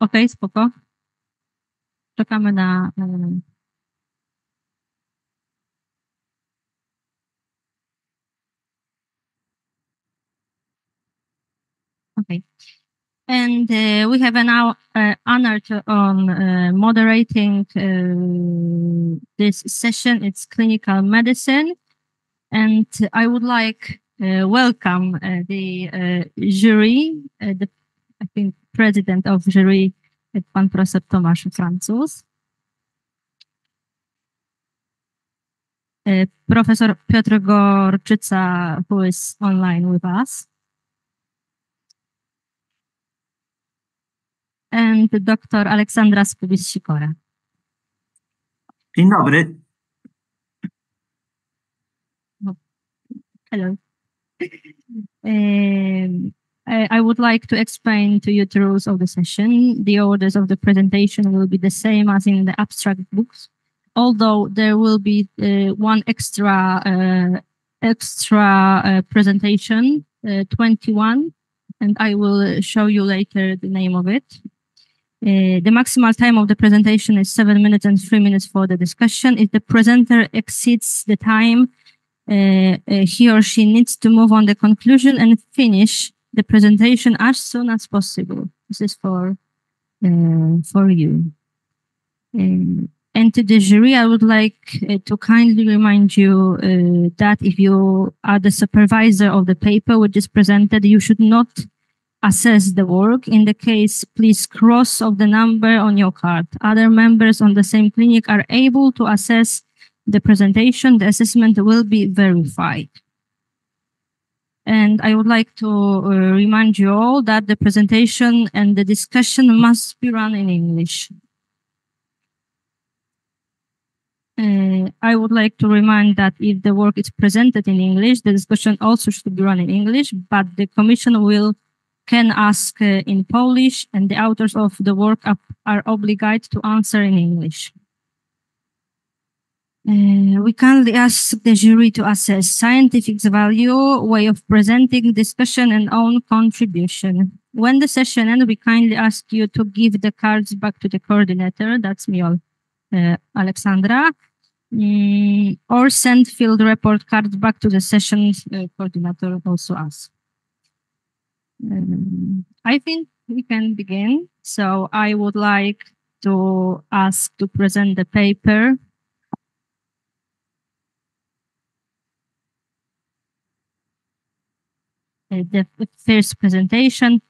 Okej, spoko. Czekamy na... Okay. And we have an honor on moderating this session. It's clinical medicine. And I would like welcome the jury, I think president of jury, pan professor Tomasz Francuz. Professor Piotr Gorczyca, who is online with us. And Dr. Aleksandra Skubis-Sikora. Dzień dobry. Hello. I would like to explain to you the rules of the session. The orders of the presentation will be the same as in the abstract books, although there will be one extra presentation, 21, and I will show you later the name of it. The maximal time of the presentation is 7 minutes and 3 minutes for the discussion. If the presenter exceeds the time, he or she needs to move on the conclusion and finish the presentation as soon as possible. This is for you. And to the jury, I would like to kindly remind you that if you are the supervisor of the paper which is presented, you should not assess the work. In the case, please cross off the number on your card. Other members on the same clinic are able to assess the presentation. The assessment will be verified. And I would like to remind you all that the presentation and the discussion must be run in English. I would like to remind that if the work is presented in English, the discussion also should be run in English, but the commission can ask in Polish, and the authors of the work are obligated to answer in English. We kindly ask the jury to assess scientific value, way of presenting discussion, and own contribution. When the session ends, we kindly ask you to give the cards back to the coordinator, that's me, Alexandra, or send field report cards back to the session's coordinator, also us. I think we can begin. So I would like to ask to present the paper. The first presentation,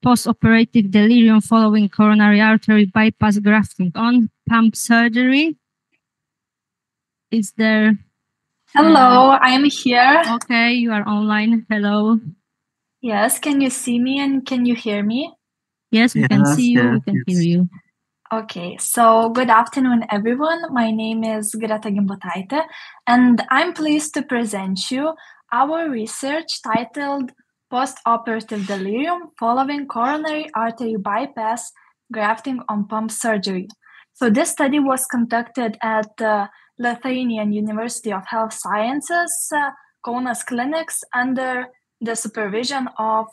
post-operative delirium following coronary artery bypass grafting on pump surgery. Is there? Hello, I'm here. Okay, you are online. Hello. Yes, can you see me and can you hear me? Yes, we can see you, we can hear you. Okay, so good afternoon, everyone. My name is Greta Gimbotaite, and I'm pleased to present you our research titled Post-Operative Delirium Following Coronary Artery Bypass Grafting on Pump Surgery. So this study was conducted at the Lithuanian University of Health Sciences, Kaunas clinics, under the supervision of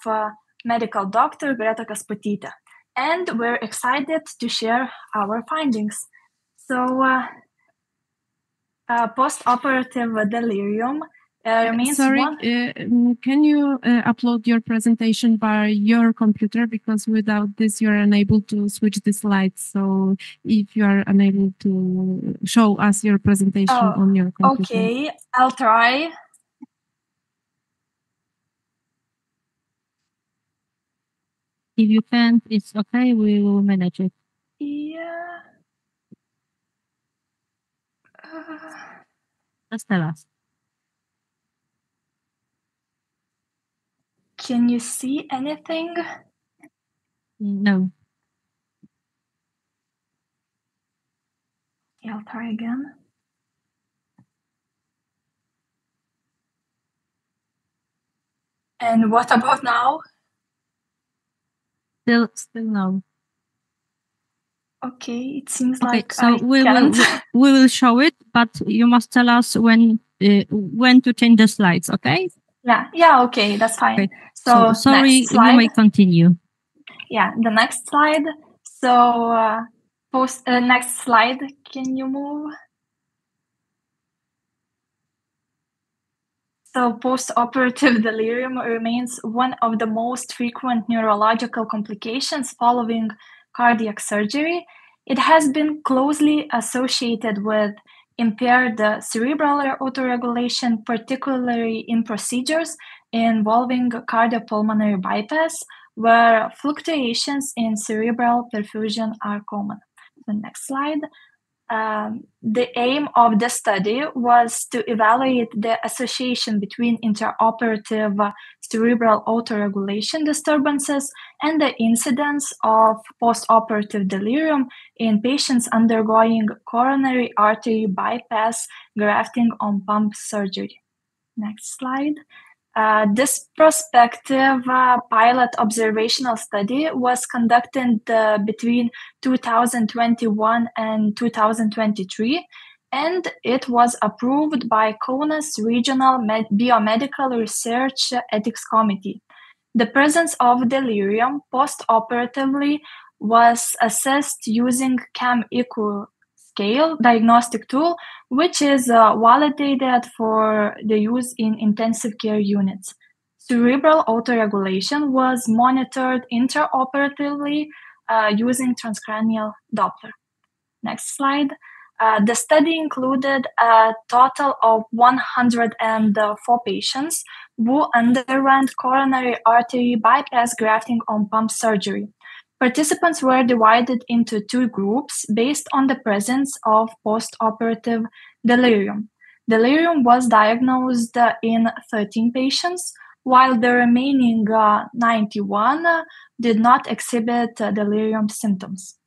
medical doctor Greta Kasputytė. And we're excited to share our findings. So, post-operative delirium remains can you upload your presentation by your computer? Because without this, you're unable to switch the slides. So if you are unable to show us your presentation on your computer. Okay, I'll try. If you can't, it's okay, we will manage it. Yeah. Just tell us. Can you see anything? No. Yeah, I'll try again. And what about now? Still no. Okay, it seems okay, like so we can't. will show it, but you must tell us when to change the slides, okay? Yeah, okay, that's fine. Okay. So sorry, next slide. you may continue. Yeah, the next slide. So next slide, can you move? So post-operative delirium remains one of the most frequent neurological complications following cardiac surgery. It has been closely associated with impaired cerebral autoregulation, particularly in procedures involving cardiopulmonary bypass, where fluctuations in cerebral perfusion are common. The next slide. The aim of the study was to evaluate the association between intraoperative cerebral autoregulation disturbances and the incidence of postoperative delirium in patients undergoing coronary artery bypass grafting on pump surgery. Next slide. This prospective pilot observational study was conducted between 2021 and 2023, and it was approved by Kaunas Regional Biomedical Research Ethics Committee. The presence of delirium post-operatively was assessed using CAM-EQ scale diagnostic tool, which is validated for the use in intensive care units. Cerebral autoregulation was monitored intraoperatively using transcranial Doppler. Next slide. The study included a total of 104 patients who underwent coronary artery bypass grafting on pump surgery. Participants were divided into two groups based on the presence of post-operative delirium. Delirium was diagnosed in 13 patients, while the remaining 91 did not exhibit delirium symptoms.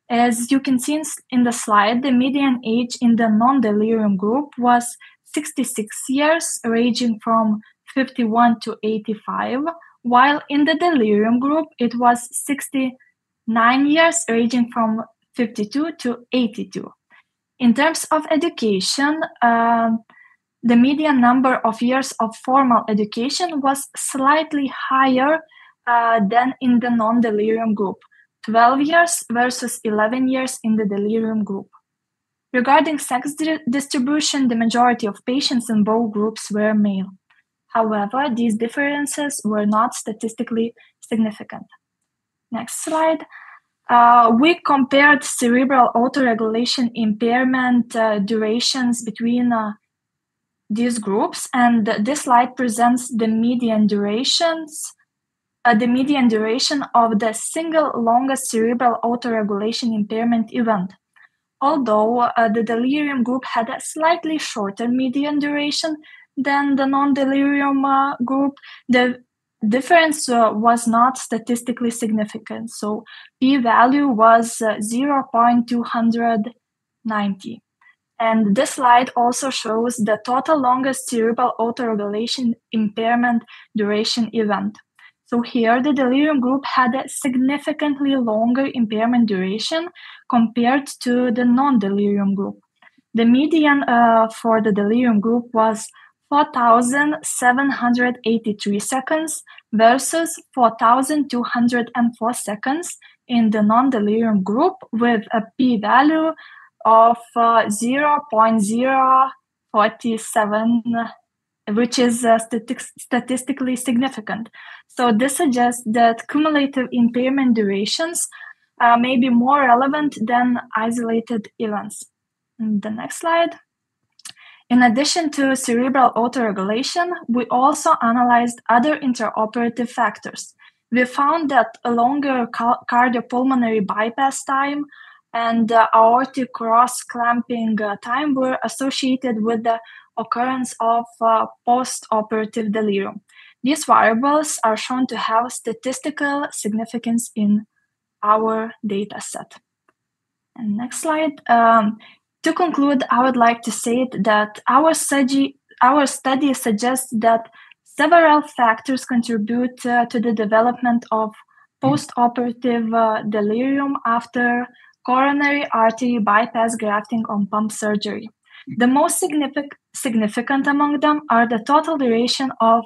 As you can see in the slide, the median age in the non-delirium group was 66 years, ranging from 51 to 85, while in the delirium group, it was 69 years, ranging from 52 to 82. In terms of education, the median number of years of formal education was slightly higher than in the non-delirium group, 12 years versus 11 years in the delirium group. Regarding sex distribution, the majority of patients in both groups were male. However, these differences were not statistically significant. Next slide. We compared cerebral autoregulation impairment durations between these groups, and this slide presents the median duration of the single longest cerebral autoregulation impairment event. Although the delirium group had a slightly shorter median duration than the non-delirium group, the difference was not statistically significant. So p-value was 0.290. And this slide also shows the total longest cerebral autoregulation impairment duration event. So here, the delirium group had a significantly longer impairment duration compared to the non-delirium group. The median for the delirium group was 4,783 seconds versus 4,204 seconds in the non-delirium group, with a p-value of 0.047, which is statistically significant. So this suggests that cumulative impairment durations may be more relevant than isolated events. The next slide. In addition to cerebral autoregulation, we also analyzed other interoperative factors. We found that a longer cardiopulmonary bypass time and aortic cross-clamping time were associated with the occurrence of post-operative delirium. These variables are shown to have statistical significance in our data set. And next slide. To conclude, I would like to say that our study suggests that several factors contribute to the development of post-operative delirium after coronary artery bypass grafting on pump surgery. The most significant among them are the total duration of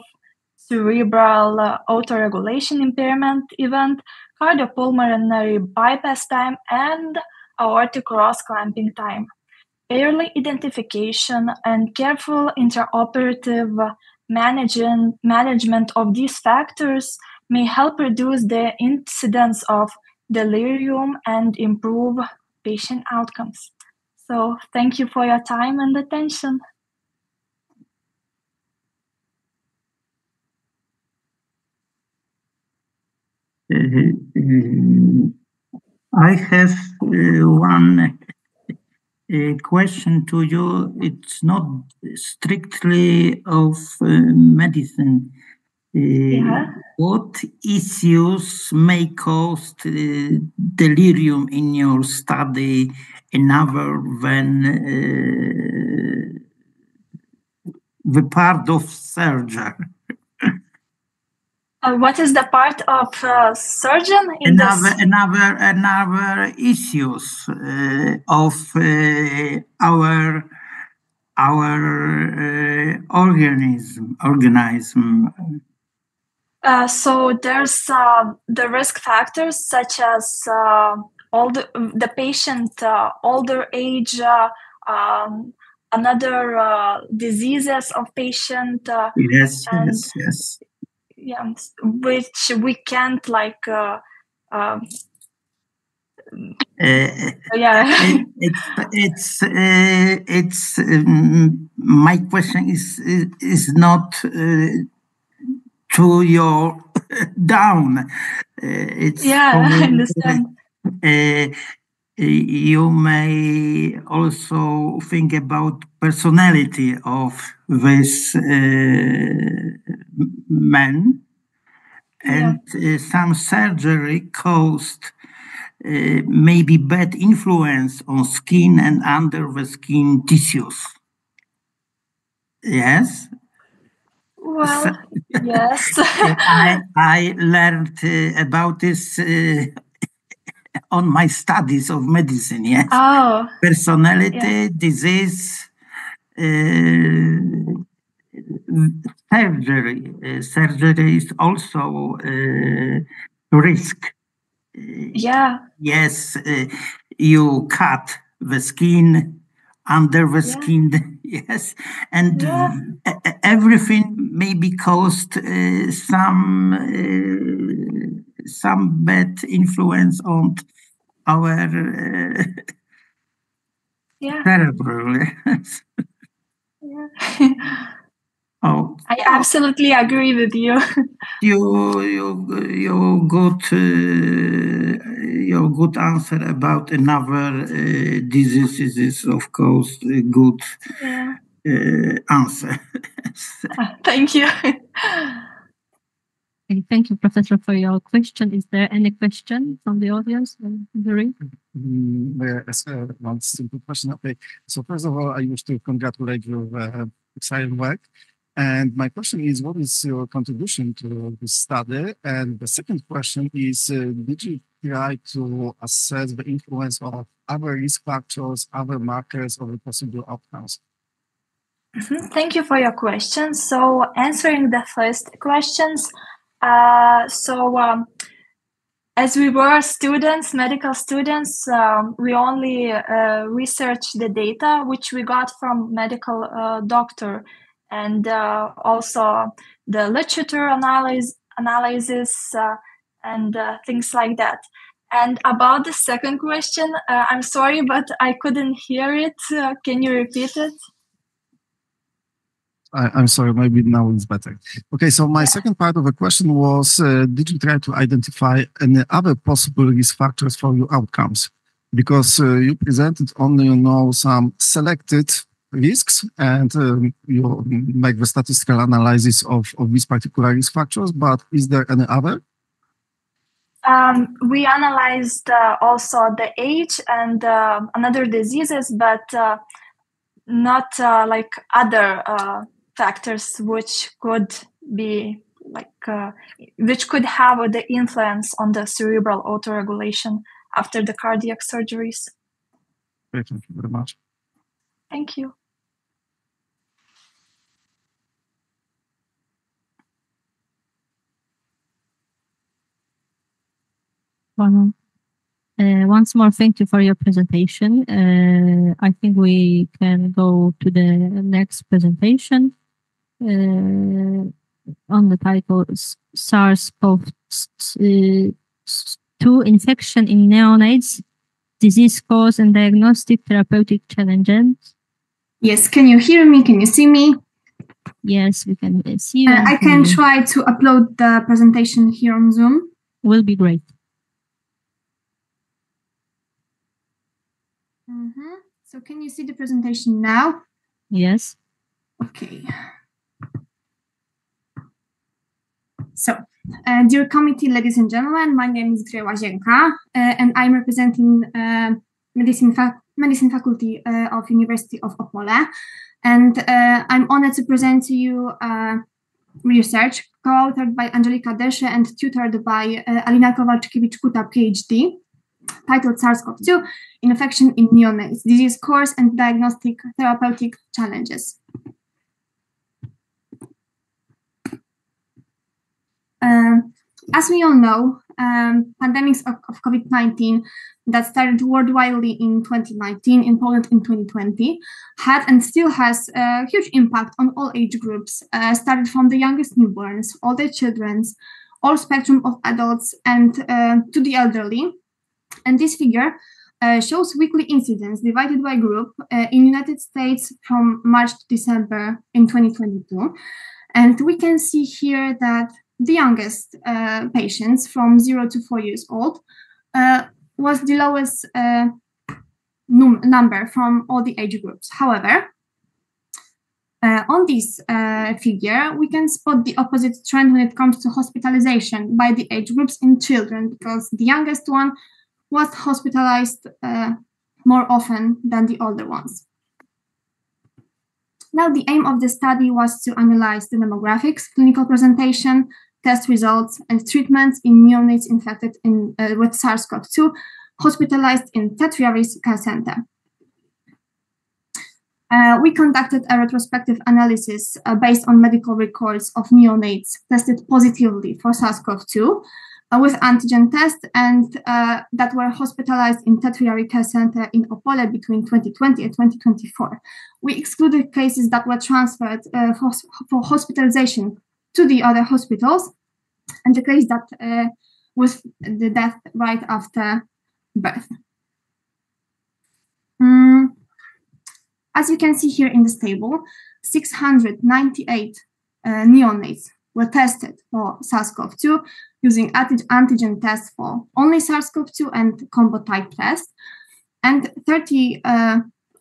cerebral autoregulation impairment event, cardiopulmonary bypass time, and aortic cross-clamping time. Early identification and careful interoperative management of these factors may help reduce the incidence of delirium and improve patient outcomes. So thank you for your time and attention. I have one question to you. It's not strictly of medicine. What issues may cause delirium in your study, other than the part of surgery? What is the part of surgeon in another issues of our organism. So there's the risk factors such as the patient older age, another diseases of patient. Yes. Yeah, which we can't like. It's my question is not to your down. I understand. You may also think about personality of this man, and some surgery caused maybe bad influence on skin and under the skin tissues. Yes? Well, yes. I learned about this on my studies of medicine. Yes. Oh. Personality, Yeah. disease, surgery. Surgery is also risk. Yeah. Yes, you cut the skin, under the skin, yes, and everything maybe caused some bad influence on our cerebral. Oh, I absolutely agree with you. Your good answer about another diseases is of course a good answer. Thank you. Thank you, Professor, for your question. Is there any question from the audience? One simple question. Okay. So first of all, I wish to congratulate you with excellent work. And my question is, what is your contribution to this study? And the second question is, did you try to assess the influence of other risk factors, other markers of the possible outcomes? Thank you for your question. So answering the first questions, as we were students, medical students, we only researched the data which we got from medical doctor, and also the literature analysis and things like that. And about the second question, I'm sorry, but I couldn't hear it. Can you repeat it? I'm sorry, maybe now it's better. Okay, so my second part of the question was, did you try to identify any other possible risk factors for your outcomes? Because you presented only, some selected risks, and you make the statistical analysis of these particular risk factors, but is there any other? We analyzed also the age and another diseases, but not like other factors which could be which could have the influence on the cerebral autoregulation after the cardiac surgeries. Great, thank you very much. Thank you. Once more, thank you for your presentation. I think we can go to the next presentation on the title SARS-CoV-2 infection in neonates, disease cause and diagnostic therapeutic challenges. Yes, can you hear me? Can you see me? Yes, we can see you. I can try to upload the presentation here on Zoom. Will be great. So can you see the presentation now? Yes. Okay. So, dear committee, ladies and gentlemen, my name is Łazienka, and I'm representing medicine faculty of University of Opole. And I'm honored to present to you research co-authored by Angelika Desche and tutored by Alina Kowalczykiewicz-Kuta, PhD, titled SARS-CoV-2 Infection in Neonates, Disease Course and Diagnostic Therapeutic Challenges. As we all know, pandemics of COVID-19 that started worldwide in 2019, in Poland in 2020, had and still has a huge impact on all age groups, started from the youngest newborns, older children, all spectrum of adults, and to the elderly. And this figure shows weekly incidence divided by group in United States from March to December in 2022. And we can see here that the youngest patients from 0 to 4 years old was the lowest number from all the age groups. However, on this figure, we can spot the opposite trend when it comes to hospitalization by the age groups in children, because the youngest one was hospitalized more often than the older ones. Now, the aim of the study was to analyze the demographics, clinical presentation, test results, and treatments in neonates infected with SARS-CoV-2 hospitalized in Katowice care center. We conducted a retrospective analysis based on medical records of neonates tested positively for SARS-CoV-2 with antigen test and that were hospitalized in Katowice care center in Opole between 2020 and 2024. We excluded cases that were transferred for hospitalization to the other hospitals and the case that with the death right after birth. As you can see here in this table, 698 neonates were tested for SARS-CoV-2 using antigen tests for only SARS-CoV-2 and combo type test, and 30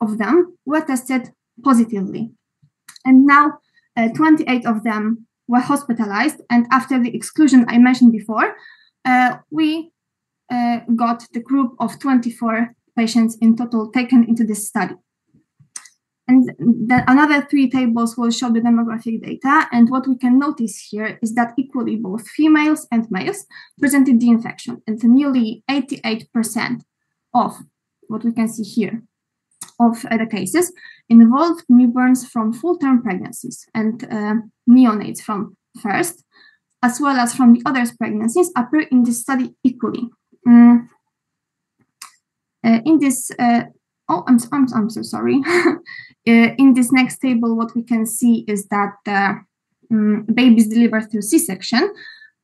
of them were tested positively. And now 28 of them were hospitalized, and after the exclusion I mentioned before, we got the group of 24 patients in total taken into this study. And then another 3 tables will show the demographic data. And what we can notice here is that equally both females and males presented the infection. And nearly 88% of what we can see here of the cases involved newborns from full-term pregnancies and neonates from first, as well as from the other pregnancies, appear in this study equally. In this I'm so sorry. In this next table, what we can see is that babies delivered through C-section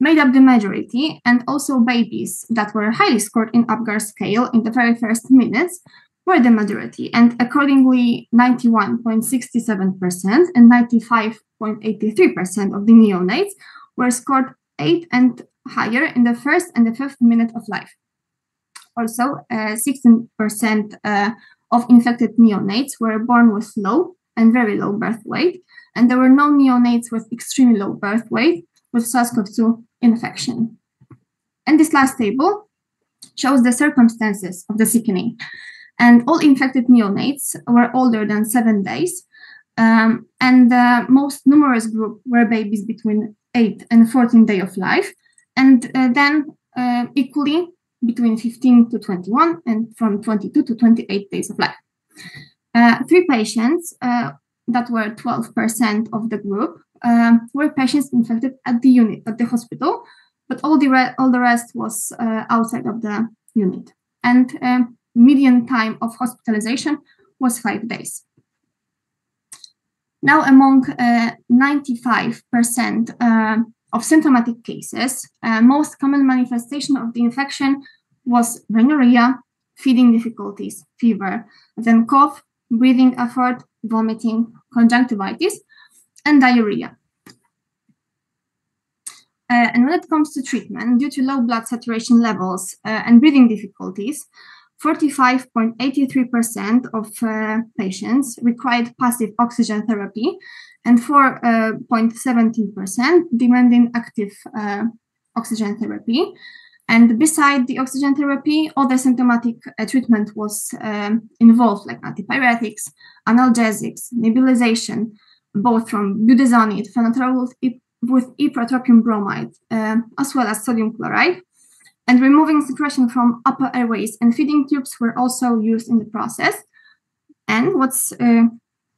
made up the majority, and also babies that were highly scored in Apgar scale in the very first minutes were the majority, and accordingly 91.67% and 95.83% of the neonates were scored 8 and higher in the first and the 5th minute of life. Also, 16% of infected neonates were born with low and very low birth weight, and there were no neonates with extremely low birth weight with SARS-CoV-2 infection. And this last table shows the circumstances of the sickening. And all infected neonates were older than 7 days, and the most numerous group were babies between 8 and 14 days of life, and then equally between 15 to 21 and from 22 to 28 days of life. 3 patients that were 12% of the group were patients infected at the unit, at the hospital, but all the rest was outside of the unit. And median time of hospitalization was 5 days. Now, among 95% of symptomatic cases, most common manifestation of the infection was rhinorrhea, feeding difficulties, fever, then cough, breathing effort, vomiting, conjunctivitis, and diarrhea. And when it comes to treatment, due to low blood saturation levels and breathing difficulties, 45.83% of patients required passive oxygen therapy, and 4.17% demanding active oxygen therapy. And beside the oxygen therapy, other symptomatic treatment was involved, like antipyretics, analgesics, nebulization, both from budesonide, phenytoin with ipratropium bromide, as well as sodium chloride. And removing secretion from upper airways and feeding tubes were also used in the process. And what's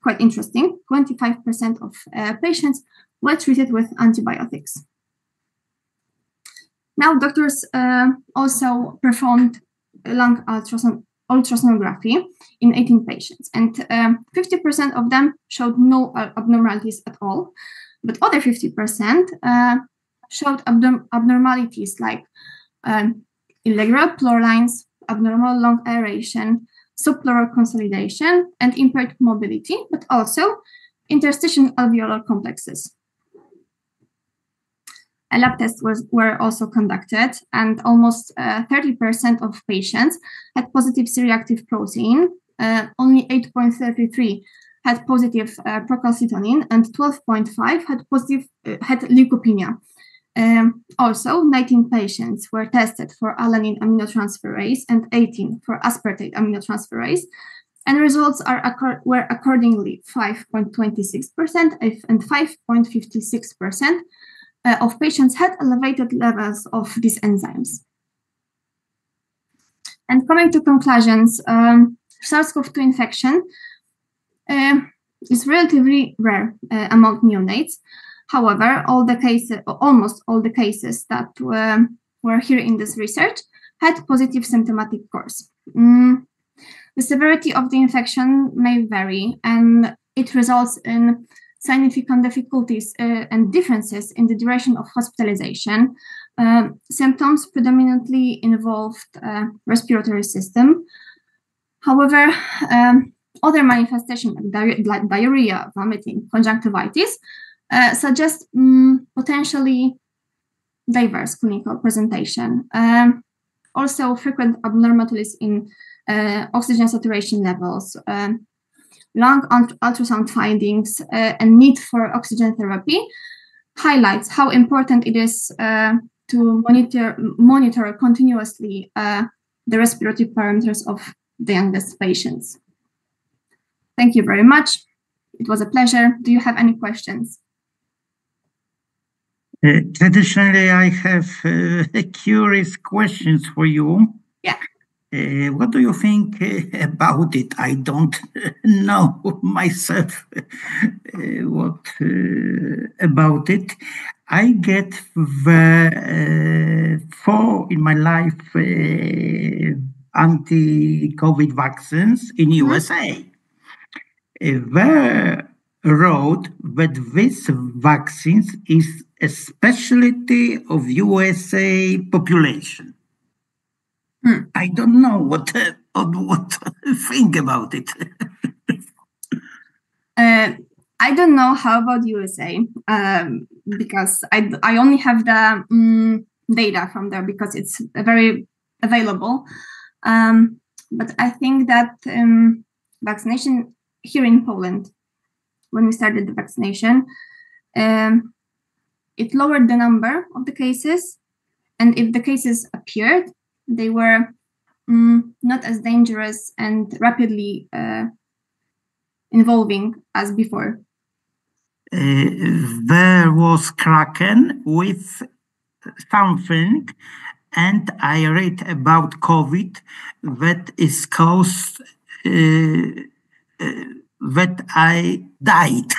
quite interesting, 25% of patients were treated with antibiotics. Now, doctors also performed lung ultrasonography in 18 patients, and 50% of them showed no abnormalities at all, but other 50% showed abnormalities like irregular pleural lines, abnormal lung aeration, subpleural consolidation, and impaired mobility, but also interstitial alveolar complexes. Lab tests were also conducted, and almost 30% of patients had positive C-reactive protein. Only 8.33 had positive procalcitonin, and 12.5 had leukopenia. Also, 19 patients were tested for alanine aminotransferase and 18 for aspartate aminotransferase, and results were accordingly 5.26% and 5.56% of patients had elevated levels of these enzymes. And coming to conclusions, SARS-CoV-2 infection is relatively rare among neonates. However, almost all the cases that were here in this research had positive symptomatic course. The severity of the infection may vary, and it results in significant difficulties and differences in the duration of hospitalization. Symptoms predominantly involved respiratory system. However, other manifestations like diarrhea, vomiting, conjunctivitis suggest potentially diverse clinical presentation. Also, frequent abnormalities in oxygen saturation levels, lung ultrasound findings, and need for oxygen therapy highlights how important it is to monitor continuously the respiratory parameters of the youngest patients. Thank you very much. It was a pleasure. Do you have any questions? Traditionally, I have curious questions for you. Yeah. What do you think about it? I don't know myself what about it. I get four in my life anti-COVID vaccines in USA. They wrote that this vaccines is a specialty of USA population. I don't know what think about it. I don't know how about USA because I only have the data from there because it's very available. But I think that vaccination here in Poland, when we started the vaccination, it lowered the number of the cases, and if the cases appeared, they were not as dangerous and rapidly evolving as before. There was Kraken with something, and I read about COVID that is caused that I died.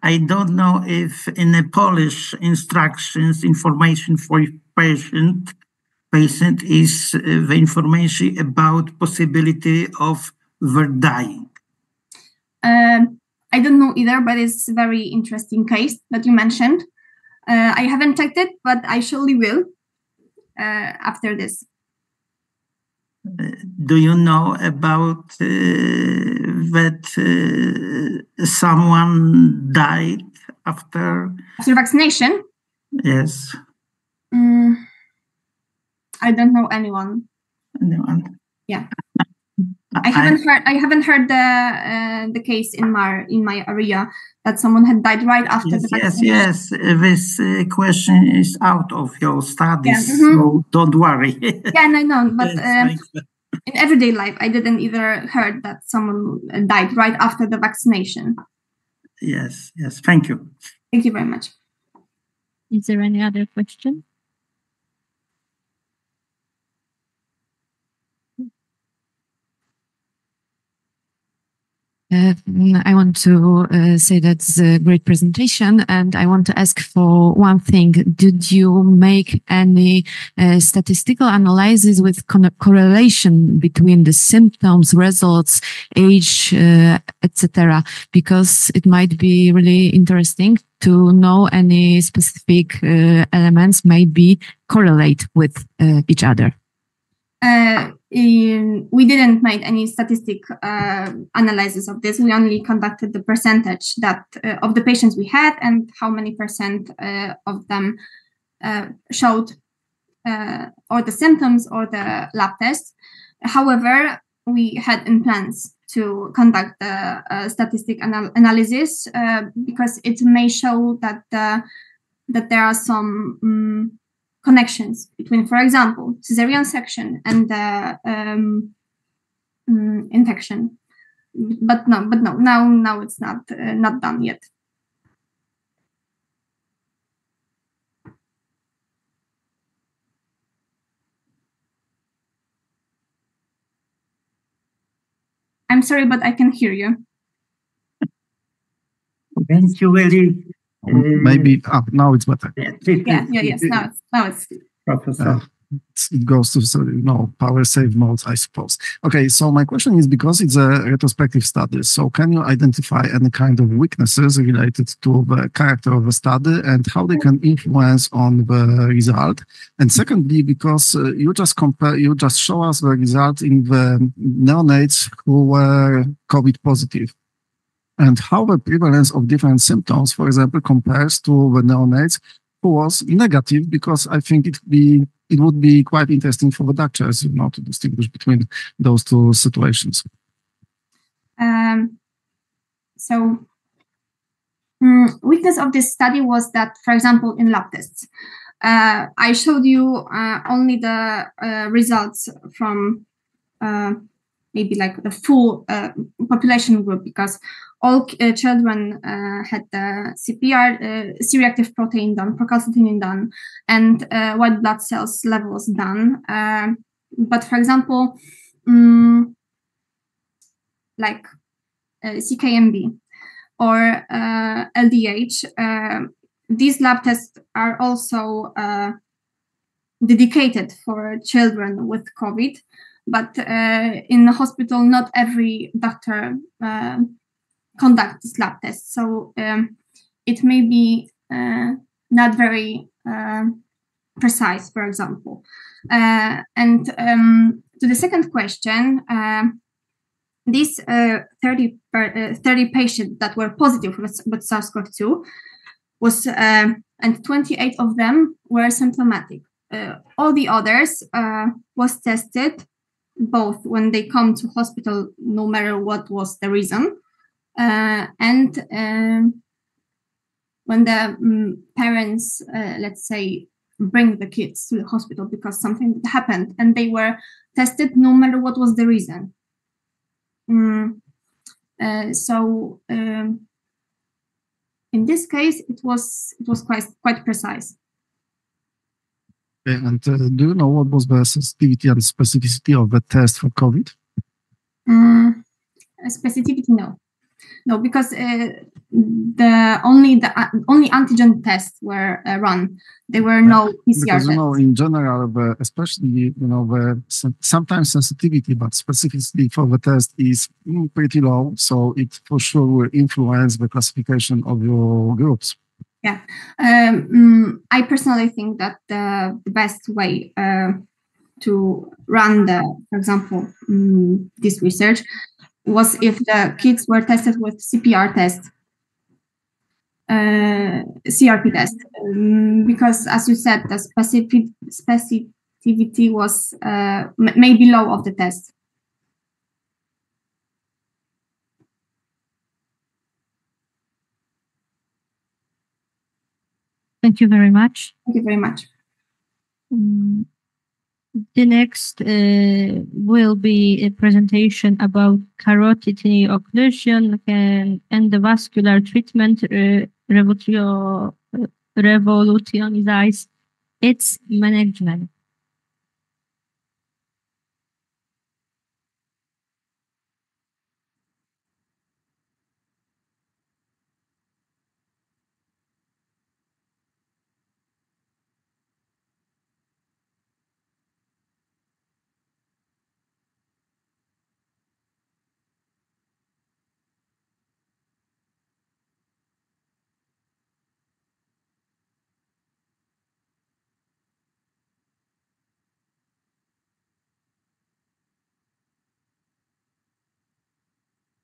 I don't know if in the Polish instructions, information for patient is the information about possibility of their dying. I don't know either, but it's a very interesting case that you mentioned. I haven't checked it, but I surely will after this. Do you know about that someone died after vaccination? Yes. I don't know anyone. Anyone? Yeah. I haven't heard the case in my area that someone had died right after the vaccination. Yes. This question is out of your studies, so don't worry. Yeah, I know, but in everyday life, I didn't either heard that someone died right after the vaccination. Yes. Thank you. Thank you very much. Is there any other question? I want to say that's a great presentation, and I want to ask for one thing. Did you make any statistical analysis with correlation between the symptoms, results, age, etc.? Because it might be really interesting to know any specific elements maybe correlate with each other. We didn't make any statistic analysis of this. We only conducted the percentage that of the patients we had and how many percent of them showed or the symptoms or the lab tests. However, we had in plans to conduct the statistic analysis because it may show that that there are some connections between, for example, cesarean section and the infection. But no, now it's not done yet. I'm sorry, but I can hear you. Thank you very. Maybe now it's better. Yes. Now it's Professor. It goes to power save modes, I suppose. Okay, so my question is, because it's a retrospective study, so can you identify any kind of weaknesses related to the character of the study and how they can influence on the result? And secondly, because you just show us the result in the neonates who were COVID positive, and how the prevalence of different symptoms, for example, compares to the neonates who was negative, because I think it would be quite interesting for the doctors, to distinguish between those two situations. Weakness of this study was that, for example, in lab tests, I showed you only the results from maybe like the full population group, because all children had the CPR, C-reactive protein done, procalcitonin done, and white blood cells levels done. But for example, like CKMB or LDH, these lab tests are also dedicated for children with COVID. But in the hospital, not every doctor conducts this lab test. So it may be not very precise, for example. And to the second question, these 30 patients that were positive with SARS-CoV-2 was, and 28 of them were symptomatic. All the others was tested both when they come to hospital, no matter what was the reason, and when the parents, let's say, bring the kids to the hospital because something happened, and they were tested no matter what was the reason. So in this case, it was quite precise. Okay, and do you know what was the sensitivity and specificity of the test for COVID? Specificity, no, because the only antigen tests were run. There were no PCR because, tests. In general, especially sometimes sensitivity, but specificity for the test is pretty low, so it for sure will influence the classification of your groups. Yeah, I personally think that the best way to run for example, this research was if the kids were tested with CPR test, CRP test, because as you said, the specificity was maybe low of the test. Thank you very much. Thank you very much. The next will be a presentation about carotid occlusion and endovascular treatment revolutionize its management.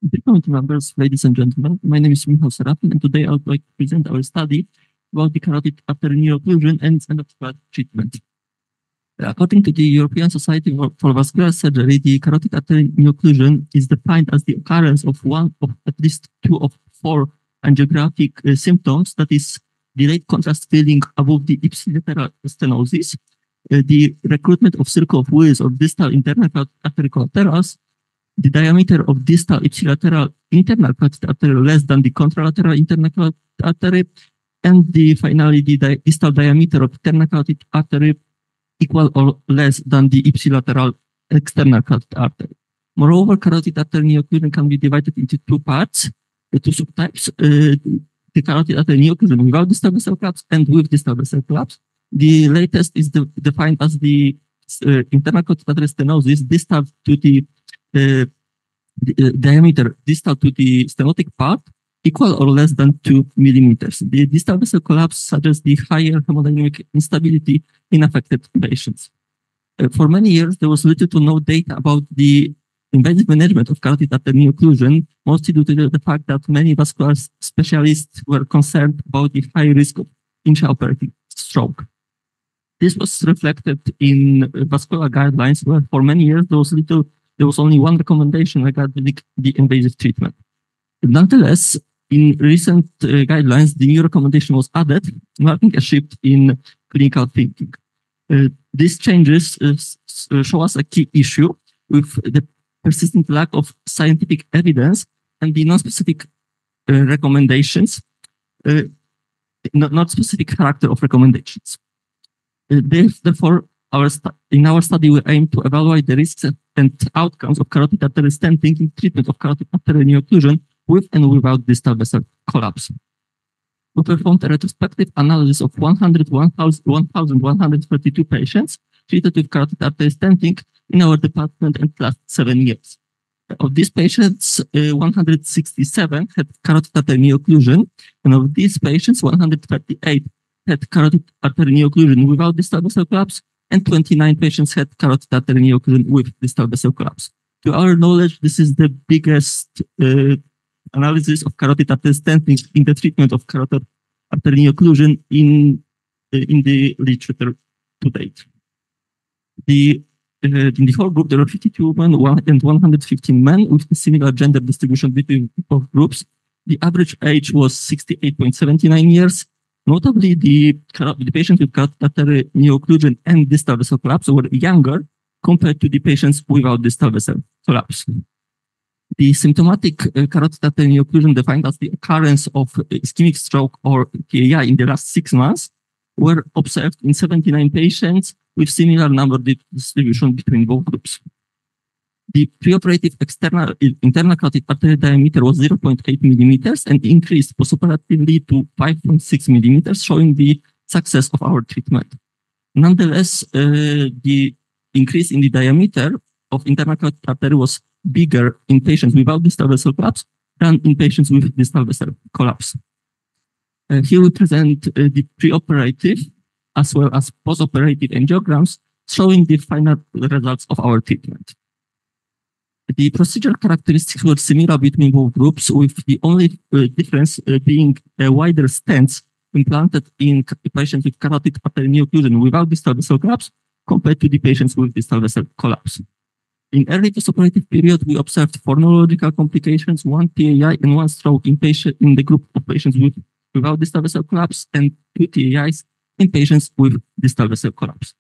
Dear committee members, ladies and gentlemen, my name is Michał Serafin, and today I would like to present our study about the carotid artery occlusion and its endovascular treatment. According to the European Society for Vascular Surgery, the carotid artery occlusion is defined as the occurrence of one of at least two of four angiographic symptoms, that is, delayed contrast filling above the ipsilateral stenosis, the recruitment of circle of Willis or distal internal artery collaterals, the diameter of distal ipsilateral internal carotid artery less than the contralateral internal carotid artery, and finally the distal diameter of internal carotid artery equal or less than the ipsilateral external carotid artery. Moreover, carotid artery occlusion can be divided into two parts, the two subtypes, the carotid artery occlusion without distal vessel collapse and with distal vessel collapse. The latest is defined as the internal carotid artery stenosis distal to the diameter distal to the stenotic part equal or less than 2 millimeters. The distal vessel collapse suggests the higher hemodynamic instability in affected patients. For many years, there was little to no data about the invasive management of carotid artery occlusion, mostly due to the fact that many vascular specialists were concerned about the high risk of intraoperative stroke. This was reflected in vascular guidelines, where for many years there was only one recommendation regarding the invasive treatment. Nonetheless, in recent guidelines, the new recommendation was added, marking a shift in clinical thinking. These changes show us a key issue with the persistent lack of scientific evidence and the non-specific recommendations, not specific character of recommendations. Therefore, in our study, we aim to evaluate the risks and outcomes of carotid artery stenting in treatment of carotid artery occlusion with and without distal vessel collapse. We performed a retrospective analysis of 1,132 patients treated with carotid artery stenting in our department in the last 7 years. Of these patients, 167 had carotid artery occlusion, and of these patients, 138 had carotid artery occlusion without distal vessel collapse, and 29 patients had carotid artery occlusion with distal vessel collapse. To our knowledge, this is the biggest analysis of carotid artery stenting in the treatment of carotid artery occlusion in the literature to date. In the whole group, there are 52 women and 115 men with a similar gender distribution between both groups. The average age was 68.79 years. Notably, the patients with carotid artery occlusion and distal vessel collapse were younger compared to the patients without distal vessel collapse. The symptomatic carotid artery occlusion, defined as the occurrence of ischemic stroke or TAI in the last 6 months, were observed in 79 patients with similar number distribution between both groups. The preoperative internal carotid artery diameter was 0.8 millimeters and increased postoperatively to 5.6 millimeters, showing the success of our treatment. Nonetheless, the increase in the diameter of internal carotid artery was bigger in patients without distal vessel collapse than in patients with distal vessel collapse. Here we present the preoperative as well as postoperative angiograms showing the final results of our treatment. The procedural characteristics were similar between both groups, with the only difference being a wider stents implanted in patients with carotid artery occlusion without distal vessel collapse compared to the patients with distal vessel collapse. In early postoperative period, we observed 4 neurological complications, 1 TAI and 1 stroke in the group of patients without distal vessel collapse, and 2 TAIs in patients with distal vessel collapse.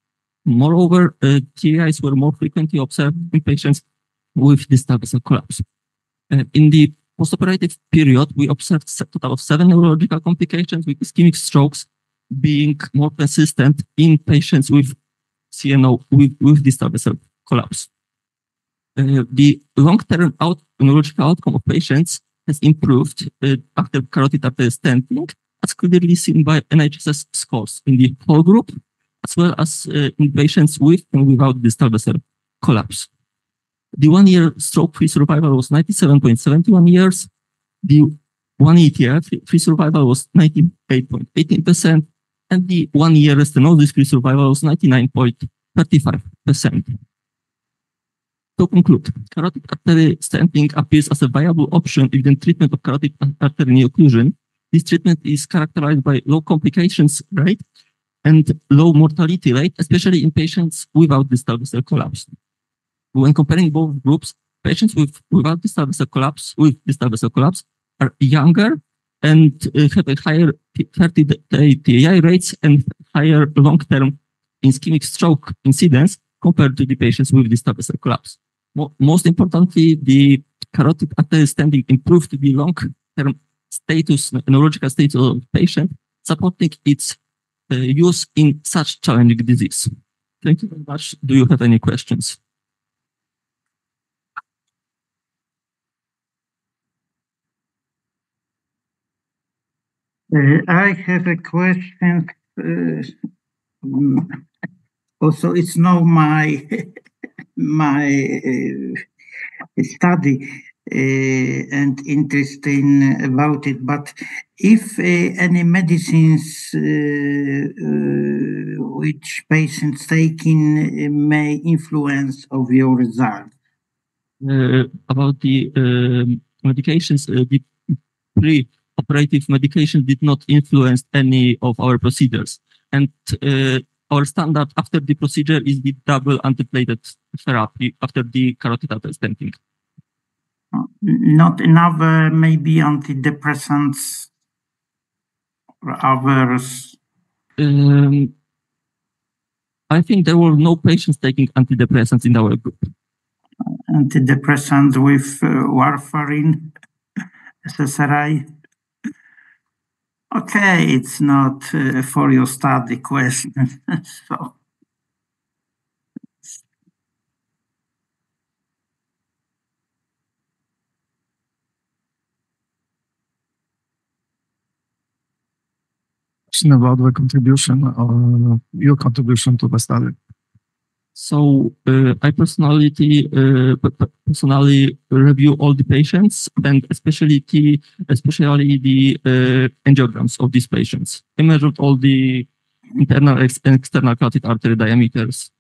Moreover, TAIs were more frequently observed in patients with distal vessel collapse. In the postoperative period, we observed a total of 7 neurological complications, with ischemic strokes being more consistent in patients with CNO with distal vessel collapse. The long-term neurological outcome of patients has improved after carotid artery stenting, as clearly seen by NHSS scores in the whole group, as well as in patients with and without distal vessel collapse. The 1-year stroke-free survival was 97.71 years. The 1-year free survival was 98.18%, and the 1-year stenosis-free survival was 99.35%. To conclude, carotid artery stenting appears as a viable option in the treatment of carotid artery occlusion. This treatment is characterized by low complications rate and low mortality rate, especially in patients without distal vessel collapse. When comparing both groups, patients without distal vessel collapse are younger and have a higher 30-day TAI rates and higher long-term ischemic stroke incidence compared to the patients with distal vessel collapse. Most importantly, the carotid artery stenting improved the long-term neurological status of the patient, supporting its use in such challenging disease. Thank you very much. Do you have any questions? I have a question. Also, it's not my study and interesting about it. But if any medicines which patients taking may influence of your result. About the medications, the pre-operative medication did not influence any of our procedures. And our standard after the procedure is the double antiplatelet therapy after the carotid artery stenting. Not another, maybe antidepressants or others? I think there were no patients taking antidepressants in our group. Antidepressants with warfarin, SSRI? Okay, it's not for your study question. So. About the contribution or your contribution to the study. So I personally review all the patients and especially the angiograms of these patients. I measured all the internal and external carotid artery diameters.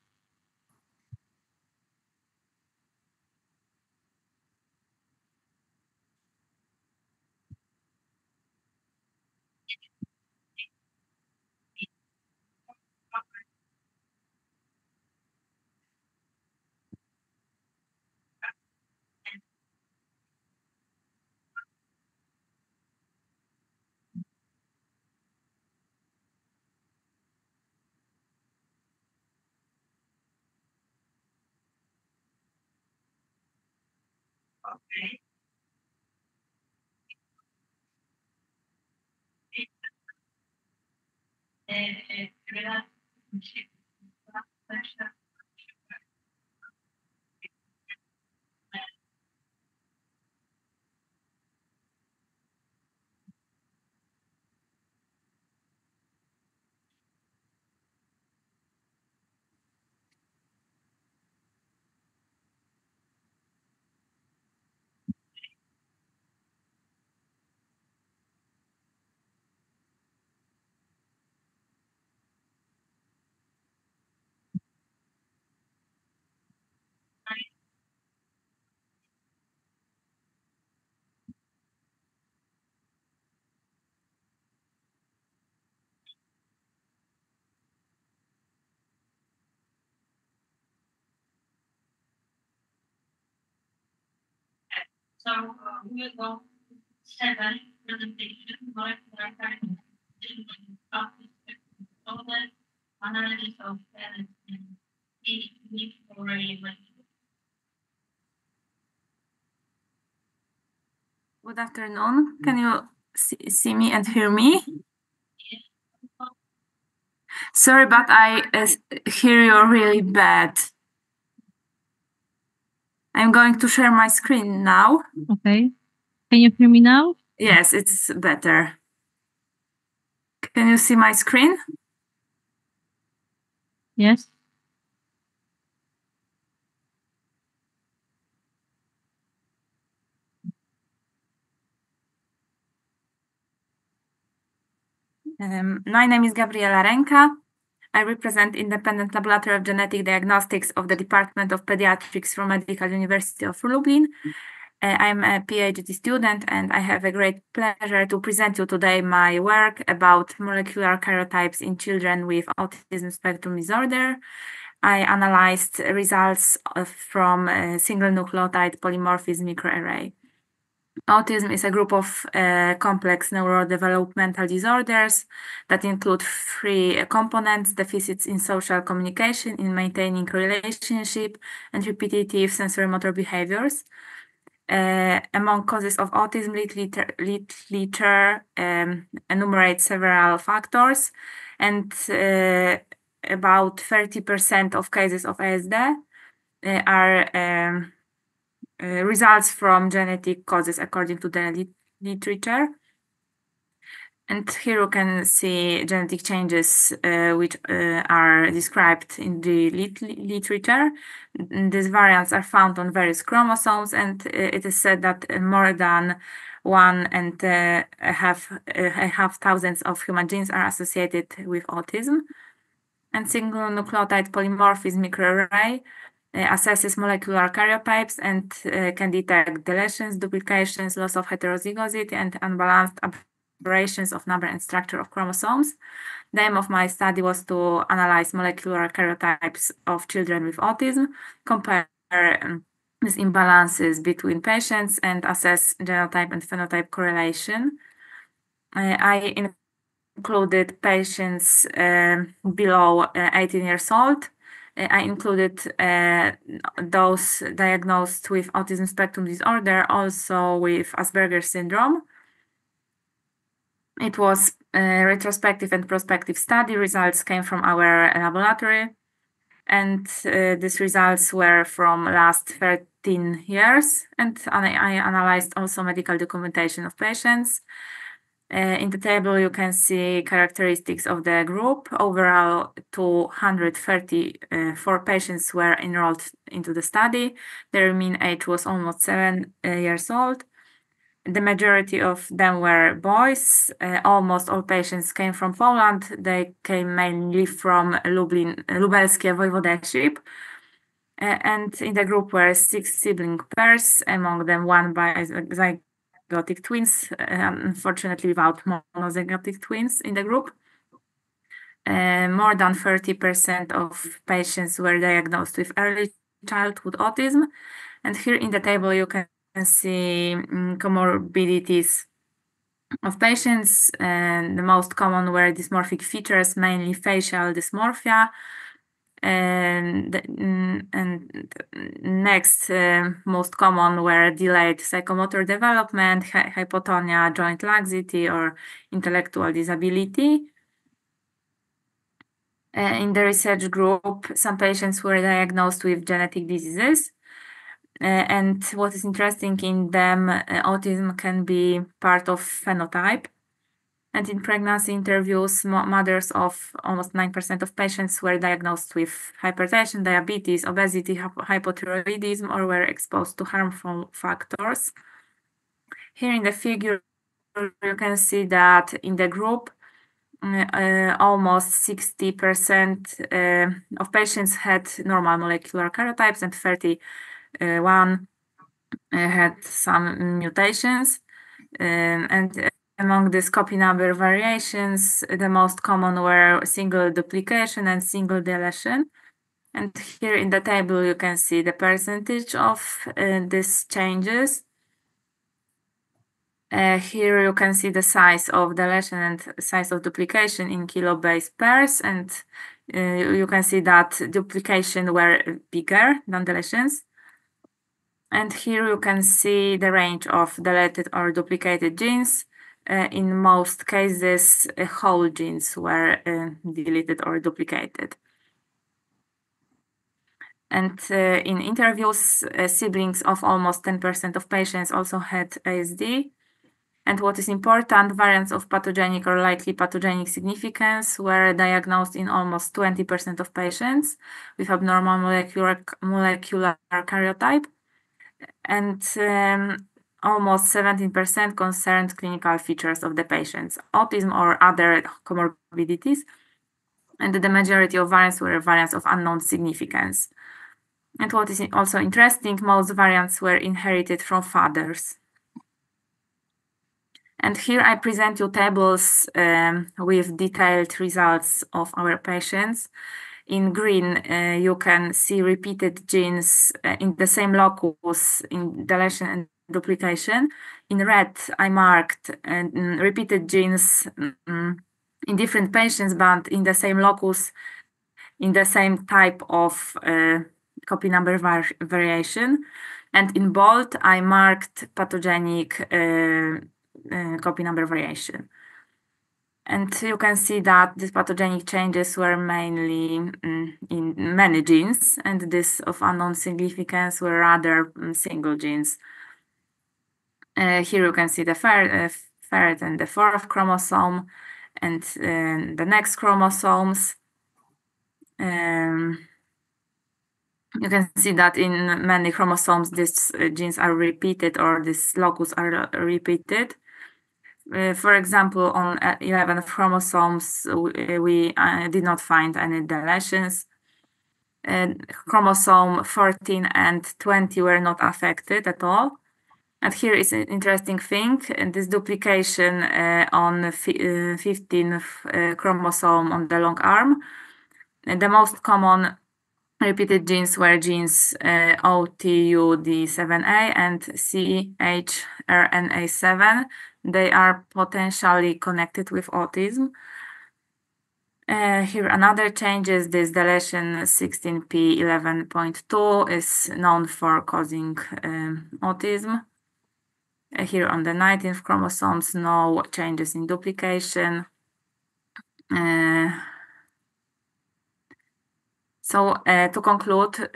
So we will go 7 presentation, molecular analysis of Good afternoon. Can you see me and hear me? Sorry, but I hear you really bad. I'm going to share my screen now. Okay. Can you hear me now? Yes, it's better. Can you see my screen? Yes. My name is Gabriela Ręka. I represent Independent Laboratory of Genetic Diagnostics of the Department of Pediatrics from Medical University of Lublin. I'm a PhD student and I have a great pleasure to present you today my work about molecular karyotypes in children with autism spectrum disorder. I analyzed results from a single nucleotide polymorphism microarray. Autism is a group of complex neurodevelopmental disorders that include 3 components: deficits in social communication, in maintaining relationship, and repetitive sensory-motor behaviors. Among causes of autism, literature enumerates several factors, and about 30% of cases of ASD are results from genetic causes according to the literature. And here you can see genetic changes which are described in the literature. These variants are found on various chromosomes, and it is said that more than 1.5 thousands of human genes are associated with autism. And single nucleotide polymorphism microarray assesses molecular karyotypes and can detect deletions, duplications, loss of heterozygosity, and unbalanced aberrations of number and structure of chromosomes. The aim of my study was to analyze molecular karyotypes of children with autism, compare these imbalances between patients, and assess genotype and phenotype correlation. I included patients below 18 years old. I included those diagnosed with autism spectrum disorder, also with Asperger's syndrome. It was a retrospective and prospective study. Results came from our laboratory, and these results were from last 13 years. And I analyzed also medical documentation of patients. In the table, you can see characteristics of the group. Overall, 234 patients were enrolled into the study. Their mean age was almost 7 years old. The majority of them were boys. Almost all patients came from Poland. They came mainly from Lubelskie Voivodeship. And in the group were 6 sibling pairs, among them 1 bizygotic twins, unfortunately without monozygotic twins in the group. More than 30% of patients were diagnosed with early childhood autism. And here in the table, you can see comorbidities of patients. The most common were dysmorphic features, mainly facial dysmorphia. And next, most common were delayed psychomotor development, hypotonia, joint laxity, or intellectual disability. In the research group, some patients were diagnosed with genetic diseases. And what is interesting in them, autism can be part of phenotype. And in pregnancy interviews, mothers of almost 9% of patients were diagnosed with hypertension, diabetes, obesity, hypothyroidism, or were exposed to harmful factors. Here in the figure, you can see that in the group, almost 60% of patients had normal molecular karyotypes, and 31 had some mutations. And among these copy number variations, the most common were single duplication and single deletion. And here in the table, you can see the percentage of these changes. Here you can see the size of deletion and size of duplication in kilobase pairs, and you can see that duplication were bigger than deletions. And here you can see the range of deleted or duplicated genes. In most cases, whole genes were deleted or duplicated. And in interviews, siblings of almost 10% of patients also had ASD. And what is important, variants of pathogenic or likely pathogenic significance were diagnosed in almost 20% of patients with abnormal molecular karyotype. And almost 17% concerned clinical features of the patients, autism or other comorbidities. And the majority of variants were variants of unknown significance. And what is also interesting, most variants were inherited from fathers. And here I present you tables with detailed results of our patients. In green, you can see repeated genes in the same locus in deletion and duplication. In red, I marked repeated genes in different patients, but in the same locus, in the same type of copy number variation. And in bold, I marked pathogenic copy number variation. And you can see that these pathogenic changes were mainly in many genes, and this of unknown significance were rather single genes. Here you can see the third and the fourth chromosome, and the next chromosomes. You can see that in many chromosomes, these genes are repeated, or this locus are repeated. For example, on 11 chromosomes, we did not find any deletions. Chromosome 14 and 20 were not affected at all. And here is an interesting thing, and this duplication on 15th chromosome on the long arm. And the most common repeated genes were genes OTUD7A and CHRNA7. They are potentially connected with autism. Here another change is this deletion 16p11.2 is known for causing autism. Here on the 19th chromosomes, no changes in duplication. So to conclude,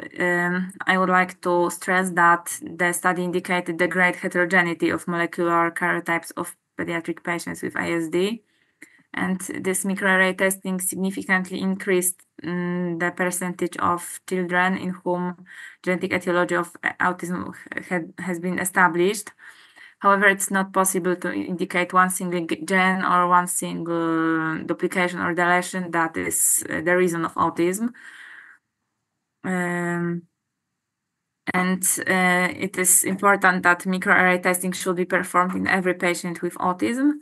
I would like to stress that the study indicated the great heterogeneity of molecular karyotypes of pediatric patients with ASD. And this microarray testing significantly increased the percentage of children in whom genetic etiology of autism has been established. However, it's not possible to indicate one single gene or one single duplication or deletion that is the reason of autism. It is important that microarray testing should be performed in every patient with autism.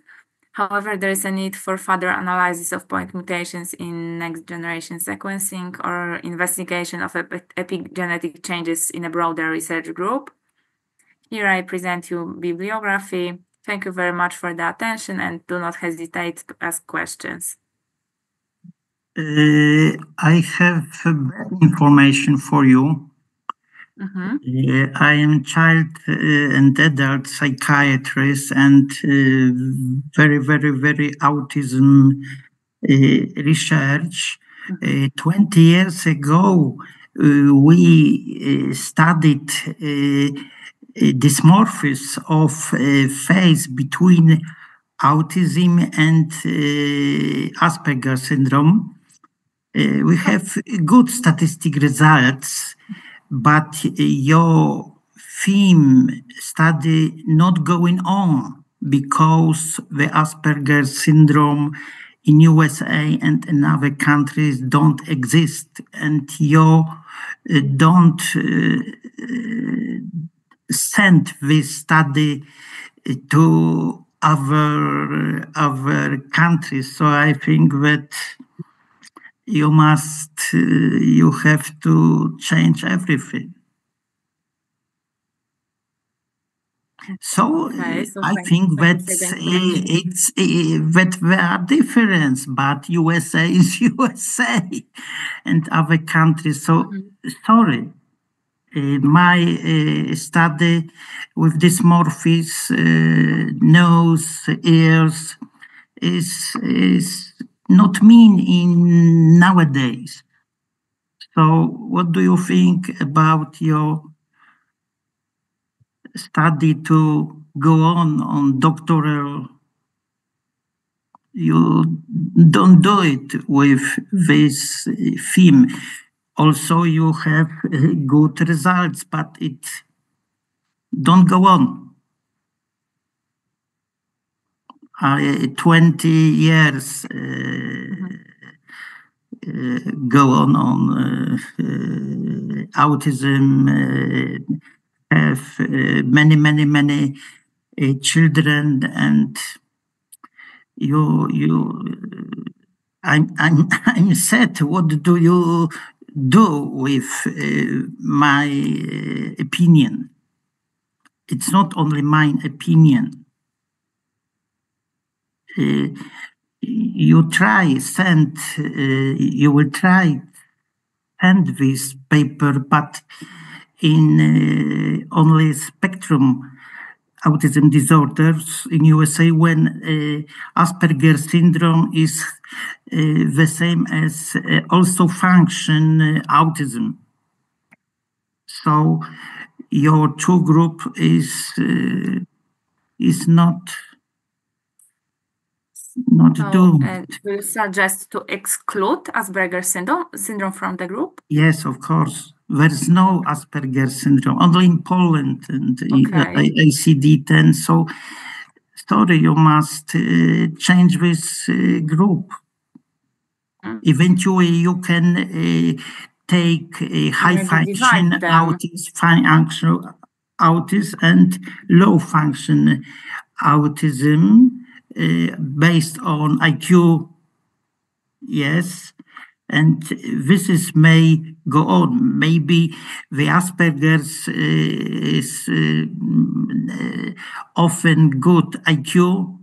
However, there is a need for further analysis of point mutations in next-generation sequencing or investigation of epigenetic changes in a broader research group. Here I present you bibliography. Thank you very much for the attention, and do not hesitate to ask questions. I have information for you. I am child and adult psychiatrist and very autism research. 20 years ago, we studied dysmorphism of face between autism and Asperger syndrome. We have good statistic results, but your theme study not going on because the Asperger syndrome in USA and in other countries don't exist, and you don't send this study to other countries. So I think that you have to change everything. So, I think that there are differences, but USA is USA and other countries. So sorry, my study with dysmorphism, nose, ears is not mean in nowadays. So what do you think about your study to go on doctoral? You don't do it with this theme. Also, you have good results, but it don't go on. 20 years go on autism, have many children, and I'm sad. What do you do with my opinion? It's not only my opinion. You will try send this paper, but in only spectrum autism disorders in USA, when Asperger syndrome is the same as also function autism. So your two group is not not So, doomed. do you suggest to exclude Asperger's syndrome from the group? Yes, of course. There's no Asperger's syndrome, only in Poland and Okay. ICD-10. So, sorry, you must change this group. Eventually, you can take a high function autism and low function autism based on IQ. Yes. And this may go on. Maybe the Asperger's is often good IQ,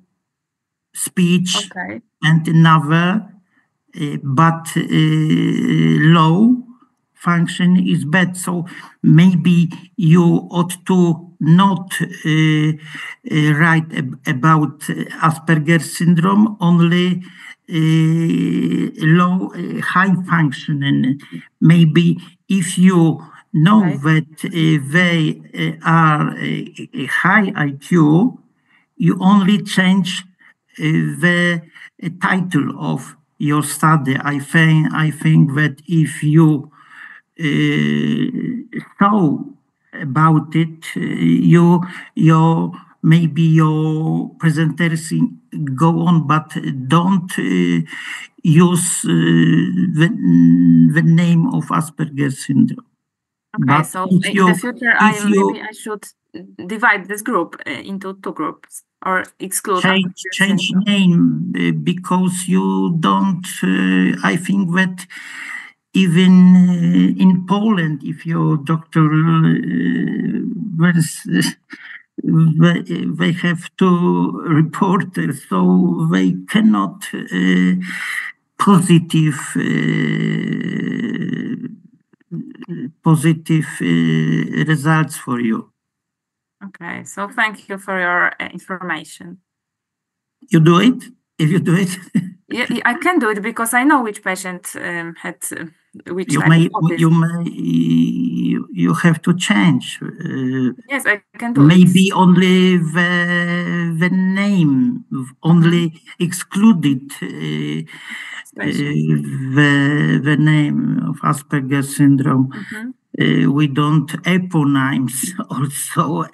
speech, and another, but low function is bad. So maybe you ought to not write about Asperger's syndrome, only low, high function. And maybe if you know that they are a high IQ, you only change the title of your study. I think that if you know about it, maybe your presentation go on, but don't use the name of Asperger's syndrome. Okay, but so in the future, maybe I should divide this group into two groups or exclude. Change name because you don't. I think that even in Poland, if your doctor they have two reporters, so they cannot positive results for you. Okay, so thank you for your information. You do it? If you do it? Yeah, I can do it because I know which patient had which you have to change. Yes, I can do maybe it. Only the name, only excluded the name of Asperger's syndrome. We don't eponyms also.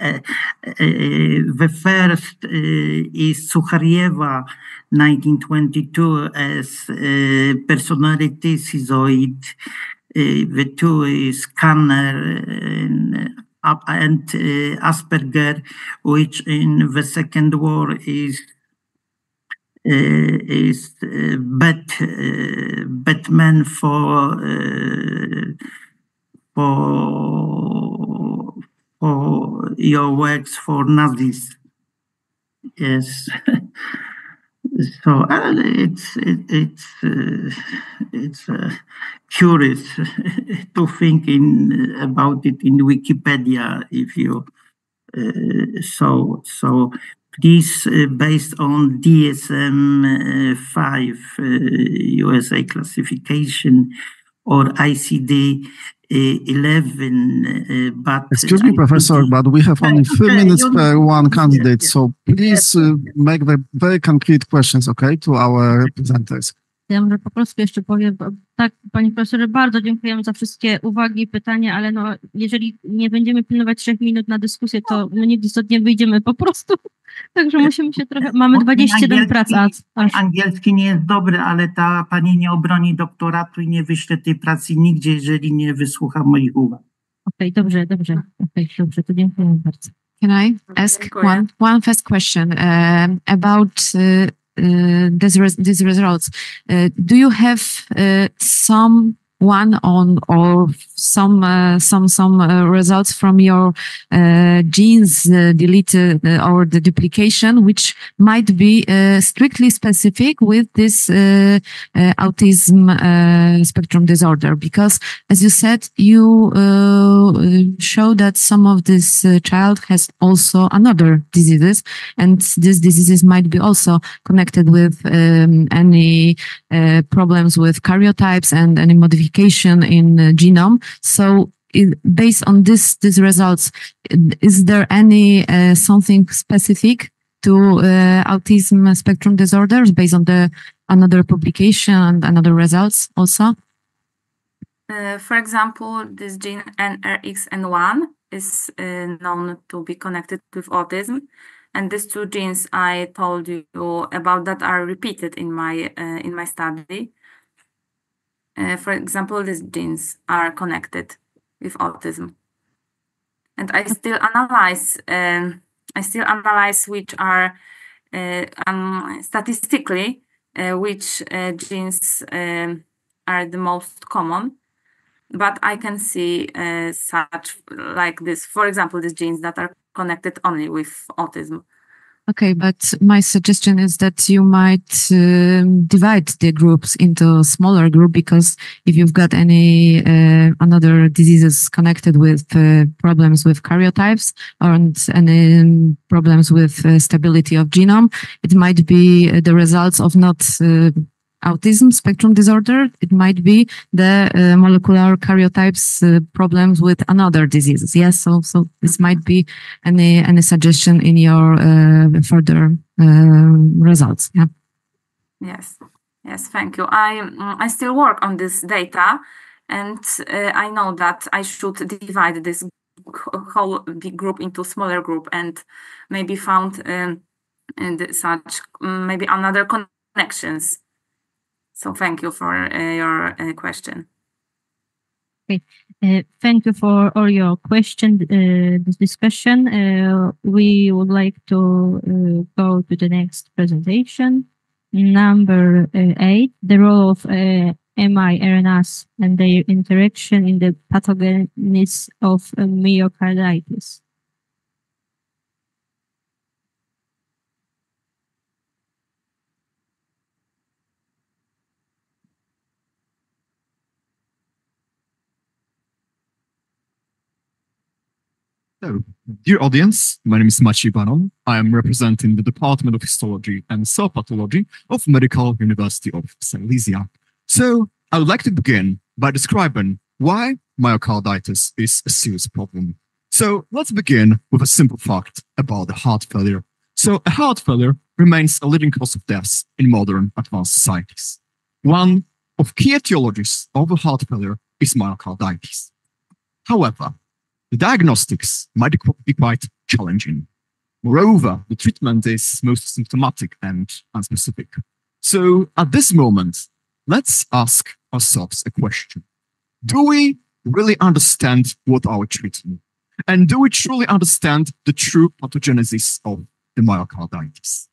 The first is Sucharieva, 1922, as personality schizoid. The two is Kanner and Asperger, which in the Second War is Batman for your works for Nazis. Yes. So it's curious to think about it in Wikipedia. If you so please, based on DSM-5 USA classification or ICD-11, but excuse me, Professor, but we have only 3 minutes per one candidate, so please make the very concrete questions, okay, to our presenters. Ja może po prostu jeszcze powiem, tak, panie profesorze, bardzo dziękujemy za wszystkie uwagi, pytania, ale no, jeżeli nie będziemy pilnować 3 minut na dyskusję, to my nieistotnie wyjdziemy po prostu. Także musimy się trochę, mamy 21 prac. Angielski nie jest dobry, ale ta pani nie obroni doktoratu i nie wyśle tej pracy nigdzie, jeżeli nie wysłucha moich uwag. Okej, dobrze, dobrze, to dziękuję bardzo. Can I ask one first question about these results? Do you have some results from your genes deleted or the duplication, which might be strictly specific with this autism spectrum disorder? Because, as you said, you show that some of this child has also another diseases, and these diseases might be also connected with any problems with karyotypes and any modification in genome. So based on these results, is there any something specific to autism spectrum disorders based on the another publication and another results also? For example, this gene NRXN1 is known to be connected with autism, and these two genes I told you about that are repeated in my study. For example, these genes are connected with autism, and I still analyze which are statistically which genes are the most common. But I can see such like this, for example, these genes that are connected only with autism. Okay, but my suggestion is that you might divide the groups into smaller group, because if you've got any another diseases connected with problems with karyotypes or any problems with stability of genome, it might be the results of not autism spectrum disorder. It might be the molecular karyotypes problems with another diseases. Yes, so this might be any suggestion in your further results. Yeah. Yes, thank you. I still work on this data, and I know that I should divide this whole big group into smaller group and maybe found such maybe another connections. So thank you for your question. Okay, thank you for all your questions. This discussion. We would like to go to the next presentation, number 8, the role of miRNAs and their interaction in the pathogenesis of myocarditis. So, dear audience, my name is Maciej Baron. I am representing the Department of Histology and Cell Pathology of Medical University of Silesia. So, I would like to begin by describing why myocarditis is a serious problem. So, let's begin with a simple fact about the heart failure. So, a heart failure remains a leading cause of deaths in modern advanced societies. One of key etiologies of a heart failure is myocarditis. However, the diagnostics might be quite challenging. Moreover, the treatment is mostly symptomatic and unspecific. So at this moment, let's ask ourselves a question. Do we really understand what are we treating? And do we truly understand the true pathogenesis of the myocarditis?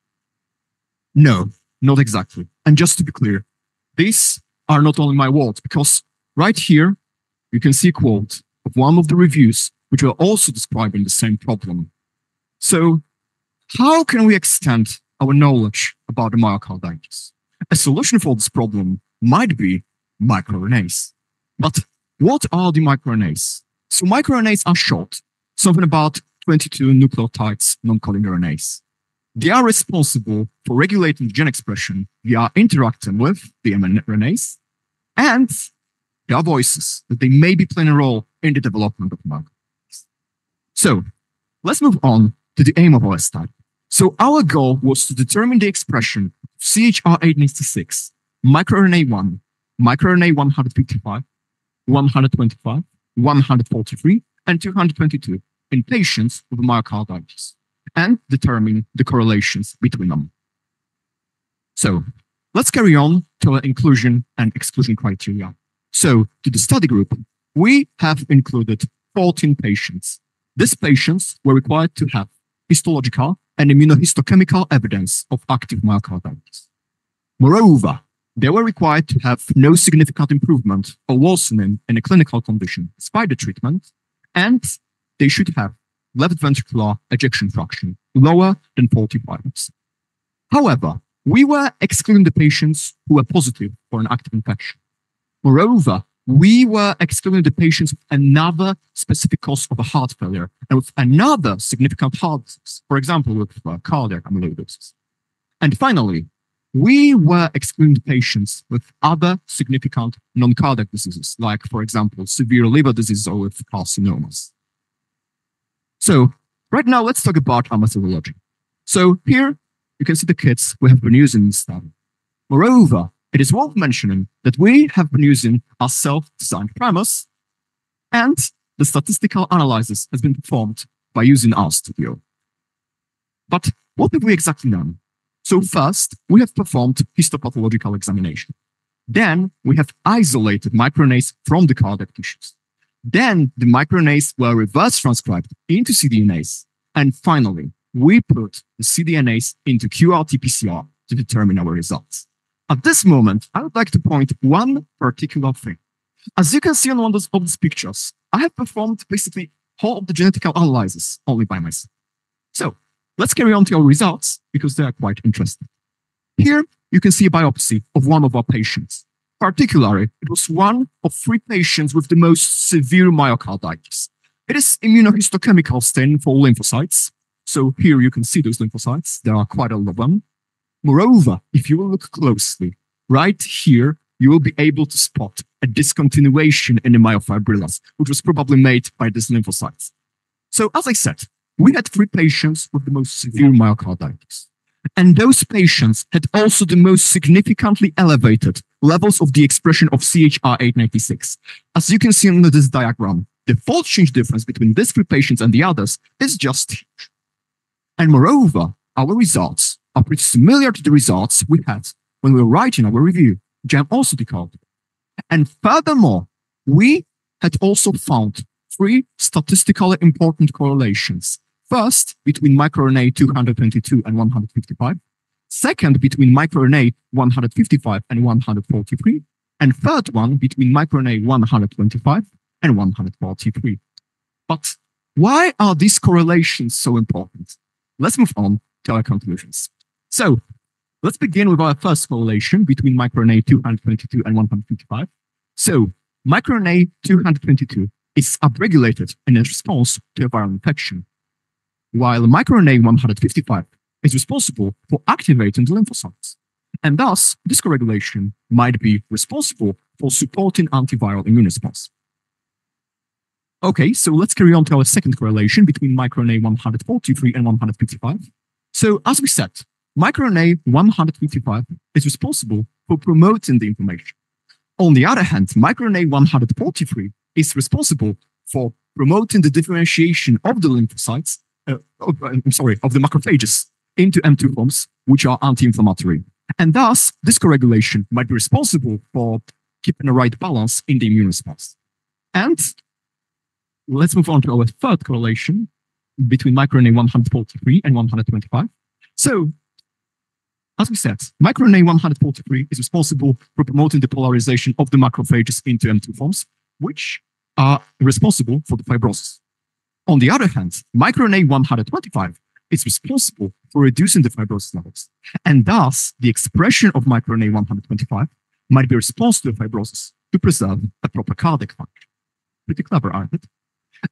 No, not exactly. And just to be clear, these are not only my words, because right here, you can see a quote of one of the reviews, which are also describing the same problem. So, how can we extend our knowledge about the myocarditis? A solution for this problem might be microRNAs. But what are the microRNAs? So, microRNAs are short, something about 22 nucleotides non-coding RNAs. They are responsible for regulating gene expression via interacting with the mRNAs, and there are voices that they may be playing a role in the development of myocarditis. So let's move on to the aim of our study. So our goal was to determine the expression of ChR896, microRNA 1, microRNA 155, 125, 143, and 222 in patients with myocarditis, and determine the correlations between them. So let's carry on to our inclusion and exclusion criteria. So to the study group, we have included 14 patients. These patients were required to have histological and immunohistochemical evidence of active myocarditis. Moreover, they were required to have no significant improvement or worsening in a clinical condition despite the treatment, and they should have left ventricular ejection fraction lower than 45%. However, we were excluding the patients who were positive for an active infection. Moreover, we were excluding the patients with another specific cause of a heart failure and with another significant heart disease, for example, with cardiac amyloidosis. And finally, we were excluding the patients with other significant non-cardiac diseases, like, for example, severe liver disease or with carcinomas. So right now, let's talk about our methodology. So here you can see the kits we have been using in this study. Moreover, it is worth mentioning that we have been using our self-designed primers, and the statistical analysis has been performed by using RStudio. But what have we exactly done? So first, we have performed histopathological examination. Then we have isolated microRNAs from the cardiac tissues. Then the microRNAs were reverse transcribed into cDNAs. And finally, we put the cDNAs into qRT-PCR to determine our results. At this moment, I would like to point one particular thing. As you can see on one of these pictures, I have performed basically all of the genetical analysis only by myself. So let's carry on to our results because they are quite interesting. Here, you can see a biopsy of one of our patients. Particularly, it was one of 3 patients with the most severe myocarditis. It is immunohistochemical staining for lymphocytes. So here you can see those lymphocytes. There are quite a lot of them. Moreover, if you will look closely, right here, you will be able to spot a discontinuation in the myofibrillars, which was probably made by these lymphocytes. So as I said, we had 3 patients with the most severe myocarditis. And those patients had also the most significantly elevated levels of the expression of CHR896. As you can see on this diagram, the fold change difference between these 3 patients and the others is just huge. And moreover, our results are pretty similar to the results we had when we were writing our review, which I'm also decoded. And furthermore, we had also found 3 statistically important correlations. First, between microRNA 222 and 155. Second, between microRNA 155 and 143. And third one, between microRNA 125 and 143. But why are these correlations so important? Let's move on to our conclusions. So let's begin with our first correlation between microRNA 222 and 155. So microRNA 222 is upregulated in response to a viral infection, while microRNA 155 is responsible for activating the lymphocytes. And thus, this co-regulation might be responsible for supporting antiviral immune response. Okay, so let's carry on to our second correlation between microRNA 143 and 155. So as we said, microRNA 155 is responsible for promoting the inflammation. On the other hand, microRNA 143 is responsible for promoting the differentiation of the lymphocytes, of the macrophages into M2 forms, which are anti-inflammatory. And thus, this co-regulation might be responsible for keeping a right balance in the immune response. And let's move on to our third correlation between microRNA 143 and 125. So, as we said, microRNA 143 is responsible for promoting the polarization of the macrophages into M2 forms, which are responsible for the fibrosis. On the other hand, microRNA 125 is responsible for reducing the fibrosis levels. And thus, the expression of microRNA 125 might be responsive to the fibrosis to preserve a proper cardiac function. Pretty clever, aren't it?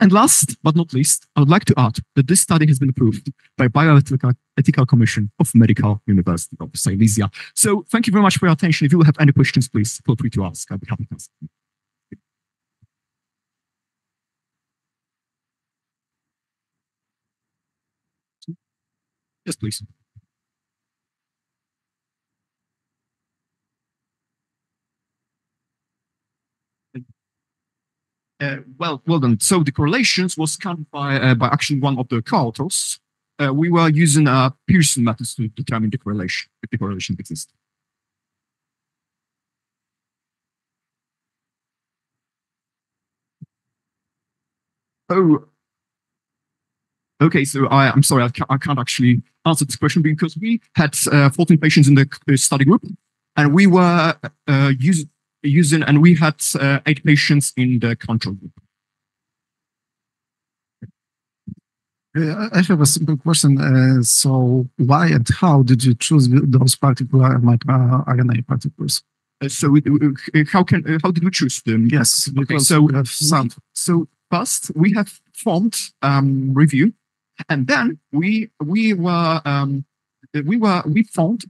And last but not least, I would like to add that this study has been approved by Bioethical Commission of Medical University of Silesia. So thank you very much for your attention. If you will have any questions, please feel free to ask. I'll be happy to answer. Yes, please. Well done. So the correlations was scanned by actually one of the co-authors. We were using Pearson methods to determine the correlation, if the correlation exists. Oh, okay. So I'm sorry, I can't actually answer this question because we had 14 patients in the study group, and we were and we had 8 patients in the control group. I have a simple question. So why and how did you choose those particular microRNA particles? How did we choose them? Yes, because okay, we have some. So first we have formed review, and then we found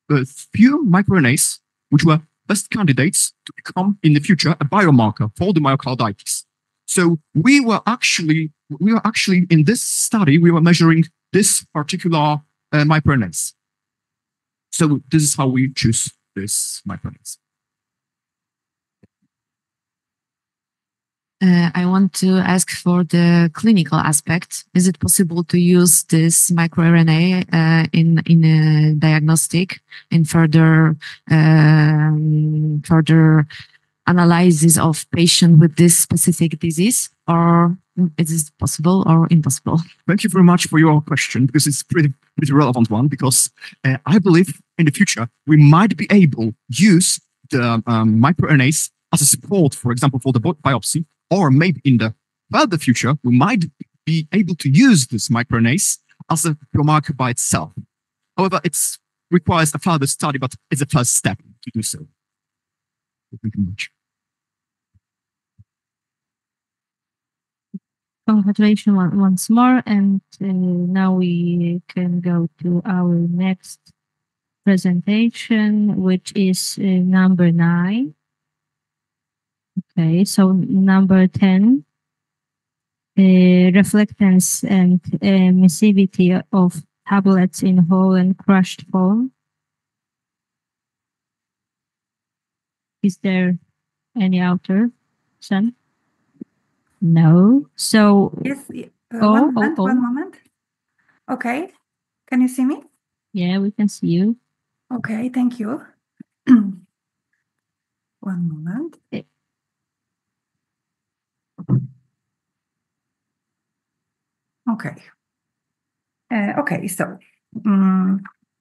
a few microRNAs which were best candidates to become in the future a biomarker for the myocarditis. So we were actually in this study, we were measuring this particular microRNAs. So this is how we choose this microRNAs. I want to ask for the clinical aspect. Is it possible to use this microRNA in a diagnostic, in further analysis of patient with this specific disease, or is it possible or impossible? Thank you very much for your question, because it's pretty relevant one, because I believe in the future we might be able to use the microRNAs as a support, for example, for the biopsy, or maybe in the further future, we might be able to use this microRNAs as a biomarker by itself. However, it requires a further study, but it's a first step to do so. Thank you very much. Congratulations once more, and now we can go to our next presentation, which is number 9. Okay, so number 10, reflectance and emissivity of tablets in whole and crushed form. Is there any author? Son? No. So yes. One moment. Okay. Can you see me? Yeah, we can see you. Okay, thank you. One moment. Okay. Okay, so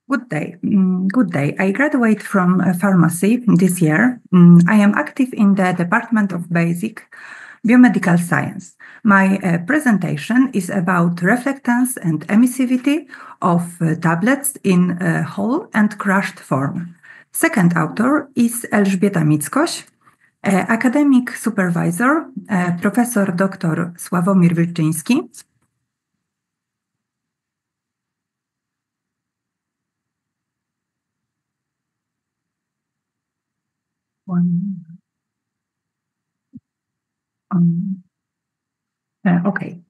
good day. Good day. I graduate from pharmacy this year. I am active in the Department of Basic Biomedical Science. My presentation is about reflectance and emissivity of tablets in whole and crushed form. Second author is Elżbieta Mickoś, academic supervisor, Professor Dr. Sławomir Wilczyński. Okay.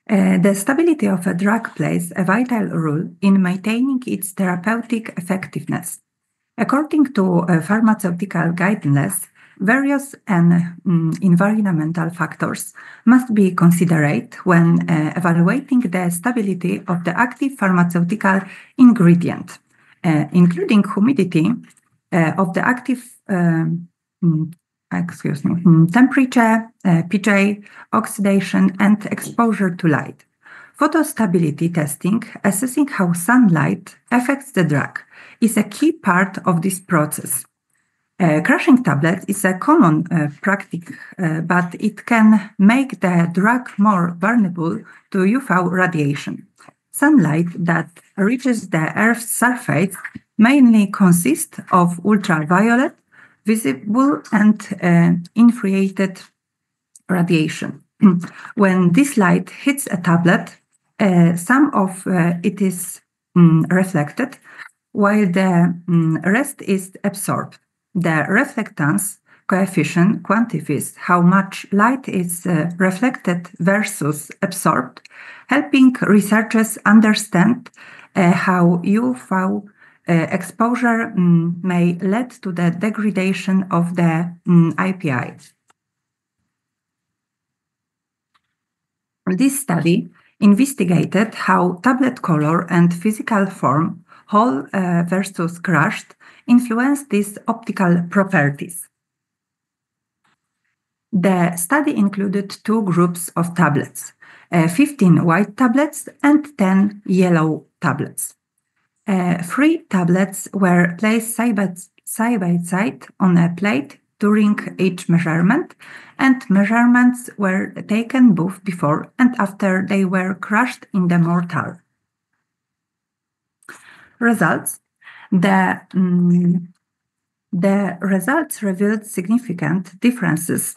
The stability of a drug plays a vital role in maintaining its therapeutic effectiveness. According to pharmaceutical guidelines, various environmental factors must be considered when evaluating the stability of the active pharmaceutical ingredient, including humidity of the active temperature, pH, oxidation, and exposure to light. Photostability testing, assessing how sunlight affects the drug, is a key part of this process. Crushing tablets is a common practice, but it can make the drug more vulnerable to UV radiation. Sunlight that reaches the Earth's surface mainly consists of ultraviolet, visible and infrared radiation. When this light hits a tablet, some of it is reflected, while the rest is absorbed. The reflectance coefficient quantifies how much light is reflected versus absorbed, helping researchers understand how UV exposure may lead to the degradation of the IPI. This study investigated how tablet color and physical form, whole versus crushed, influence these optical properties. The study included 2 groups of tablets, 15 white tablets and 10 yellow tablets. 3 tablets were placed side by side on a plate during each measurement, and measurements were taken both before and after they were crushed in the mortar. Results. The results revealed significant differences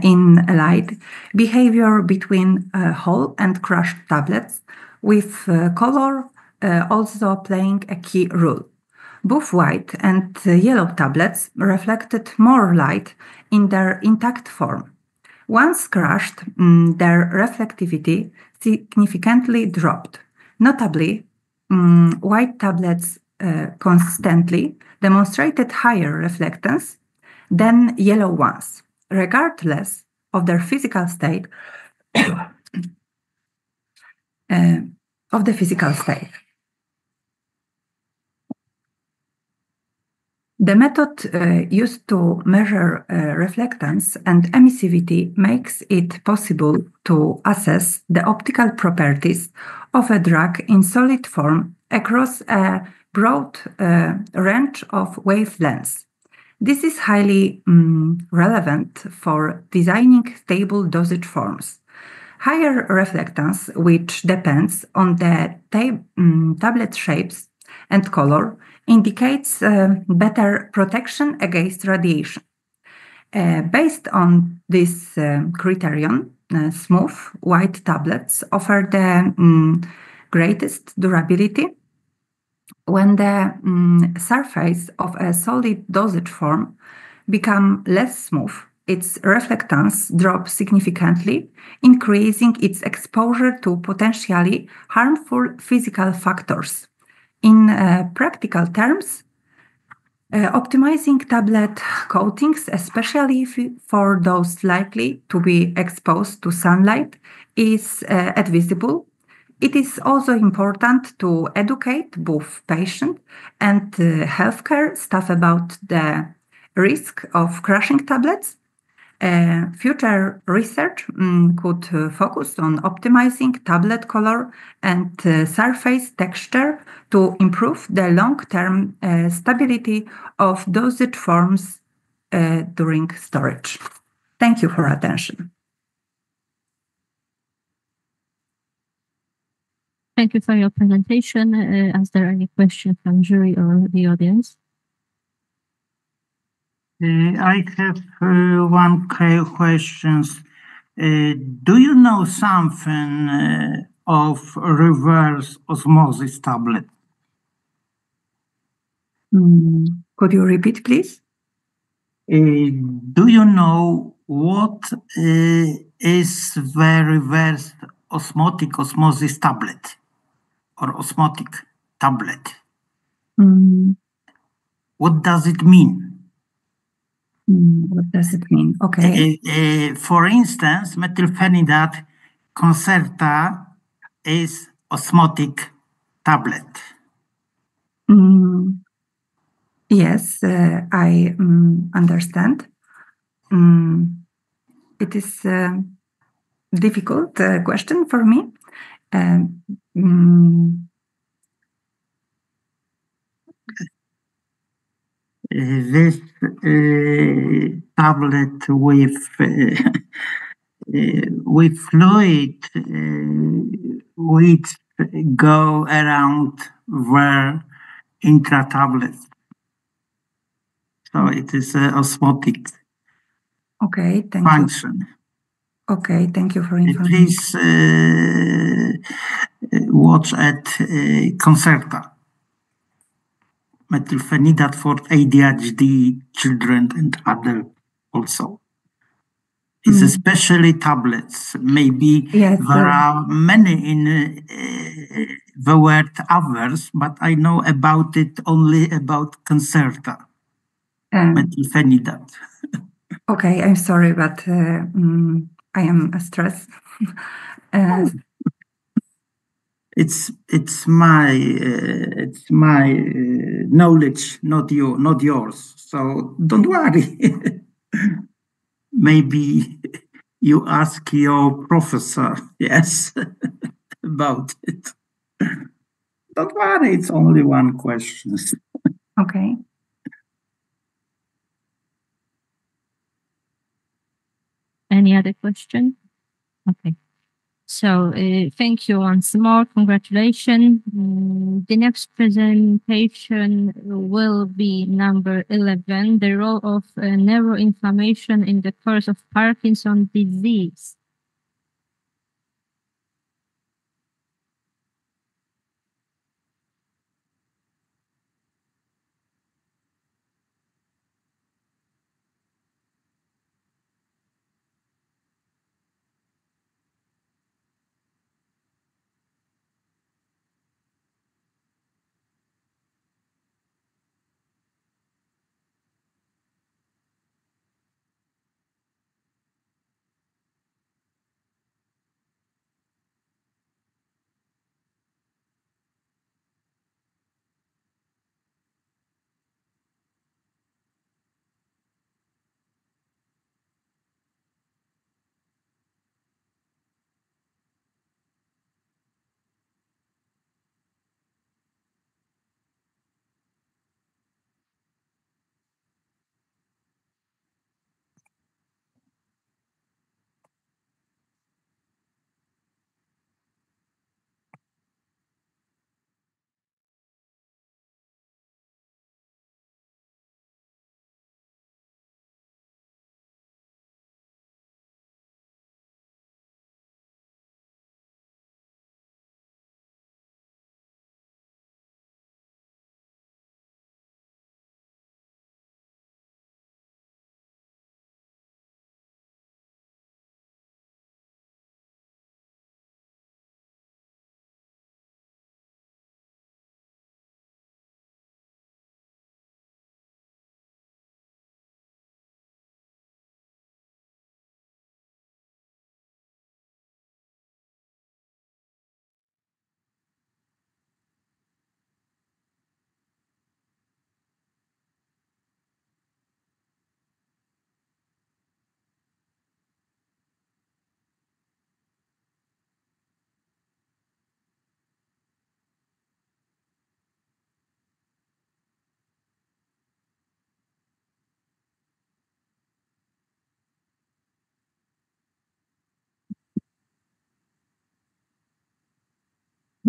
in light behavior between whole and crushed tablets, with color also playing a key role. Both white and yellow tablets reflected more light in their intact form. Once crushed, their reflectivity significantly dropped. Notably, white tablets consistently demonstrated higher reflectance than yellow ones, regardless of their physical state. Of the physical state. The method used to measure reflectance and emissivity makes it possible to assess the optical properties of a drug in solid form across a broad range of wavelengths. This is highly relevant for designing stable dosage forms. Higher reflectance, which depends on the tablet shapes and color, indicates better protection against radiation. Based on this criterion, smooth white tablets offer the greatest durability. When the surface of a solid dosage form becomes less smooth, its reflectance drops significantly, increasing its exposure to potentially harmful physical factors. In practical terms, optimizing tablet coatings, especially for those likely to be exposed to sunlight, is advisable. It is also important to educate both patient and healthcare staff about the risk of crushing tablets. Future research could focus on optimizing tablet color and surface texture to improve the long-term stability of dosage forms during storage. Thank you for attention. Thank you for your presentation. Is there any questions from jury or the audience? I have one question. Do you know something of reverse osmosis tablet? Could you repeat, please? Do you know what is the reverse osmosis tablet or osmotic tablet? What does it mean? What does it mean? Okay. For instance, methylphenidate Concerta is osmotic tablet. Yes, I understand. It is a difficult question for me. This tablet with fluid which go around the intratablet. So it is an osmotic function. Okay, thank you for information. Please watch at Concerta. Methylphenidate for ADHD children and adults also. It's especially tablets. Maybe there are many in the word others, but I know about it only about Concerta. Methylphenidate. Okay, I'm sorry, but I am stressed. It's my knowledge, not yours. So don't worry. Maybe you ask your professor, yes, about it. Don't worry, it's only one question. Okay. Any other question? Okay. So thank you once more. Congratulations. The next presentation will be number 11, the role of neuroinflammation in the course of Parkinson's disease.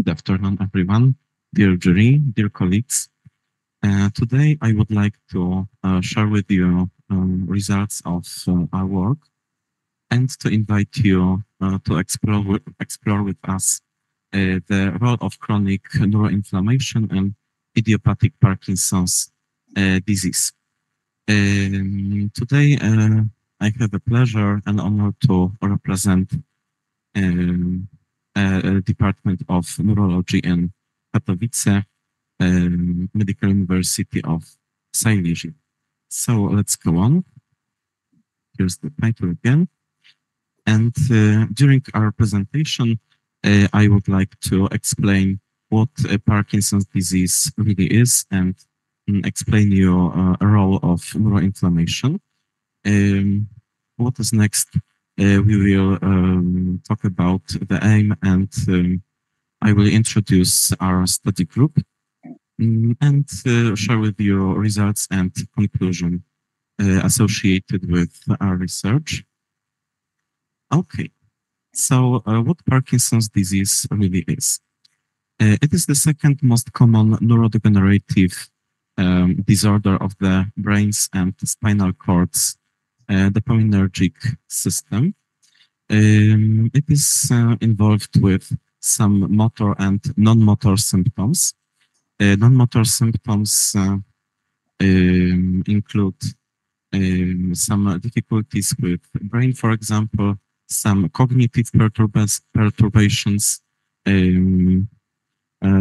Good afternoon, everyone, dear jury, dear colleagues. Today, I would like to share with you results of our work and to invite you to explore with us the role of chronic neuroinflammation and idiopathic Parkinson's disease. Today, I have the pleasure and honor to represent Department of Neurology in Katowice, Medical University of Silesia. So let's go on. Here's the title again. And during our presentation, I would like to explain what Parkinson's disease really is and explain you a role of neuroinflammation. What is next? We will talk about the aim, and I will introduce our study group and share with you results and conclusion associated with our research. Okay, so what Parkinson's disease really is? It is the second most common neurodegenerative disorder of the brains and spinal cords, dopaminergic system. It is involved with some motor and non-motor symptoms. Non-motor symptoms include some difficulties with brain, for example, some cognitive perturbations,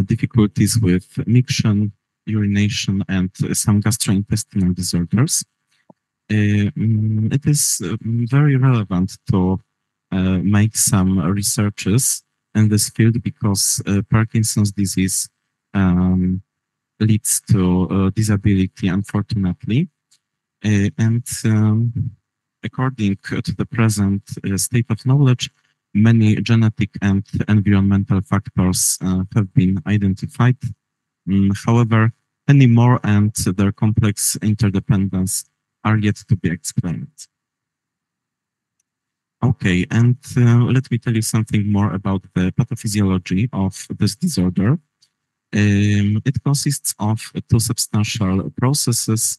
difficulties with miction, urination, and some gastrointestinal disorders. It is very relevant to make some researches in this field because Parkinson's disease leads to disability, unfortunately. And according to the present state of knowledge, many genetic and environmental factors have been identified. However, any more and their complex interdependence are yet to be explained. Okay, and let me tell you something more about the pathophysiology of this disorder. It consists of two substantial processes,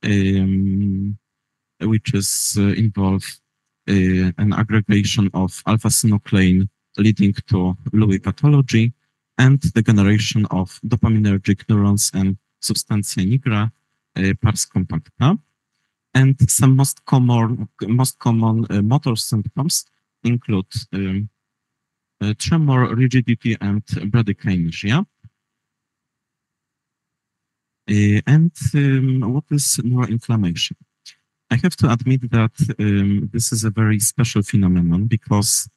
which involve an aggregation of alpha-synuclein leading to Lewy pathology and the generation of dopaminergic neurons and substantia nigra, pars compacta. And some most common motor symptoms include tremor, rigidity, and bradykinesia. And what is neuroinflammation? I have to admit that this is a very special phenomenon because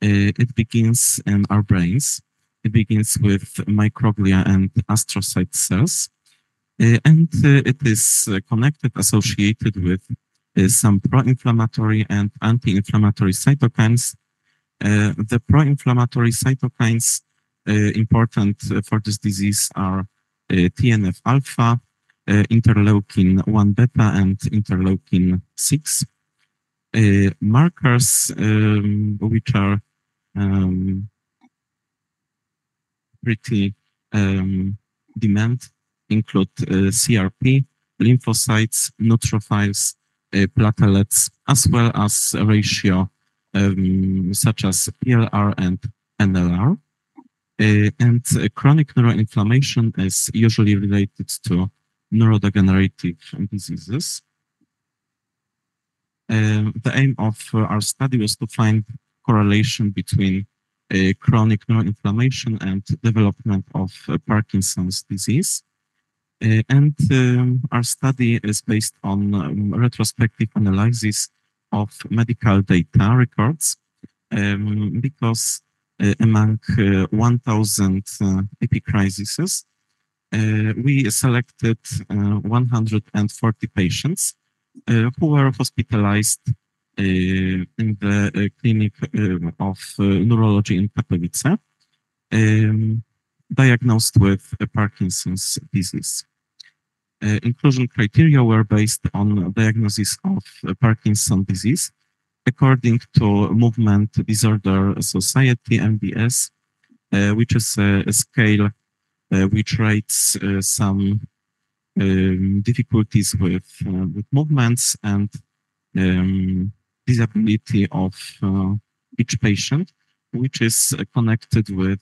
it begins in our brains. It begins with microglia and astrocyte cells. And it is connected, associated with some pro-inflammatory and anti-inflammatory cytokines. The pro-inflammatory cytokines important for this disease are TNF-alpha, interleukin-1 beta, and interleukin-6. Markers which are pretty demand include CRP, lymphocytes, neutrophils, platelets, as well as a ratio such as PLR and NLR. And chronic neuroinflammation is usually related to neurodegenerative diseases. The aim of our study was to find correlation between chronic neuroinflammation and development of Parkinson's disease. And our study is based on retrospective analysis of medical data records because among 1,000 epicrises, we selected 140 patients who were hospitalized in the clinic of neurology in Katowice, diagnosed with Parkinson's disease. Inclusion criteria were based on diagnosis of Parkinson's disease according to Movement Disorder Society, MDS, which is a scale which rates some difficulties with movements and disability of each patient, which is connected with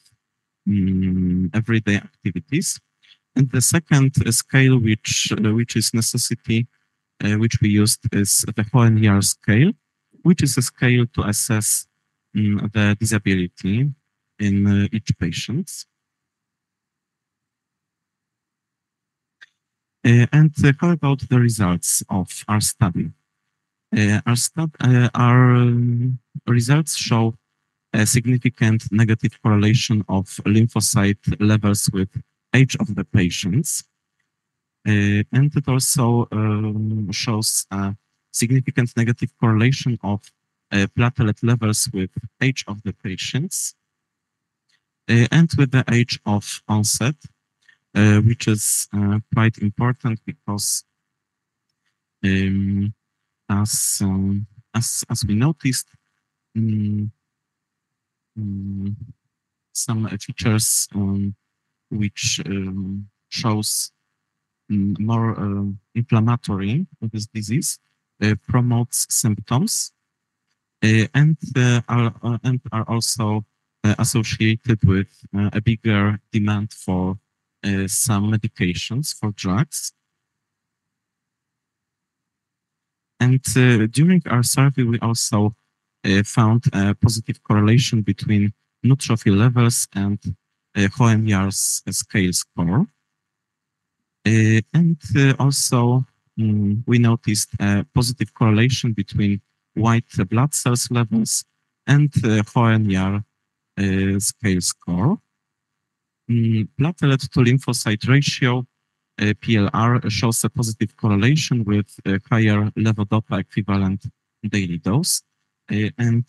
everyday activities. And the second scale, which is necessity, which we used, is the Hohenjahr scale, which is a scale to assess the disability in each patient. And how about the results of our study? Our results show a significant negative correlation of lymphocyte levels with age of the patients. And it also shows a significant negative correlation of platelet levels with age of the patients and with the age of onset, which is quite important because as we noticed, some features which shows more inflammatory of this disease promotes symptoms and are also associated with a bigger demand for some medications, for drugs. And during our survey, we also found a positive correlation between neutrophil levels and Hohenjahr's scale score. And also we noticed a positive correlation between white blood cells levels and Hohenjahr scale score. Platelet to lymphocyte ratio, PLR, shows a positive correlation with higher levodopa equivalent daily dose, and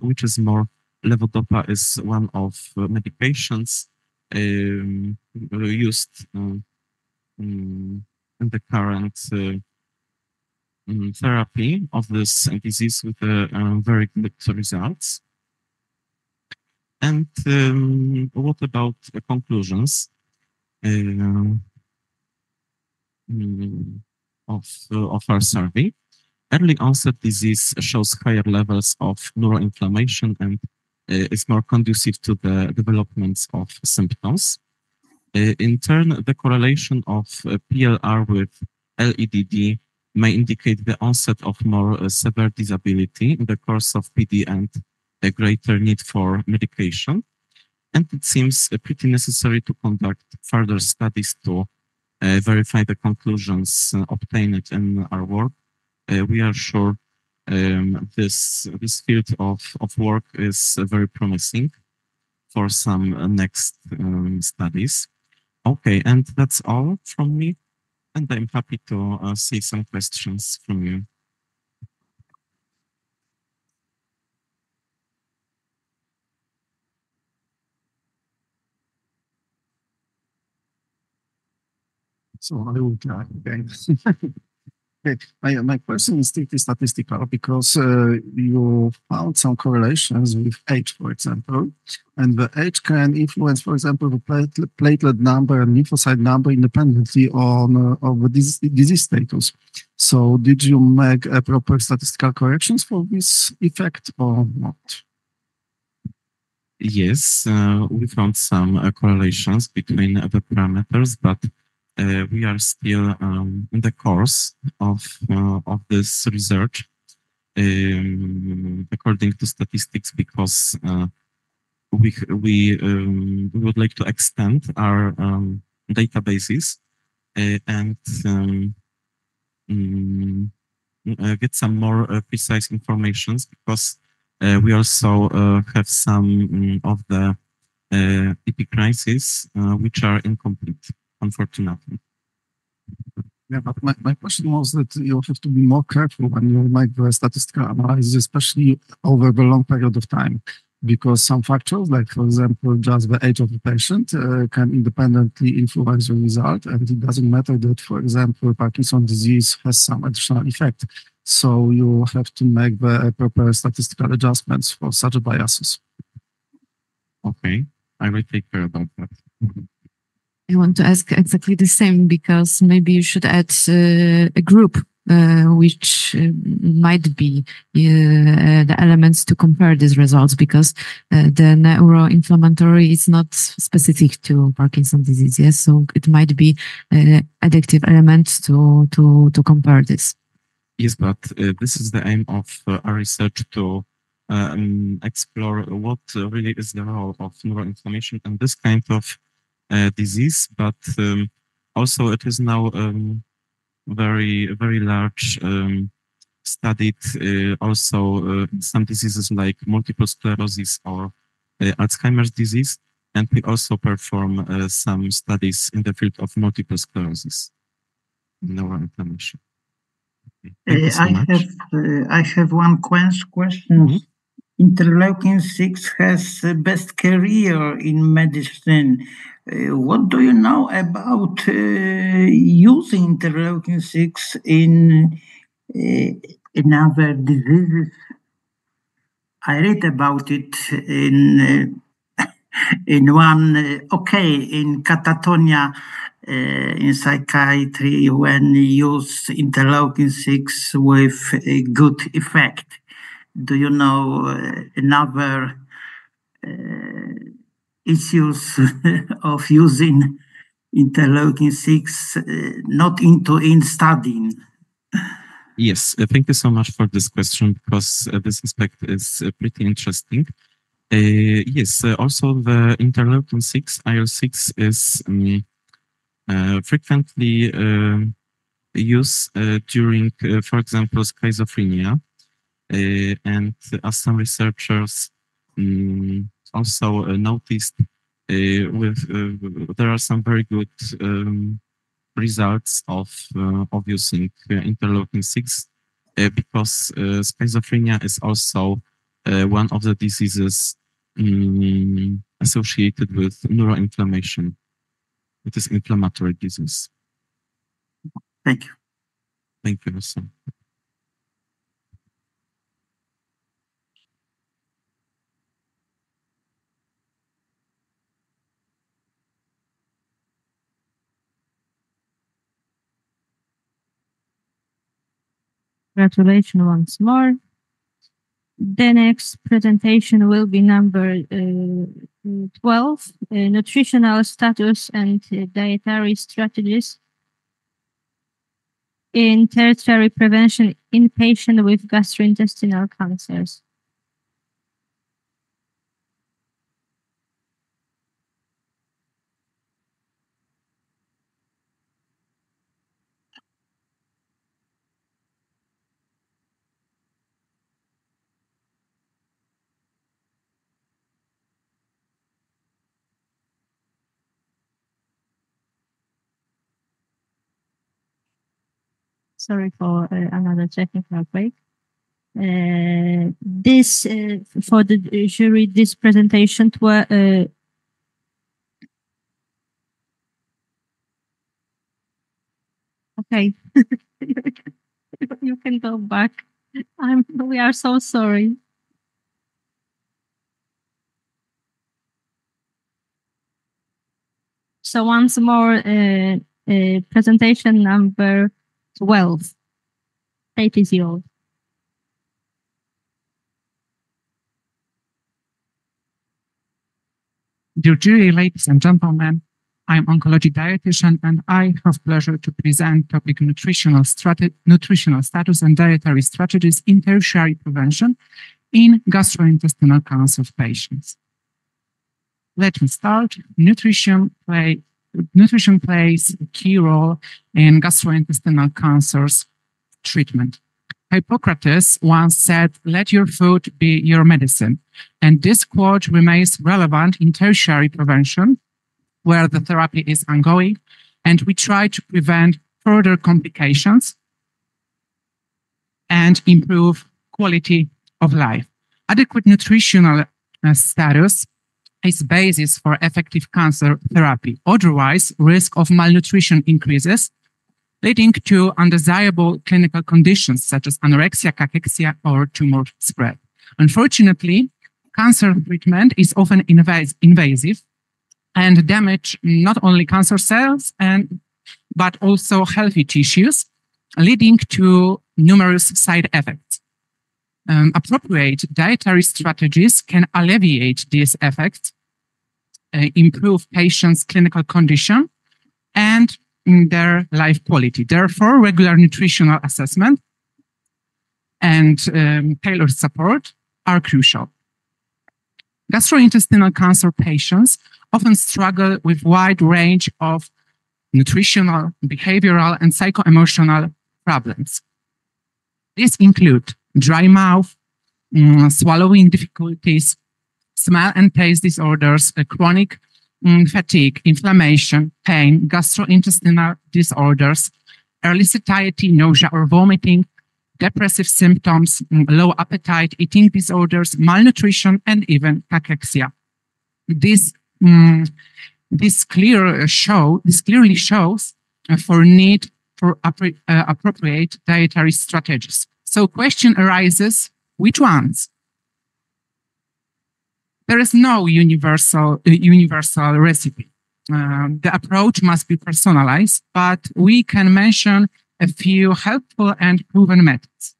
which is more, levodopa is one of medications used in the current therapy of this disease with very good results. And what about conclusions of our survey? Early onset disease shows higher levels of neuroinflammation and is more conducive to the development of symptoms. In turn, the correlation of PLR with LEDD may indicate the onset of more severe disability in the course of PD and a greater need for medication. And it seems pretty necessary to conduct further studies to verify the conclusions obtained in our work. We are sure this field of work is very promising for some next studies. Okay, and that's all from me. And I'm happy to see some questions from you. So I will try again. Okay. My question is strictly statistical because you found some correlations with age, for example, and the age can influence, for example, the platelet number and lymphocyte number independently of the disease status. So did you make a proper statistical corrections for this effect or not? Yes, we found some correlations between the parameters, but we are still in the course of this research according to statistics, because we would like to extend our databases and get some more precise informations, because we also have some of the EP crises which are incomplete, unfortunately. Yeah, but my question was that you have to be more careful when you make the statistical analysis, especially over the long period of time, because some factors, like for example, just the age of the patient can independently influence the result, and it doesn't matter that, for example, Parkinson's disease has some additional effect. So you have to make the proper statistical adjustments for such biases. Okay, I will take care about that. I want to ask exactly the same because maybe you should add a group which might be the elements to compare these results because the neuroinflammatory is not specific to Parkinson's disease. Yes, so it might be addictive elements to compare this. Yes, but this is the aim of our research to explore what really is the role of neuroinflammation in this kind of disease, but also it is now very, very large studied also some diseases like multiple sclerosis or Alzheimer's disease, and we also perform some studies in the field of multiple sclerosis, neuroinflammation. Thank you so much. I have one question. Mm-hmm. Interleukin-6 has best career in medicine. What do you know about using interleukin-6 in other diseases? I read about it in one, in catatonia in psychiatry when use interleukin-6 with a good effect. Do you know another issues of using interleukin-6 not in studying? Yes, thank you so much for this question because this aspect is pretty interesting. Yes, also the interleukin-6, IL-6 is frequently used during, for example, schizophrenia. And as some researchers also noticed, there are some very good results of using interleukin-6 because schizophrenia is also one of the diseases associated with neuroinflammation. It is inflammatory disease. Thank you. Thank you, also. Congratulations once more. The next presentation will be number 12, nutritional status and dietary strategies in tertiary prevention in patients with gastrointestinal cancers. Sorry for another technical break. This for the jury, this presentation were okay. You can go back. We are so sorry. So once more, presentation number 12. State is yours. Dear jury, ladies and gentlemen, I'm oncology dietitian and I have pleasure to present topic nutritional status and dietary strategies in tertiary prevention in gastrointestinal cancer patients. Let me start. Nutrition plays a key role in gastrointestinal cancers treatment. Hippocrates once said, "Let your food be your medicine." And this quote remains relevant in tertiary prevention, where the therapy is ongoing, and we try to prevent further complications and improve quality of life. Adequate nutritional status is basis for effective cancer therapy. Otherwise, risk of malnutrition increases, leading to undesirable clinical conditions such as anorexia, cachexia, or tumor spread. Unfortunately, cancer treatment is often invasive and damage not only cancer cells but also healthy tissues, leading to numerous side effects. Appropriate dietary strategies can alleviate these effects, improve patients' clinical condition, and their life quality. Therefore, regular nutritional assessment and tailored support are crucial. Gastrointestinal cancer patients often struggle with a wide range of nutritional, behavioral, and psycho-emotional problems. These include dry mouth, swallowing difficulties, smell and taste disorders, chronic fatigue, inflammation, pain, gastrointestinal disorders, early satiety, nausea or vomiting, depressive symptoms, low appetite, eating disorders, malnutrition, and even cachexia. This clearly shows for need for appropriate dietary strategies. So question arises, which ones? There is no universal recipe. The approach must be personalized, but we can mention a few helpful and proven methods.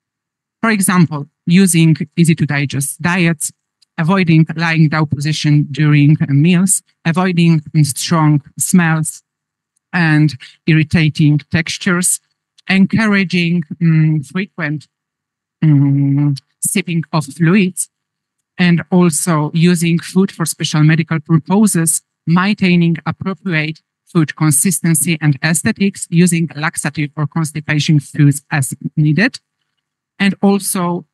For example, using easy-to-digest diets, avoiding lying down position during meals, avoiding strong smells and irritating textures, encouraging frequent sipping of fluids, and also using food for special medical purposes, maintaining appropriate food consistency and aesthetics, using laxative or constipation foods as needed, and also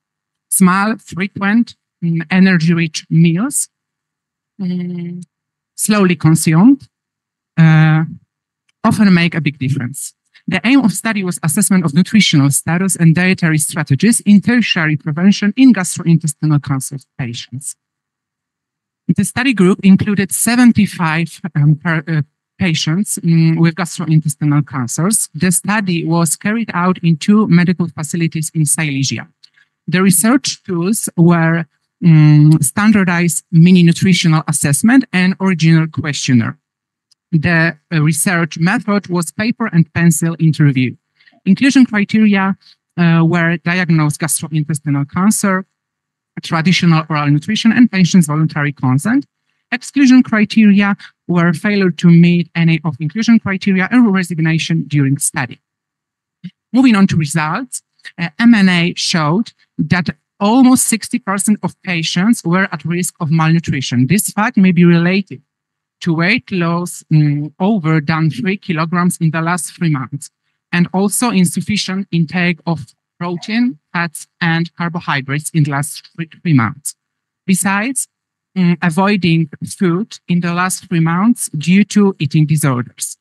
small, frequent, energy-rich meals, slowly consumed, often make a big difference. The aim of study was assessment of nutritional status and dietary strategies in tertiary prevention in gastrointestinal cancer patients. The study group included 75 patients with gastrointestinal cancers. The study was carried out in 2 medical facilities in Silesia. The research tools were standardized mini nutritional assessment and original questionnaire. The research method was paper and pencil interview. Inclusion criteria were diagnosed gastrointestinal cancer, traditional oral nutrition, and patient's voluntary consent. Exclusion criteria were failure to meet any of inclusion criteria and resignation during study. Moving on to results, M&A showed that almost 60% of patients were at risk of malnutrition. This fact may be related to weight loss over than 3 kilograms in the last 3 months, and also insufficient intake of protein, fats, and carbohydrates in the last 3 months. Besides, avoiding food in the last 3 months due to eating disorders.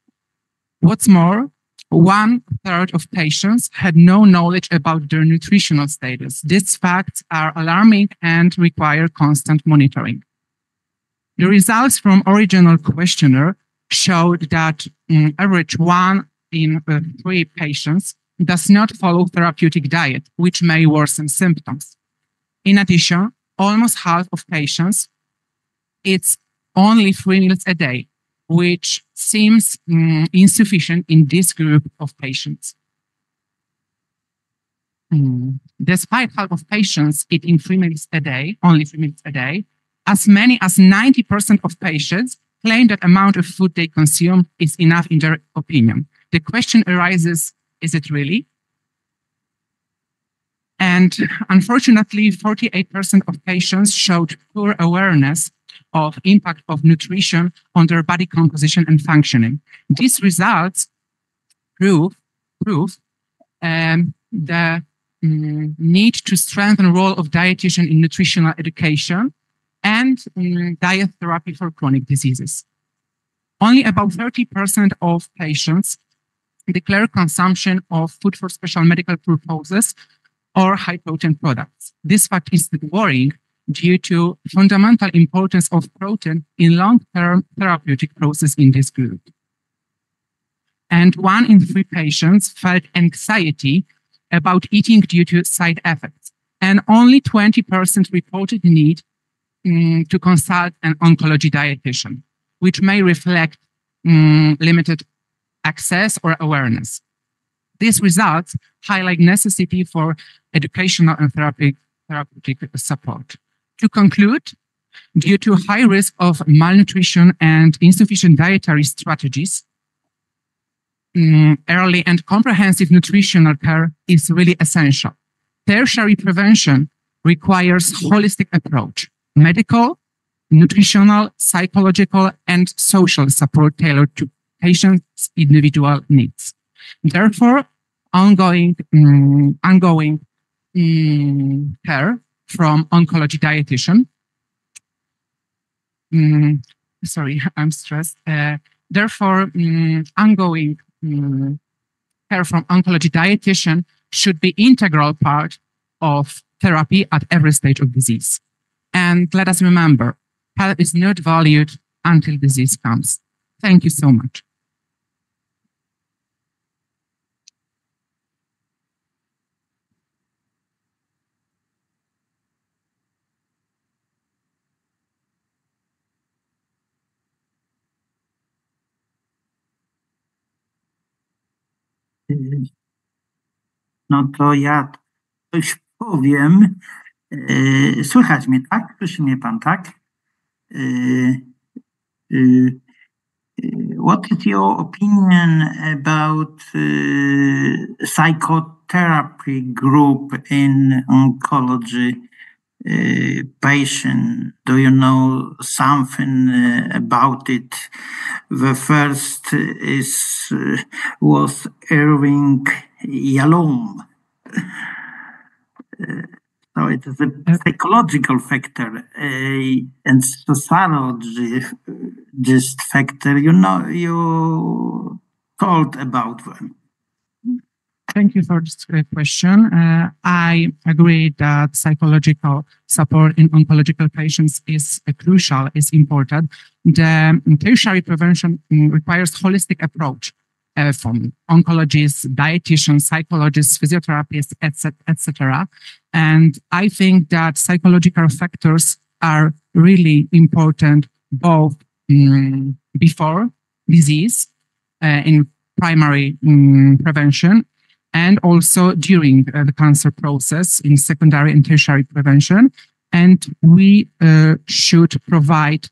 What's more, 1/3 of patients had no knowledge about their nutritional status. These facts are alarming and require constant monitoring. The results from original questionnaire showed that average 1 in 3 patients does not follow therapeutic diet, which may worsen symptoms. In addition, almost half of patients eats only 3 meals a day, which seems insufficient in this group of patients. Despite half of patients eating 3 meals a day, only 3 meals a day, as many as 90% of patients claim that amount of food they consume is enough in their opinion. The question arises, is it really? And unfortunately, 48% of patients showed poor awareness of impact of nutrition on their body composition and functioning. These results prove the need to strengthen the role of dietitian in nutritional education and diet therapy for chronic diseases. Only about 30% of patients declare consumption of food for special medical purposes or high-protein products. This fact is worrying due to fundamental importance of protein in long-term therapeutic process in this group. And 1 in 3 patients felt anxiety about eating due to side effects, and only 20% reported need to consult an oncology dietitian, which may reflect limited access or awareness. These results highlight necessity for educational and therapeutic support. To conclude, due to high risk of malnutrition and insufficient dietary strategies, early and comprehensive nutritional care is really essential. Tertiary prevention requires holistic approach, medical, nutritional, psychological, and social support tailored to patients' individual needs. Therefore, ongoing care from oncology dietitian. Sorry, I'm stressed. Therefore, ongoing care from oncology dietitian should be integral part of therapy at every stage of disease. And let us remember, health is not valued until disease comes. Thank you so much. No to ja coś powiem. Słychać mnie, tak? Słyszy mnie pan, tak? What is your opinion about psychotherapy group in oncology patient? Do you know something about it? The first was Irving Yalom. So it is a psychological factor and sociologist factor. You know, you told about them. Thank you for this question. I agree that psychological support in oncological patients is crucial, is important. The tertiary prevention requires holistic approach from oncologists, dietitians, psychologists, physiotherapists, etc. And I think that psychological factors are really important both before disease in primary prevention and also during the cancer process in secondary and tertiary prevention. And we should provide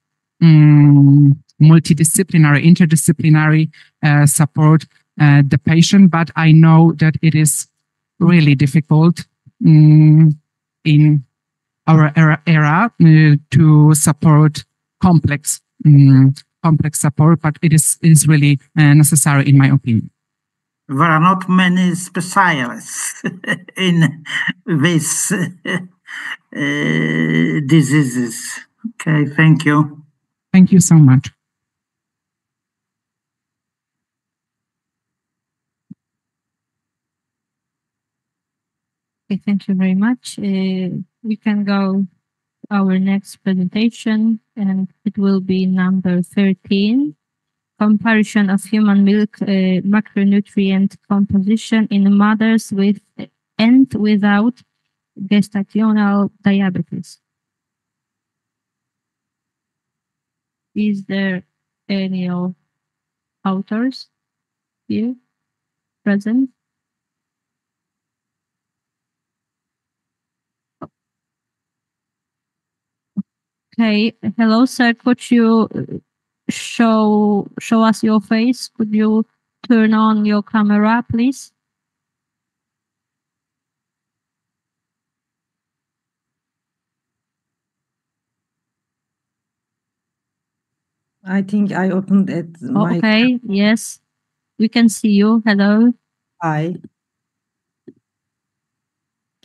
multidisciplinary, interdisciplinary support the patient, but I know that it is really difficult in our era to support complex support, but it is really necessary in my opinion. There are not many specialists in these diseases. Okay, thank you. Thank you so much. Okay, thank you very much. We can go to our next presentation, and it will be number 13. Comparison of human milk macronutrient composition in mothers with and without gestational diabetes. Is there any authors here present? Okay, hello, sir. Could you show us your face? Could you turn on your camera, please? I think I opened it. Okay, yes, we can see you. Hello. Hi.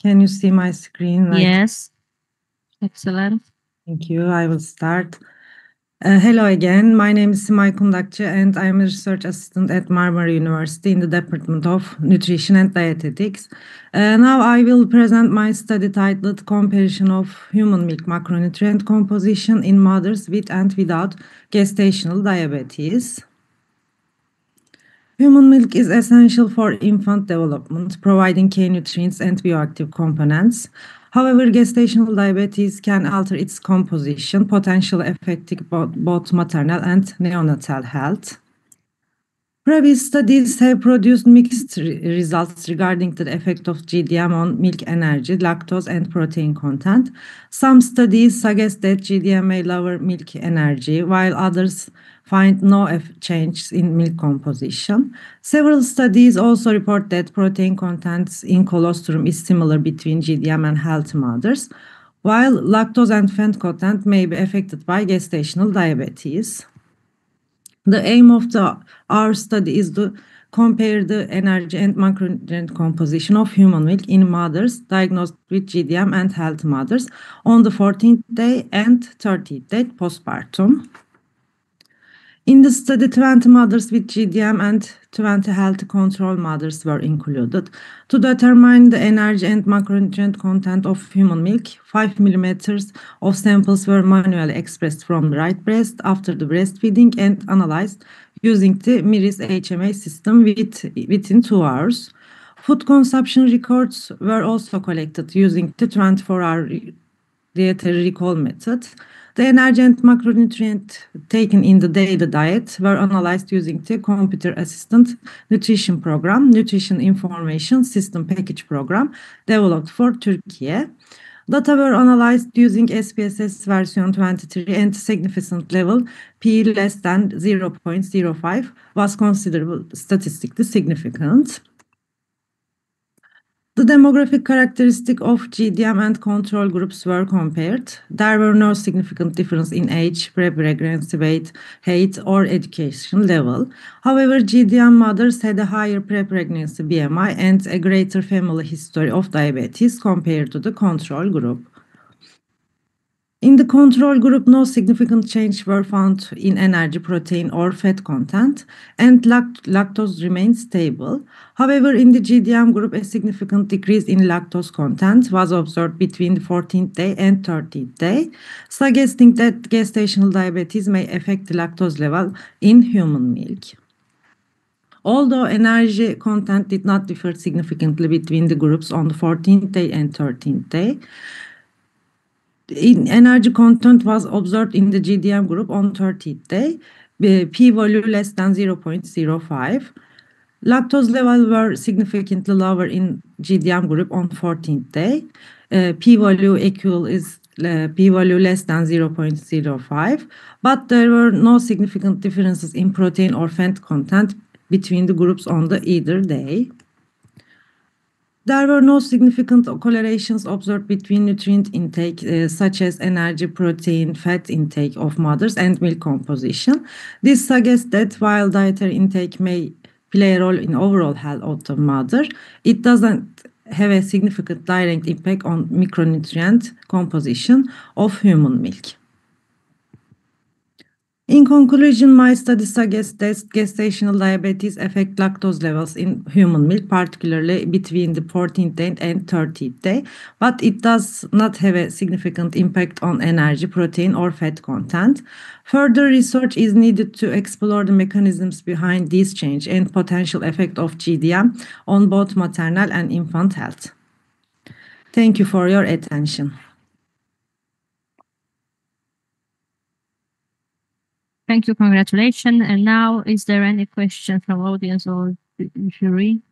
Can you see my screen? Yes. Excellent. Thank you. I will start. Hello again. My name is Simay Kundakçı and I'm a research assistant at Marmara University in the Department of Nutrition and Dietetics. Now I will present my study titled Comparison of Human Milk Macronutrient Composition in Mothers with and Without Gestational Diabetes. Human milk is essential for infant development, providing key nutrients and bioactive components. However, gestational diabetes can alter its composition, potentially affecting both maternal and neonatal health. Previous studies have produced mixed results regarding the effect of GDM on milk energy, lactose, and protein content. Some studies suggest that GDM may lower milk energy, while others find no change in milk composition. Several studies also report that protein content in colostrum is similar between GDM and healthy mothers, while lactose and fat content may be affected by gestational diabetes. The aim of our study is to compare the energy and macronutrient composition of human milk in mothers diagnosed with GDM and healthy mothers on the 14th day and 30th day postpartum. In the study, 20 mothers with GDM and 20 healthy control mothers were included. To determine the energy and macronutrient content of human milk, 5 millimeters of samples were manually expressed from the right breast after the breastfeeding and analyzed using the MIRIS HMA system within 2 hours. Food consumption records were also collected using the 24-hour dietary recall method. The energy and macronutrient taken in the daily diet were analyzed using the Computer Assistant Nutrition Program, Nutrition Information System Package Program, developed for Turkey. Data were analyzed using SPSS version 23 and significant level P less than 0.05 was considered statistically significant. The demographic characteristics of GDM and control groups were compared. There were no significant difference in age, pre-pregnancy weight, height, or education level. However, GDM mothers had a higher pre-pregnancy BMI and a greater family history of diabetes compared to the control group. In the control group, no significant change were found in energy, protein, or fat content, and lactose remained stable. However, in the GDM group, a significant decrease in lactose content was observed between the 14th day and 30th day, suggesting that gestational diabetes may affect the lactose level in human milk. Although energy content did not differ significantly between the groups on the 14th day and 13th day, energy content was observed in the GDM group on 30th day, p-value less than 0.05. Lactose levels were significantly lower in GDM group on 14th day. P-value equal is p-value less than 0.05, but there were no significant differences in protein or fat content between the groups on the either day. There were no significant correlations observed between nutrient intake, such as energy, protein, fat intake of mothers and milk composition. This suggests that while dietary intake may play a role in overall health of the mother, it doesn't have a significant direct impact on micronutrient composition of human milk. In conclusion, my study suggests that gestational diabetes affect lactose levels in human milk, particularly between the 14th day and 30th day, but it does not have a significant impact on energy, protein, or fat content. Further research is needed to explore the mechanisms behind this change and potential effect of GDM on both maternal and infant health. Thank you for your attention. Thank you, congratulations. And now, is there any question from audience or jury?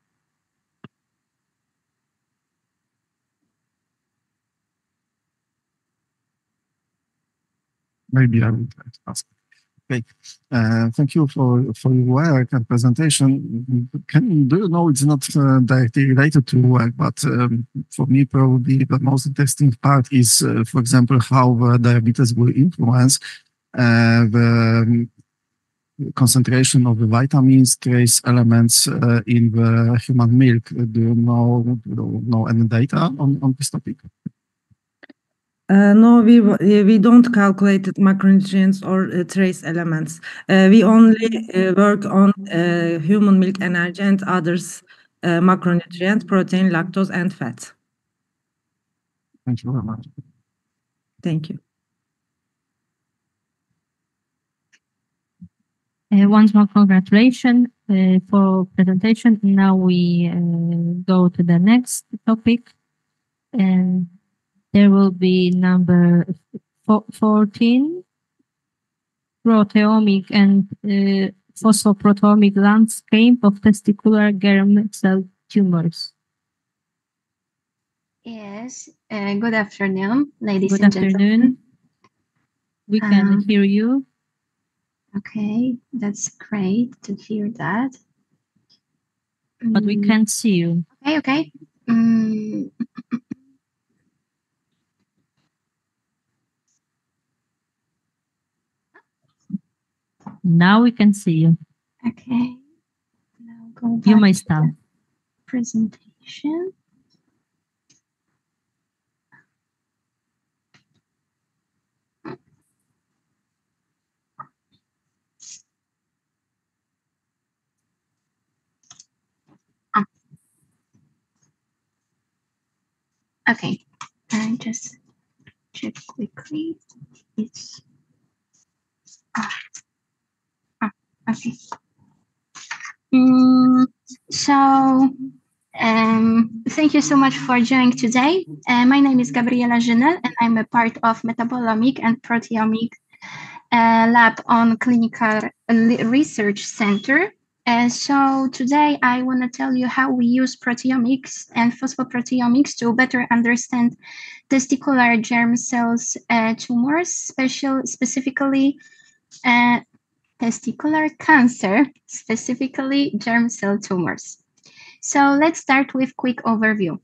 Maybe I would like to ask. Okay, thank you for your work and presentation. Do you know, it's not directly related to work, but for me probably the most interesting part is, for example, how diabetes will influence the concentration of the vitamins, trace elements in the human milk. Do you know any data on this topic? No, we don't calculate macronutrients or trace elements. We only work on human milk energy and others macronutrients, protein, lactose, and fat. Thank you very much. Thank you. Once more, congratulations for presentation. Now we go to the next topic. And there will be number 14, proteomic and phosphoproteomic landscape of testicular germ cell tumors. Yes, good afternoon, ladies Good and afternoon. gentlemen. We can hear you. Okay, that's great to hear that. But we can't see you. Okay. Now we can see you. Okay. Now go back You may to start. the presentation. Okay, I just check quickly. It's okay. Thank you so much for joining today. My name is Gabriela Żynel, and I'm a part of Metabolomic and Proteomic Lab on Clinical Research Center. So today I want to tell you how we use proteomics and phosphoproteomics to better understand testicular germ cells tumors, specifically testicular cancer, specifically germ cell tumors. So let's start with quick overview.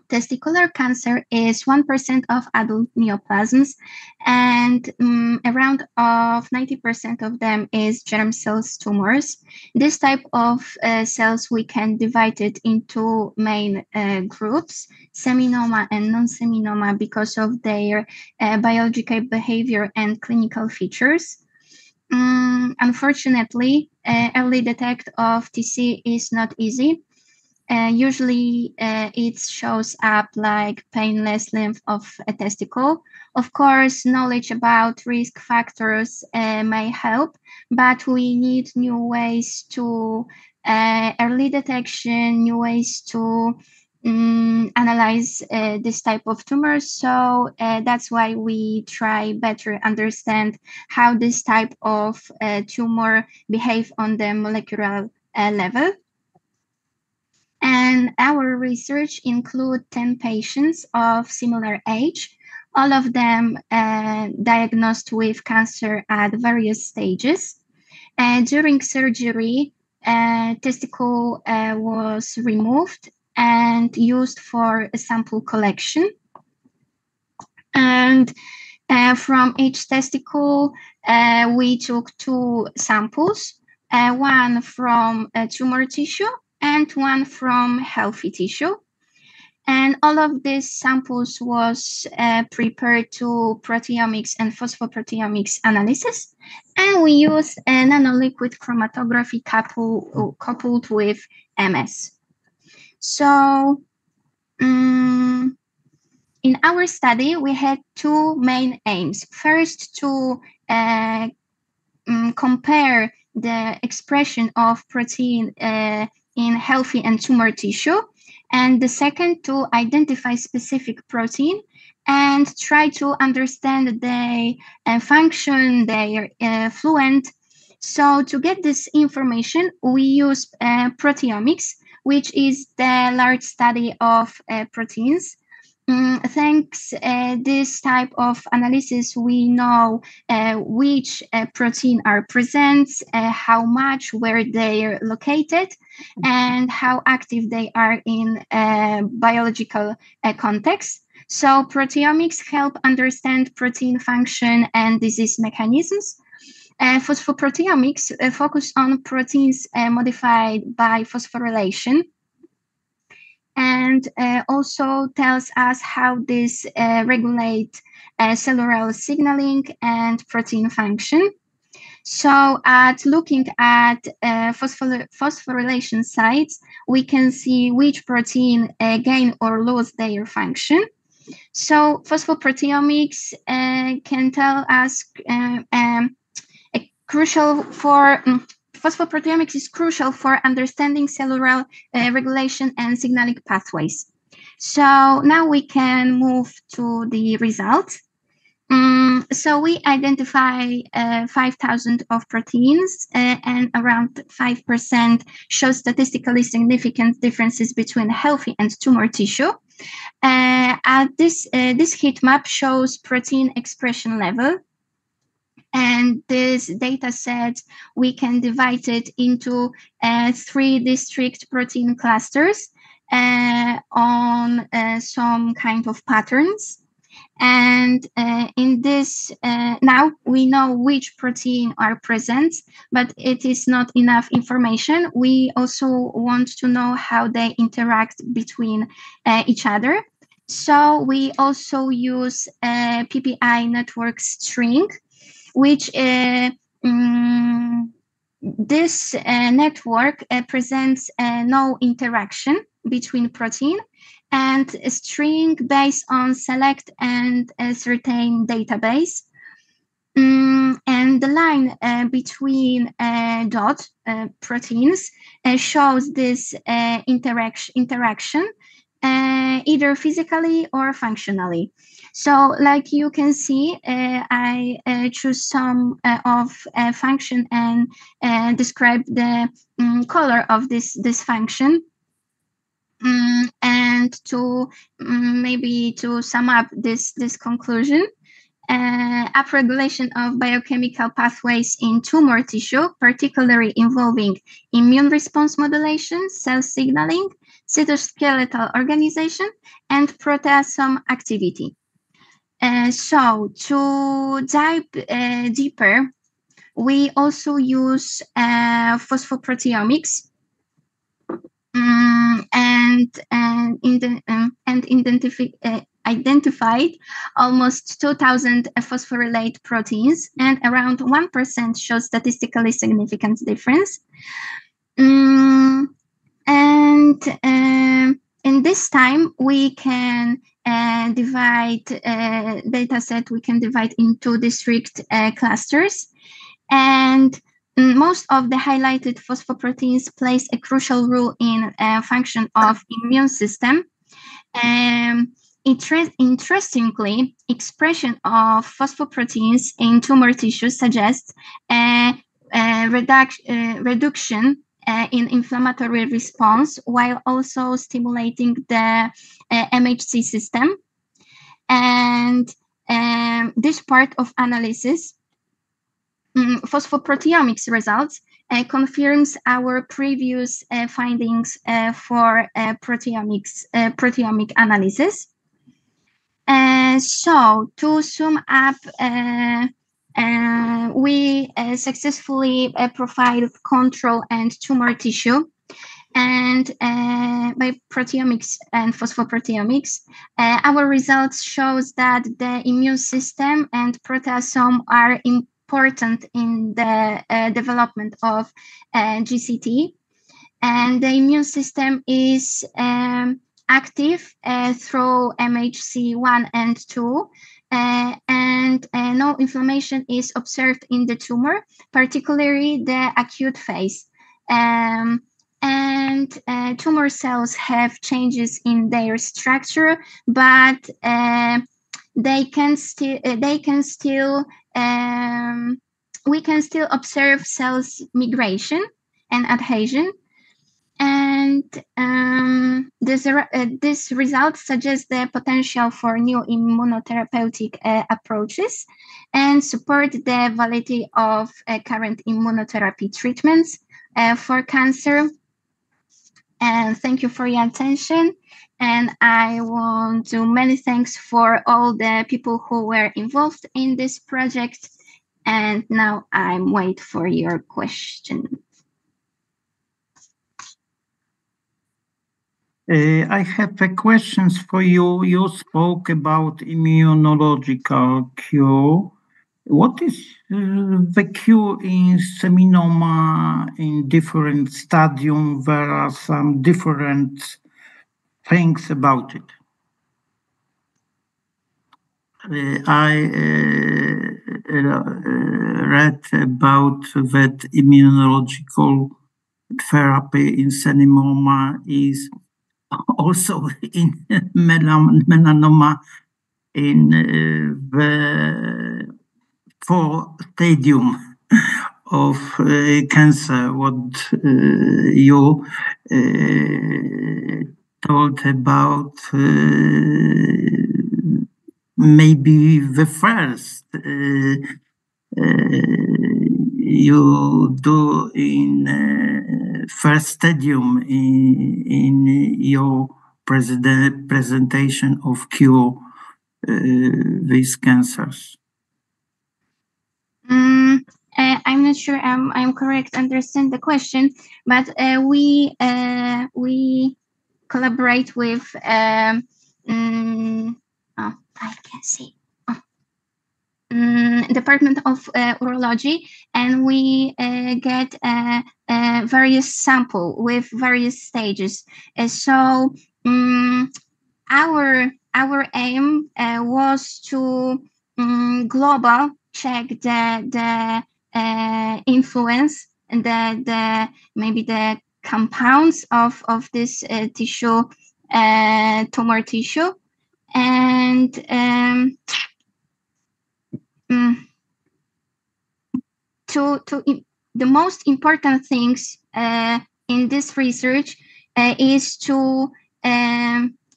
Testicular cancer is 1% of adult neoplasms, and around of 90% of them is germ cells tumors. This type of cells, we can divide it into main groups, seminoma and non-seminoma, because of their biological behavior and clinical features. Unfortunately, early detect of TC is not easy. Usually it shows up like painless lymph of a testicle. Of course, knowledge about risk factors may help, but we need new ways to early detection, new ways to analyze this type of tumors. So that's why we try better understand how this type of tumor behave on the molecular level. And our research include 10 patients of similar age, all of them diagnosed with cancer at various stages. During surgery, testicle was removed and used for a sample collection. And from each testicle, we took 2 samples, one from tumor tissue and one from healthy tissue. And all of these samples was prepared to proteomics and phosphoproteomics analysis. And we use a nanoliquid chromatography coupled with MS. So in our study, we had 2 main aims. First, to compare the expression of protein in healthy and tumor tissue, and the second to identify specific protein and try to understand their function, their fluent. So to get this information, we use proteomics, which is the large study of proteins. Thanks this type of analysis, we know which protein are present, how much, where they are located, and how active they are in biological context. So proteomics help understand protein function and disease mechanisms. Phosphoproteomics focus on proteins modified by phosphorylation, and also tells us how this regulate cellular signaling and protein function. So at looking at phosphorylation sites, we can see which protein gain or lose their function. So phosphoproteomics can tell us phosphoproteomics is crucial for understanding cellular regulation and signaling pathways. So now we can move to the results. So we identify 5,000 of proteins and around 5% show statistically significant differences between healthy and tumor tissue. This heat map shows protein expression level. And this data set, we can divide it into 3 distinct protein clusters on some kind of patterns. And in this, now we know which protein are present, but it is not enough information. We also want to know how they interact between each other. So we also use PPI network string, which this network presents no interaction between protein, and a string based on select and certain database. And the line between dot proteins shows this interaction either physically or functionally. So like you can see, I choose some of function and describe the color of this function. And to maybe to sum up this conclusion, upregulation of biochemical pathways in tumor tissue, particularly involving immune response modulation, cell signaling, cytoskeletal organization, and proteasome activity. So to dive deeper, we also use phosphoproteomics identified almost 2,000 phosphorylate proteins, and around 1% shows statistically significant difference. And in this time, we can divide data set, we can divide into distinct clusters. And most of the highlighted phosphoproteins plays a crucial role in function of immune system. Interestingly, expression of phosphoproteins in tumor tissue suggests reduction in inflammatory response, while also stimulating the MHC system. And this part of analysis, phosphoproteomics results, confirms our previous findings for proteomic analysis. So to sum up, we successfully profiled control and tumor tissue, and by proteomics and phosphoproteomics, our results shows that the immune system and proteasome are important in the development of GCT, and the immune system is active through MHC 1 and 2, and no inflammation is observed in the tumor, particularly the acute phase. And tumor cells have changes in their structure, but we can still observe cells migration and adhesion. And this result suggests the potential for new immunotherapeutic approaches and support the validity of current immunotherapy treatments for cancer. And thank you for your attention. And I want to many thanks for all the people who were involved in this project. And now I'm wait for your question. I have questions for you. You spoke about immunological cure. What is the cure in seminoma in different stadium? There are some different things about it. I read about that immunological therapy in seminoma is also in melanoma in the fourth stadium of cancer, what you told about maybe the first you do in first stadium in your presentation of cure these cancers. I'm not sure I'm correct understand the question, but we collaborate with I can see Department of Urology, and we get various sample with various stages. So our aim was to global check the influence and the maybe the compounds of this tissue, tumor tissue, and the most important things in this research is to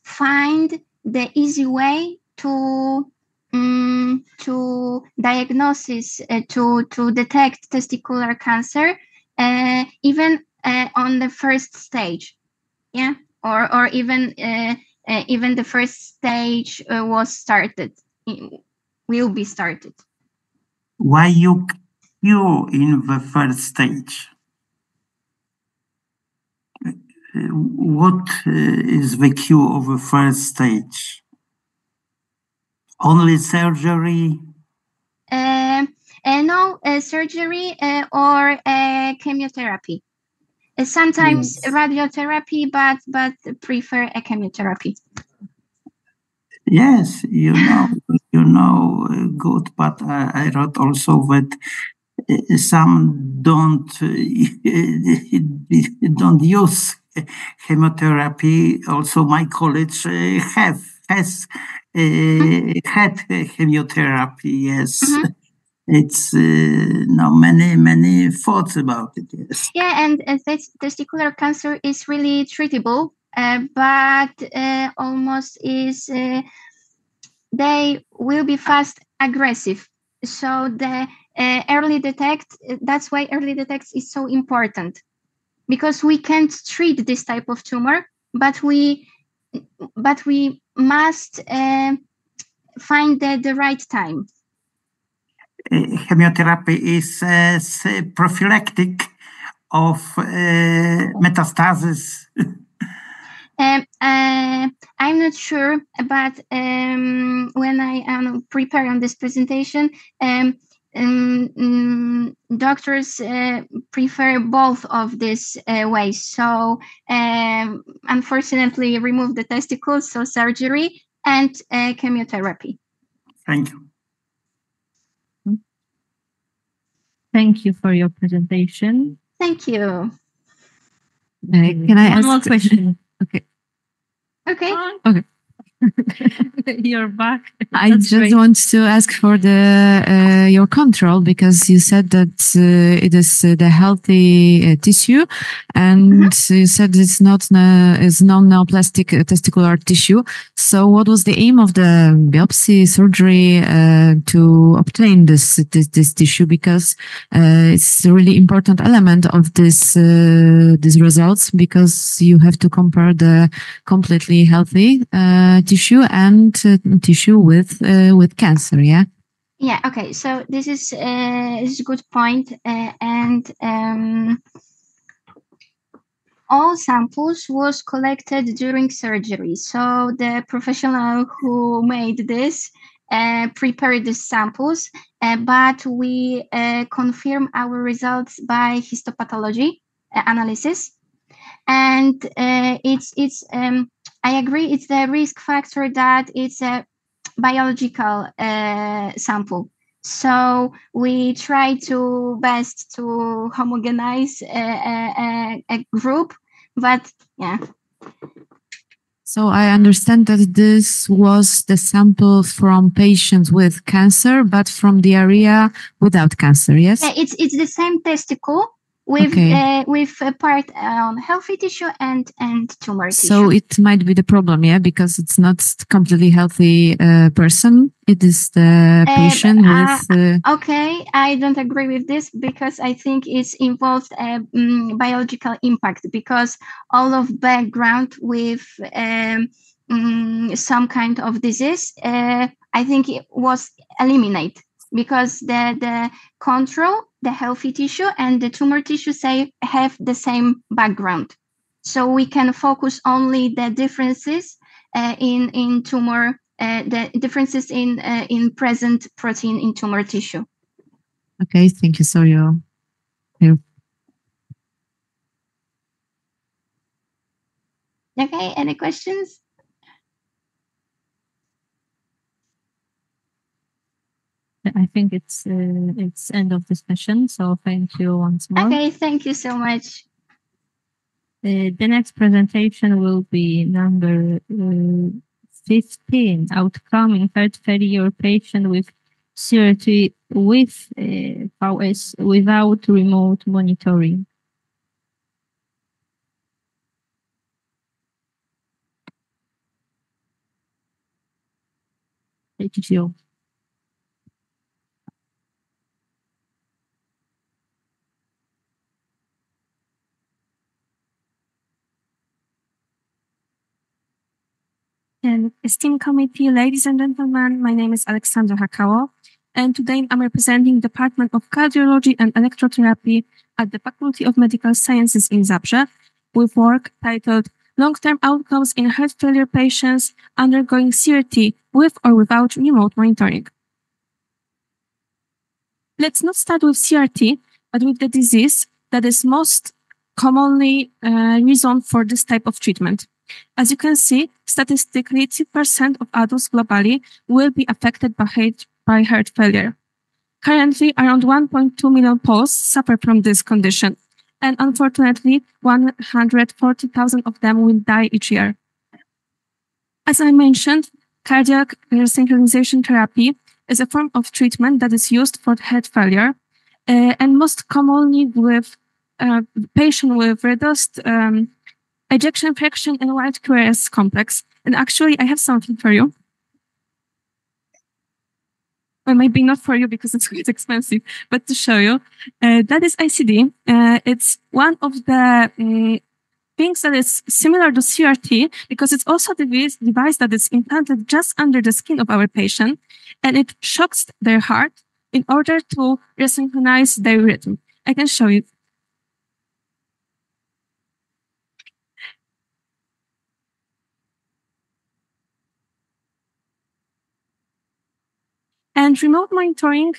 find the easy way to diagnosis to detect testicular cancer even on the first stage, yeah, or even the first stage will be started. Why you cure in the first stage? What is the cure of the first stage? Only surgery? No, surgery or chemotherapy. Sometimes Yes. radiotherapy, but prefer a chemotherapy. Yes, you know good, but I wrote also that some don't use chemotherapy. Also, my college has had chemotherapy. Yes, it's now many thoughts about it. Yes. Yeah, and testicular cancer is really treatable, but almost is they will be fast aggressive. So the early detect. That's why early detect is so important, because we can't treat this type of tumor, but we must find the right time. Chemotherapy is prophylactic of metastasis. I'm not sure, but when I am preparing this presentation, doctors prefer both of these ways. So unfortunately, remove the testicles, so surgery and chemotherapy. Thank you. Thank you for your presentation. Thank you. Can I ask one more question? Okay. Okay. Okay. You're back. I That's just great. want to ask for the your control, because you said that it is the healthy tissue, and you said it's not is non-neoplastic testicular tissue. So, what was the aim of the biopsy surgery to obtain this tissue? Because it's a really important element of this these results, because you have to compare the completely healthy tissue and tissue with cancer. Yeah. Yeah. Okay. So this is a good point, and all samples was collected during surgery. So the professional who made this prepared the samples, but we confirm our results by histopathology analysis, and it's I agree, it's the risk factor that it's a biological sample. So we try to best to homogenize a group, but yeah. So I understand that this was the sample from patients with cancer, but from the area without cancer, yes? It's the same testicle with a part on healthy tissue and tumor tissue. So it might be the problem, yeah, because it's not completely healthy person. It is the patient with. Okay, I don't agree with this because I think it involves a biological impact because all of background with some kind of disease, I think it was eliminated because the control, the healthy tissue and the tumor tissue have the same background. So we can focus only the differences in tumor, the differences in present protein in tumor tissue. Okay, thank you. So you. Okay, any questions? I think it's end of discussion. So thank you once more. Okay, thank you so much. The next presentation will be number 15, outcome in heart failure patient with CRT with VS without remote monitoring. Thank you. Esteemed committee, ladies and gentlemen, my name is Aleksandra Hakało, and today I'm representing Department of Cardiology and Electrotherapy at the Faculty of Medical Sciences in Zabrze with work titled Long-Term Outcomes in Heart Failure Patients Undergoing CRT with or without remote monitoring. Let's not start with CRT, but with the disease that is most commonly reason for this type of treatment. As you can see, statistically, 2% of adults globally will be affected by heart failure. Currently, around 1.2 million Poles suffer from this condition, and unfortunately, 140,000 of them will die each year. As I mentioned, cardiac resynchronization therapy is a form of treatment that is used for heart failure, and most commonly with patients with reduced ejection fraction and wide QRS complex. And actually, I have something for you. Well, maybe not for you because it's quite expensive, but to show you. That is ICD. It's one of the things that is similar to CRT because it's also the device that is implanted just under the skin of our patient, and it shocks their heart in order to resynchronize their rhythm. I can show you. And remote monitoring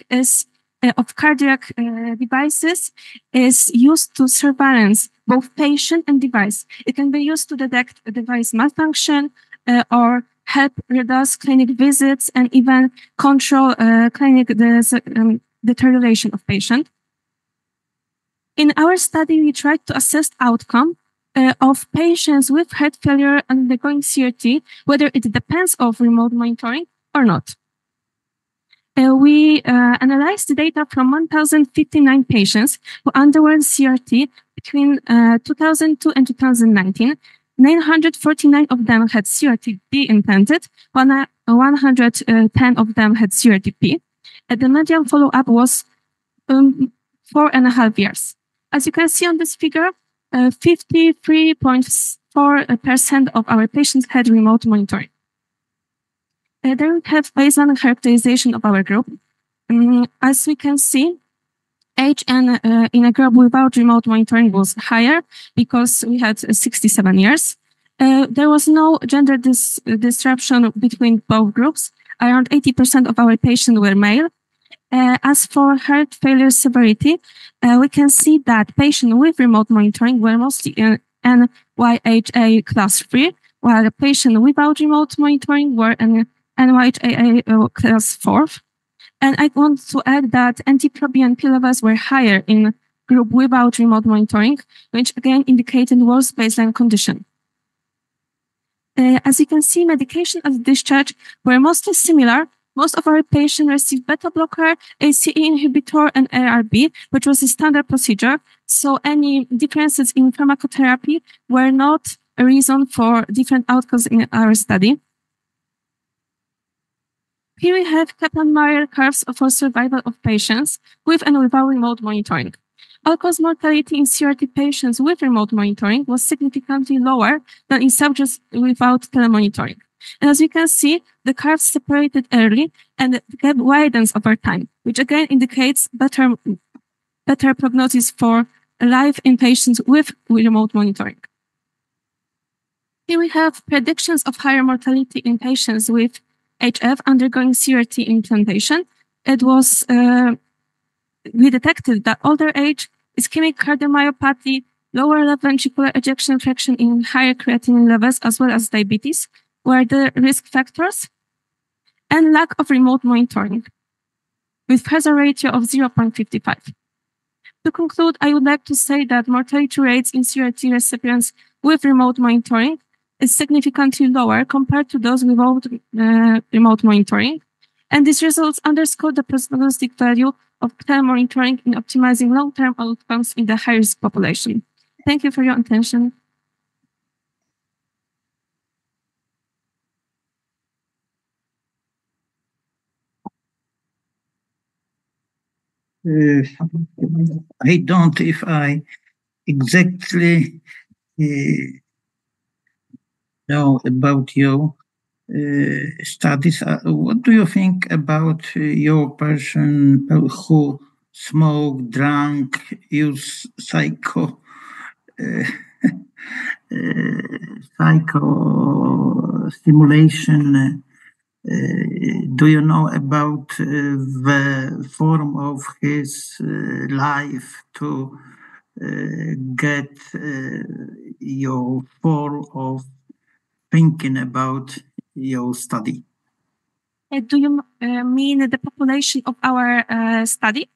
of cardiac devices is used to surveillance both patient and device. It can be used to detect a device malfunction or help reduce clinic visits and even control clinic deterioration of patient. In our study, we tried to assess outcome of patients with heart failure undergoing CRT, whether it depends on remote monitoring or not. We analyzed the data from 1,059 patients who underwent CRT between 2002 and 2019. 949 of them had CRT-D implanted, 110 of them had CRT-P. The median follow-up was 4.5 years. As you can see on this figure, 53.4% of our patients had remote monitoring. There we have baseline characterization of our group. As we can see, age in a group without remote monitoring was higher because we had 67 years. There was no gender disruption between both groups. Around 80% of our patients were male. As for heart failure severity, we can see that patients with remote monitoring were mostly in NYHA class 3, while patients without remote monitoring were in NYHA class 4. And I want to add that NT-proBNP levels were higher in group without remote monitoring, which again indicated worse baseline condition. As you can see, medication at discharge were mostly similar. Most of our patients received beta blocker, ACE inhibitor, and ARB, which was a standard procedure. So any differences in pharmacotherapy were not a reason for different outcomes in our study. Here we have Kaplan-Meier curves for survival of patients with and without remote monitoring. All-cause mortality in CRT patients with remote monitoring was significantly lower than in subjects without telemonitoring. And as you can see, the curves separated early and the gap widens over time, which again indicates better prognosis for life in patients with remote monitoring. Here we have predictions of higher mortality in patients with HF undergoing CRT implantation. It was, we detected that older age, ischemic cardiomyopathy, lower left ventricular ejection fraction in higher creatinine levels, as well as diabetes, were the risk factors, and lack of remote monitoring, with hazard ratio of 0.55. To conclude, I would like to say that mortality rates in CRT recipients with remote monitoring is significantly lower compared to those without remote monitoring. And these results underscore the prognostic value of telemonitoring in optimizing long-term outcomes in the high-risk population. Thank you for your attention. I don't if I exactly know about your studies. What do you think about your person who smoke, drank, use psycho stimulation? Do you know about the form of his life to get your form of thinking about your study? Do you mean the population of our study?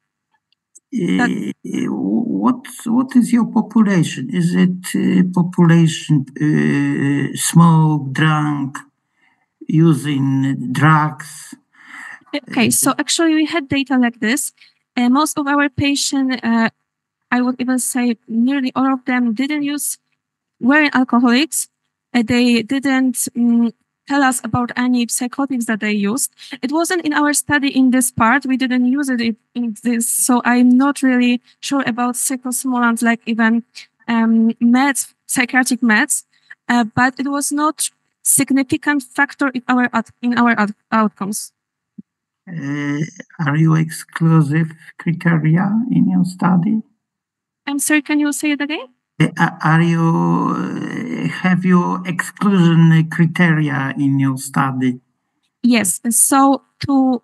What is your population? Is it population smoke, drunk, using drugs? Okay, so actually we had data like this. Most of our patients, I would even say nearly all of them weren't alcoholics. They didn't tell us about any psychotics that they used. It wasn't in our study in this part. We didn't use it in this. So I'm not really sure about psychostimulants like even meds, psychiatric meds, but it was not significant factor in our outcomes. Are you exclusive criteria in your study? I'm sorry, can you say it again? Have you exclusion criteria in your study? Yes. So to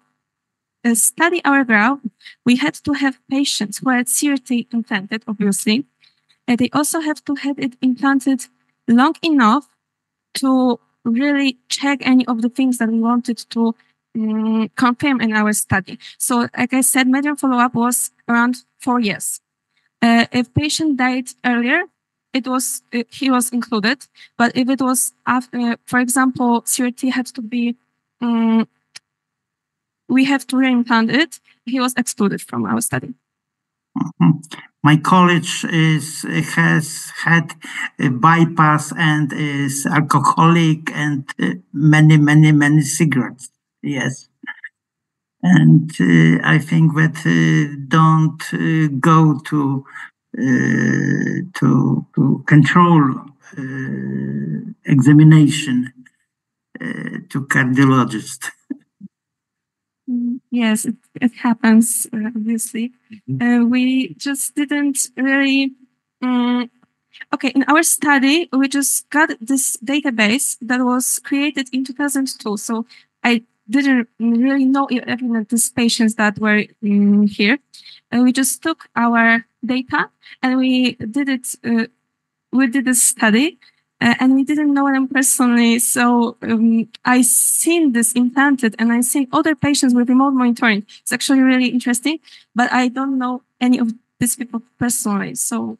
study our graph, we had to have patients who had CRT implanted, obviously. And they also have to have it implanted long enough to really check any of the things that we wanted to confirm in our study. So like I said, median follow-up was around 4 years. If patient died earlier, he was included. But if it was after, for example, CRT had to be, we have to reimplant it, he was excluded from our study. My college has had a bypass and is alcoholic and many cigarettes. Yes. And I think that don't go to control examination to cardiologist. Yes, it happens, obviously. We just didn't really... okay, in our study, we just got this database that was created in 2002. So I didn't really know even these patients that were here. We just took our data and we did it. We did a study, and we didn't know them personally. So I seen this implanted, and I seen other patients with remote monitoring. It's actually really interesting, but I don't know any of these people personally. So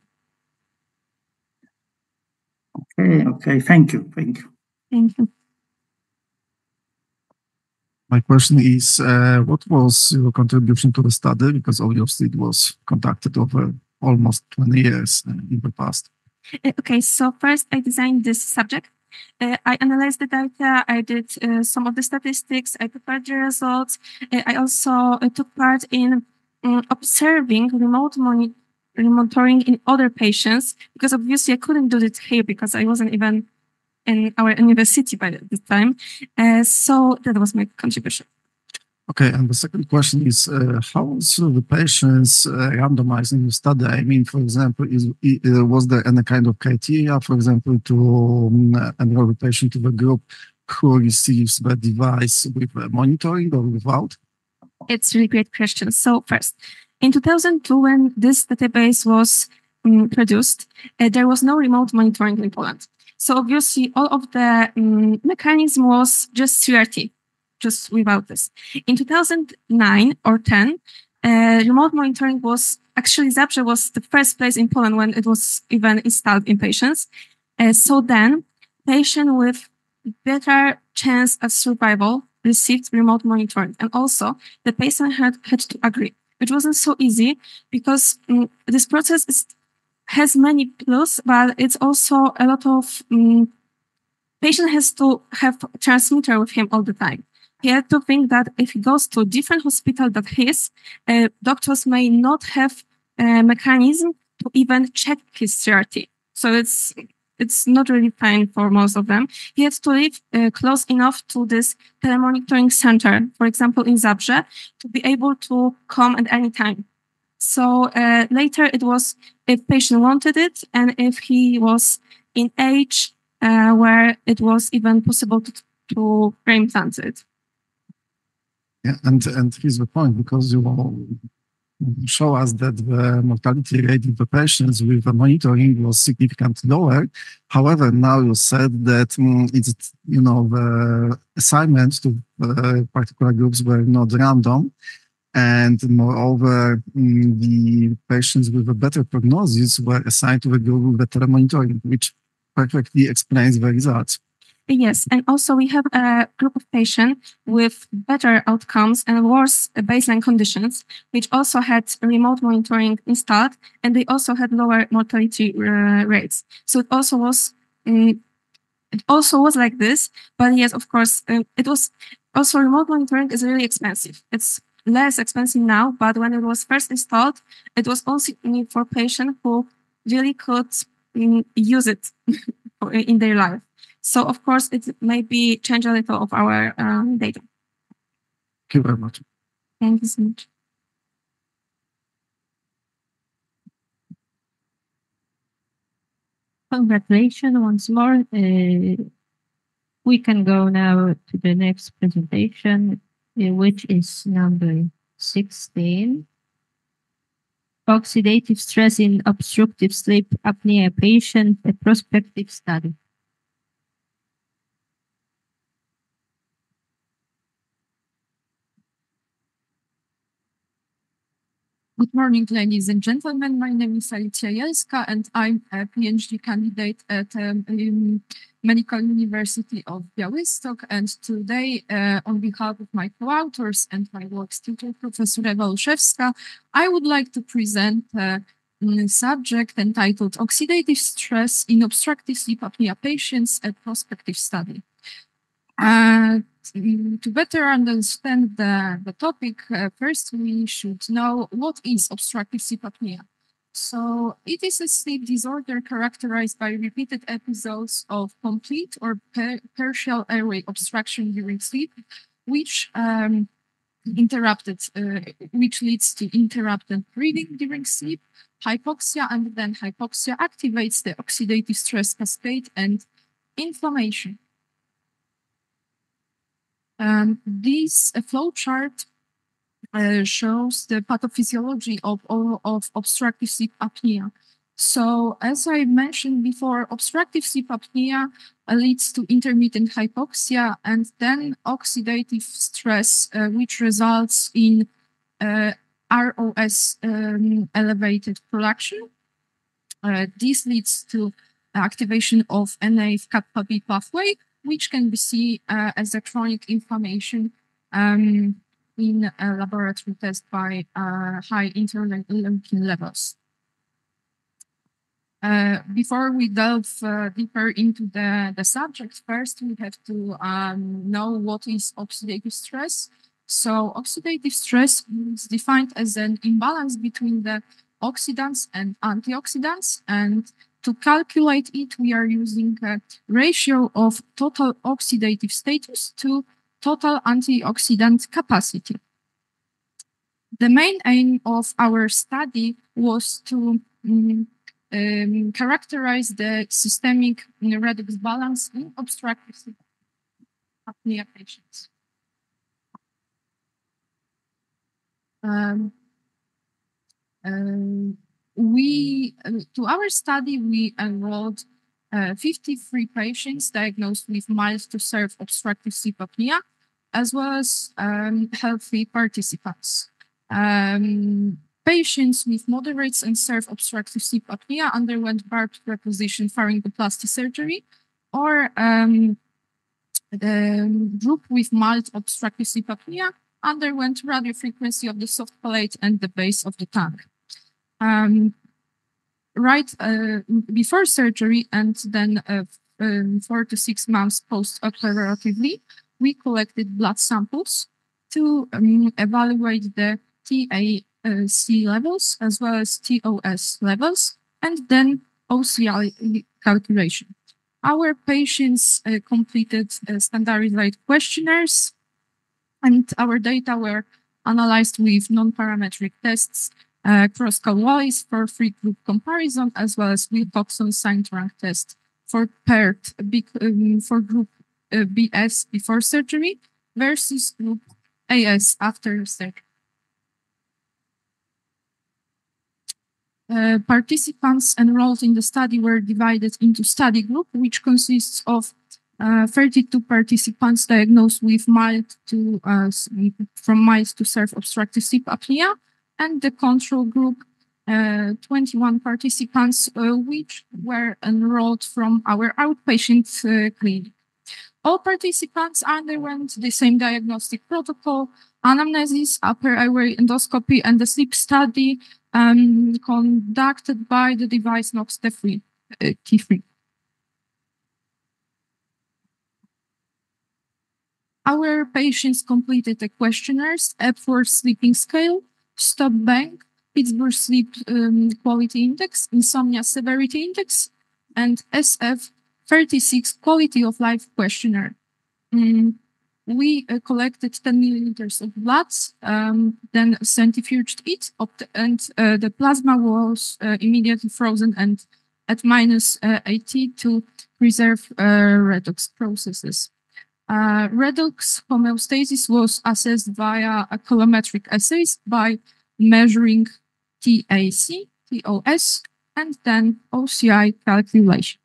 okay, thank you. Thank you. My question is, what was your contribution to the study? Because obviously it was conducted over almost 20 years in the past. Okay, so first I designed this subject. I analyzed the data, I did some of the statistics, I prepared the results. I also took part in observing remote monitoring in other patients, because obviously I couldn't do it here because I wasn't even in our university by this time. So that was my contribution. Okay, and the second question is, how was the patients randomized in the study? I mean, for example, was there any kind of criteria, for example, to enroll the patient to the group who receives the device with monitoring or without? It's a really great question. So first, in 2002, when this database was produced, there was no remote monitoring in Poland. So obviously, all of the mechanism was just CRT. Just without this. In 2009 or 10, remote monitoring was actually Zabrze was the first place in Poland when it was even installed in patients. So then, patient with better chance of survival received remote monitoring, and also the patient had to agree, which wasn't so easy because this process has many plus, but it's also a lot of patient has to have a transmitter with him all the time. He had to think that if he goes to a different hospital than his, doctors may not have a mechanism to even check his CRT. So it's not really fine for most of them. He had to live close enough to this telemonitoring center, for example, in Zabrze, to be able to come at any time. So later it was if patient wanted it and if he was in age where it was even possible to implant it. Yeah, and here's the point, because you show us that the mortality rate of the patients with the monitoring was significantly lower. However, now you said that it's, the assignments to particular groups were not random. And moreover, the patients with a better prognosis were assigned to the group with better monitoring, which perfectly explains the results. Yes, and also we have a group of patients with better outcomes and worse baseline conditions, which also had remote monitoring installed, and they also had lower mortality rates. So it also was like this, but yes, of course, it was also remote monitoring is really expensive. It's less expensive now, but when it was first installed, it was also for patients who really could use it in their life. So, of course, it maybe change a little of our data. Thank you very much. Thank you so much. Congratulations once more. We can go now to the next presentation, which is number 16. Oxidative stress in obstructive sleep apnea patient, a prospective study. Good morning, ladies and gentlemen. My name is Alicja, and I'm a PhD candidate at Medical University of Białystok. And today, on behalf of my co-authors and my work tutor, Professor Ewa Olszewska, I would like to present a subject entitled Oxidative Stress in Obstructive Sleep Apnea Patients, a Prospective Study. To better understand the topic, first we should know what is obstructive sleep apnea. So it is a sleep disorder characterized by repeated episodes of complete or partial airway obstruction during sleep, which leads to interrupted breathing during sleep, hypoxia, and then hypoxia activates the oxidative stress cascade and inflammation. This flowchart shows the pathophysiology of obstructive sleep apnea. So, as I mentioned before, obstructive sleep apnea leads to intermittent hypoxia and then oxidative stress, which results in ROS elevated production. This leads to activation of NAF-kappa B pathway, which can be seen as a chronic inflammation in a laboratory test by high interleukin levels. Before we delve deeper into the subject, first we have to know what is oxidative stress. So oxidative stress is defined as an imbalance between the oxidants and antioxidants, and to calculate it, we are using a ratio of total oxidative status to total antioxidant capacity. The main aim of our study was to characterize the systemic redox balance in obstructive sleep apnea patients. To our study, we enrolled 53 patients diagnosed with mild to severe obstructive sleep apnea, as well as healthy participants. Patients with moderate and severe obstructive sleep apnea underwent barbed reposition pharyngoplasty surgery, or the group with mild obstructive sleep apnea underwent radiofrequency of the soft palate and the base of the tongue. Before surgery and then 4 to 6 months post-operatively, we collected blood samples to evaluate the TAC levels as well as TOS levels, and then OCI calculation. Our patients completed standardized questionnaires, and our data were analyzed with non-parametric tests, cross-Katowice for three-group comparison, as well as Wilcoxon signed rank test for paired for group BS before surgery versus group AS after surgery. Participants enrolled in the study were divided into study group, which consists of 32 participants diagnosed with from mild to severe obstructive sleep apnea, and the control group, 21 participants, which were enrolled from our outpatient clinic. All participants underwent the same diagnostic protocol, anamnesis, upper airway endoscopy, and the sleep study conducted by the device NOx T3. Our patients completed the questionnaires: Epworth Sleeping Scale, Stop Bank, Pittsburgh Sleep Quality Index, Insomnia Severity Index, and SF36 Quality of Life Questionnaire. We collected 10 milliliters of blood, then centrifuged it, and the plasma was immediately frozen and at -80 to preserve redox processes. Redox homeostasis was assessed via a colorimetric assays by measuring TAC, TOS, and then OCI calculation.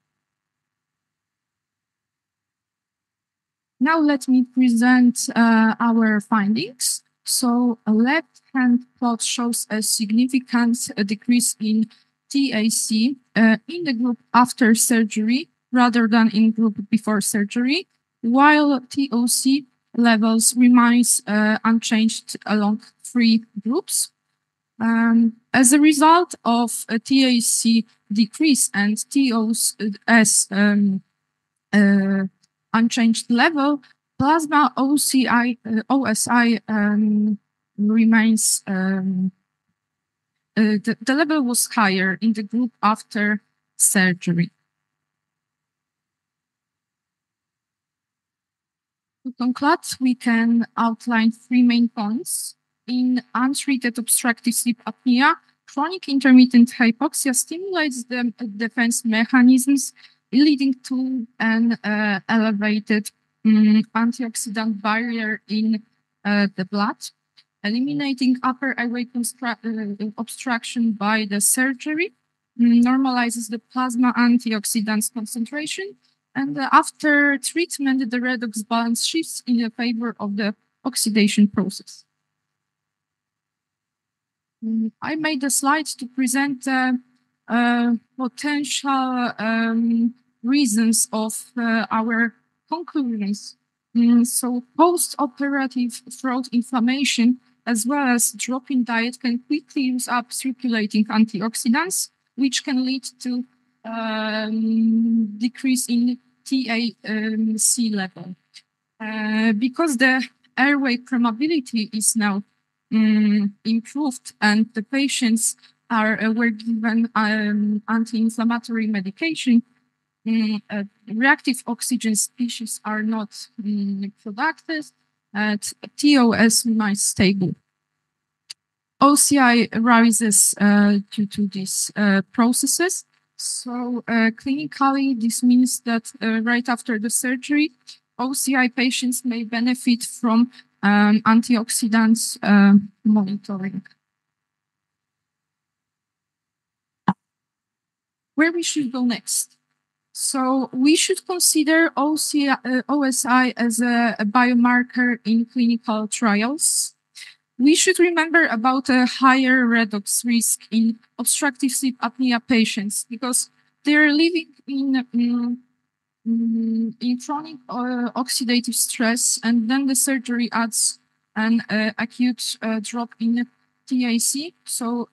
Now let me present our findings. So a left-hand plot shows a significant decrease in TAC in the group after surgery rather than in group before surgery, while TOC levels remains unchanged along 3 groups. As a result of a TAC decrease and TOS unchanged level, plasma OCI, OSI remains, the level was higher in the group after surgery. To conclude, we can outline 3 main points. In untreated obstructive sleep apnea, chronic intermittent hypoxia stimulates the defense mechanisms, leading to an elevated antioxidant barrier in the blood, eliminating upper airway obstruction by the surgery, normalizes the plasma antioxidants concentration, and after treatment, the redox balance shifts in favor of the oxidation process. I made a slide to present potential reasons of our conclusions. So post-operative throat inflammation as well as drop in diet can quickly use up circulating antioxidants, which can lead to decrease in TAC level. Because the airway permeability is now improved and the patients were given anti-inflammatory medication, reactive oxygen species are not productive, and TOS remains stable. OCI rises due to these processes. So clinically, this means that right after the surgery, OCI patients may benefit from antioxidants monitoring. Where we should go next? So we should consider OSI as a biomarker in clinical trials. We should remember about a higher redox risk in obstructive sleep apnea patients because they're living in chronic oxidative stress, and then the surgery adds an acute drop in TAC. So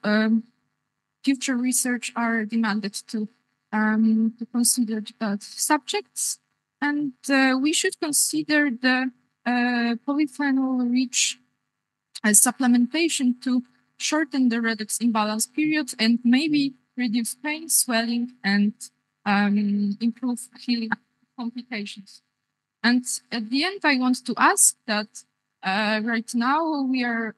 future research are demanded to consider that subjects, and we should consider the polyphenol-rich supplementation to shorten the redox imbalance period and maybe reduce pain, swelling, and improve healing complications. And at the end, I want to ask that right now we are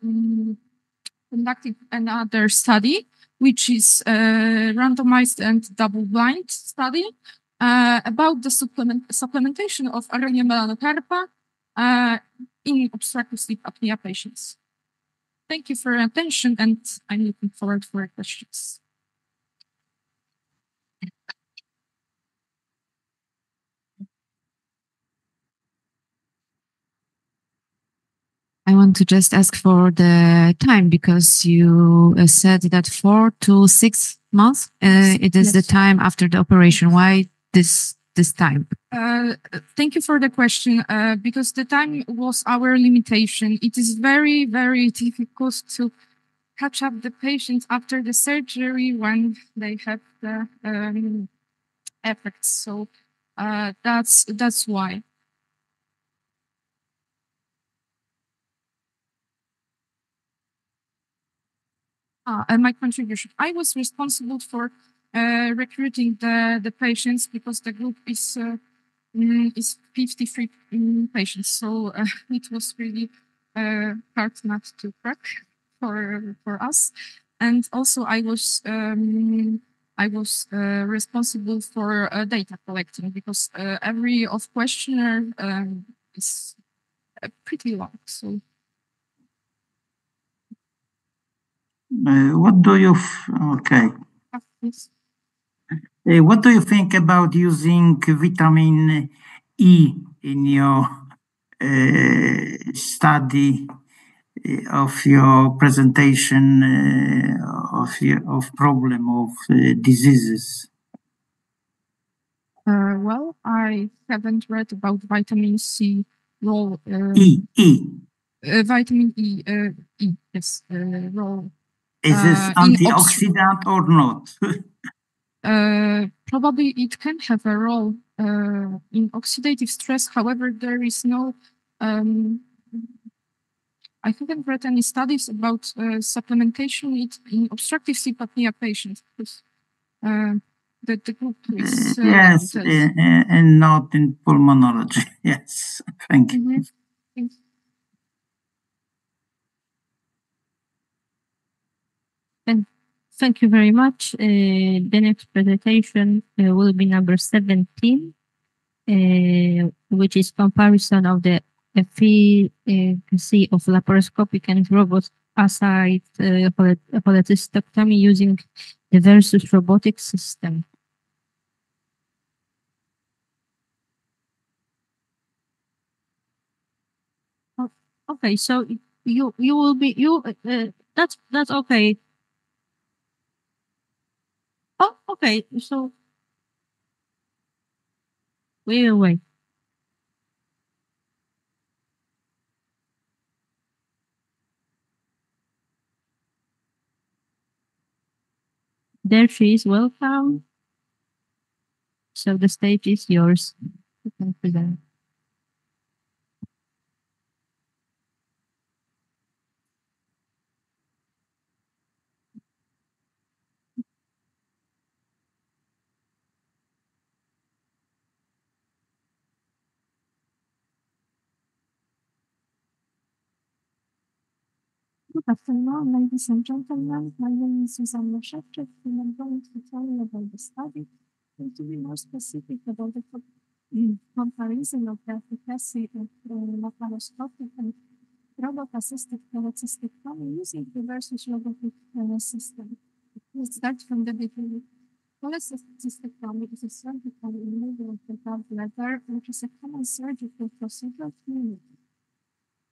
conducting another study, which is a randomized and double-blind study about the supplementation of Aronia melanocarpa in obstructive sleep apnea patients. Thank you for your attention, and I'm looking forward for your questions. I want to just ask for the time because you said that 4 to 6 months. It is the time after the operation. Why this time? Thank you for the question. Because the time was our limitation. It is very, very difficult to catch up the patients after the surgery when they have the effects. So that's why. And my contribution. I was responsible for recruiting the patients because the group is 53 patients. So it was really hard not to crack for us. And also I was responsible for data collecting because every questionnaire is pretty long. So. What do you what do you think about using vitamin E in your study of your presentation of problem of diseases? Well, I haven't read about vitamin C role. Vitamin E, yes, role. Is this antioxidant or not? Probably it can have a role in oxidative stress. However, there is no, I haven't read any studies about supplementation in obstructive sleep apnea patients because the group is... yes, and not in pulmonology. Yes, thank you. Mm-hmm. Thanks. Thank you very much. The next presentation will be number 17, which is comparison of the efficacy of laparoscopic and robot-assisted cholecystectomy using the versus robotic system. Oh, okay, so you will be that's okay. Oh, okay. So we will wait. There she is, welcome. So the stage is yours. You can present. Good afternoon, ladies and gentlemen. My name is Susanna Szewczyk, and I'm going to tell you about the study and to be more specific about the comparison of the efficacy of laparoscopic and robot-assisted cholecystectomy using the versus robotic system. Let's start from the beginning. Cholecystectomy is a surgical removal of the gallbladder, which is a common surgical procedure to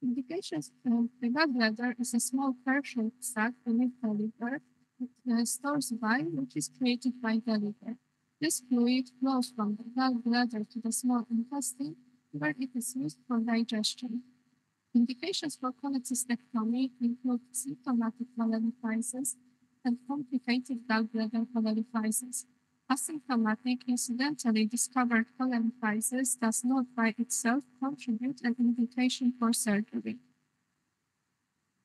indications of the gallbladder is a small pear-shaped sac beneath the liver that stores bile, which is created by the liver. This fluid flows from the gallbladder to the small intestine, where it is used for digestion. Indications for cholecystectomy include symptomatic cholelithiasis and complicated gallbladder cholelithiasis. Asymptomatic, incidentally discovered cholelithiasis does not by itself contribute an indication for surgery.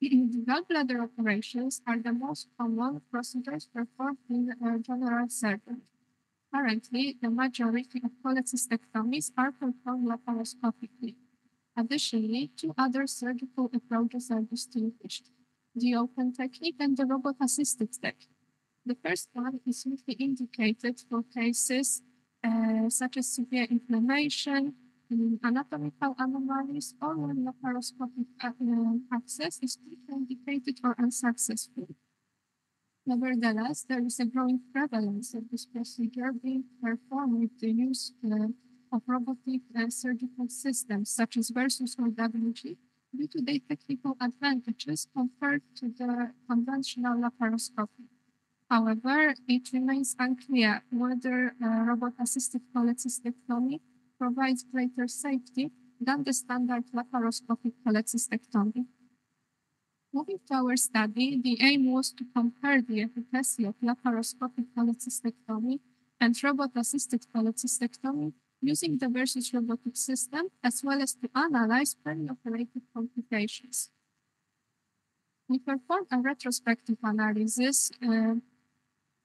Gallbladder operations are the most common procedures performed in general surgery. Currently, the majority of cholecystectomies are performed laparoscopically. Additionally, two other surgical approaches are distinguished: the open technique and the robot-assisted technique. The first one is usually indicated for cases such as severe inflammation, anatomical anomalies, or when laparoscopic access is contraindicated or unsuccessful. Nevertheless, there is a growing prevalence of this procedure being performed with the use of robotic surgical systems such as Versus or WG due to their technical advantages compared to the conventional laparoscopy. However, it remains unclear whether robot-assisted cholecystectomy provides greater safety than the standard laparoscopic cholecystectomy. Moving to our study, the aim was to compare the efficacy of laparoscopic cholecystectomy and robot-assisted cholecystectomy using the versus robotic system, as well as to analyze perioperative complications. We performed a retrospective analysis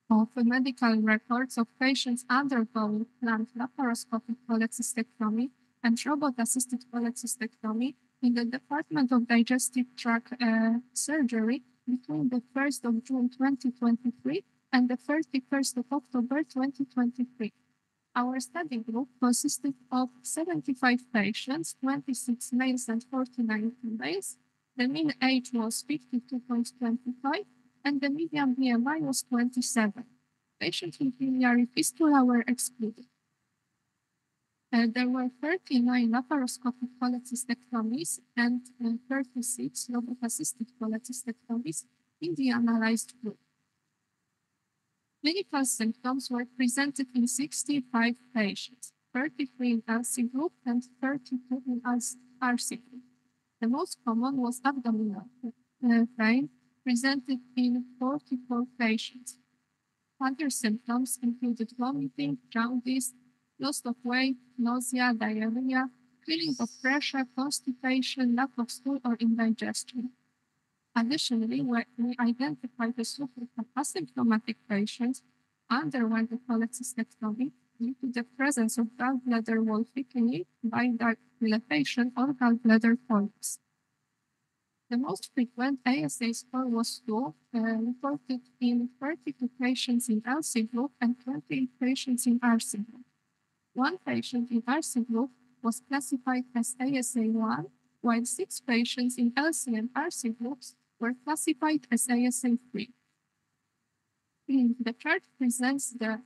of medical records of patients undergoing planned laparoscopic cholecystectomy and robot-assisted cholecystectomy in the Department of Digestive Tract Surgery between the 1st of June 2023 and the 31st of October 2023. Our study group consisted of 75 patients, 26 males and 49 females. The mean age was 52.25 and the median BMI was 27. Patients with biliary fistula were excluded. There were 39 laparoscopic cholecystectomies and 36 robot-assisted cholecystectomies in the analyzed group. Clinical symptoms were presented in 65 patients, 33 in LC group and 32 in RC group. The most common was abdominal pain, presented in 44 patients. Other symptoms included vomiting, jaundice, loss of weight, nausea, diarrhea, feeling of pressure, constipation, lack of stool, or indigestion. Additionally, we identified a subgroup of asymptomatic patients underwent a cholecystectomy due to the presence of gallbladder wall thickening by dilatation or gallbladder polyps. The most frequent ASA score was 2, reported in 32 patients in LC group and 28 patients in RC group. One patient in RC group was classified as ASA1, while 6 patients in LC and RC groups were classified as ASA3. The chart presents the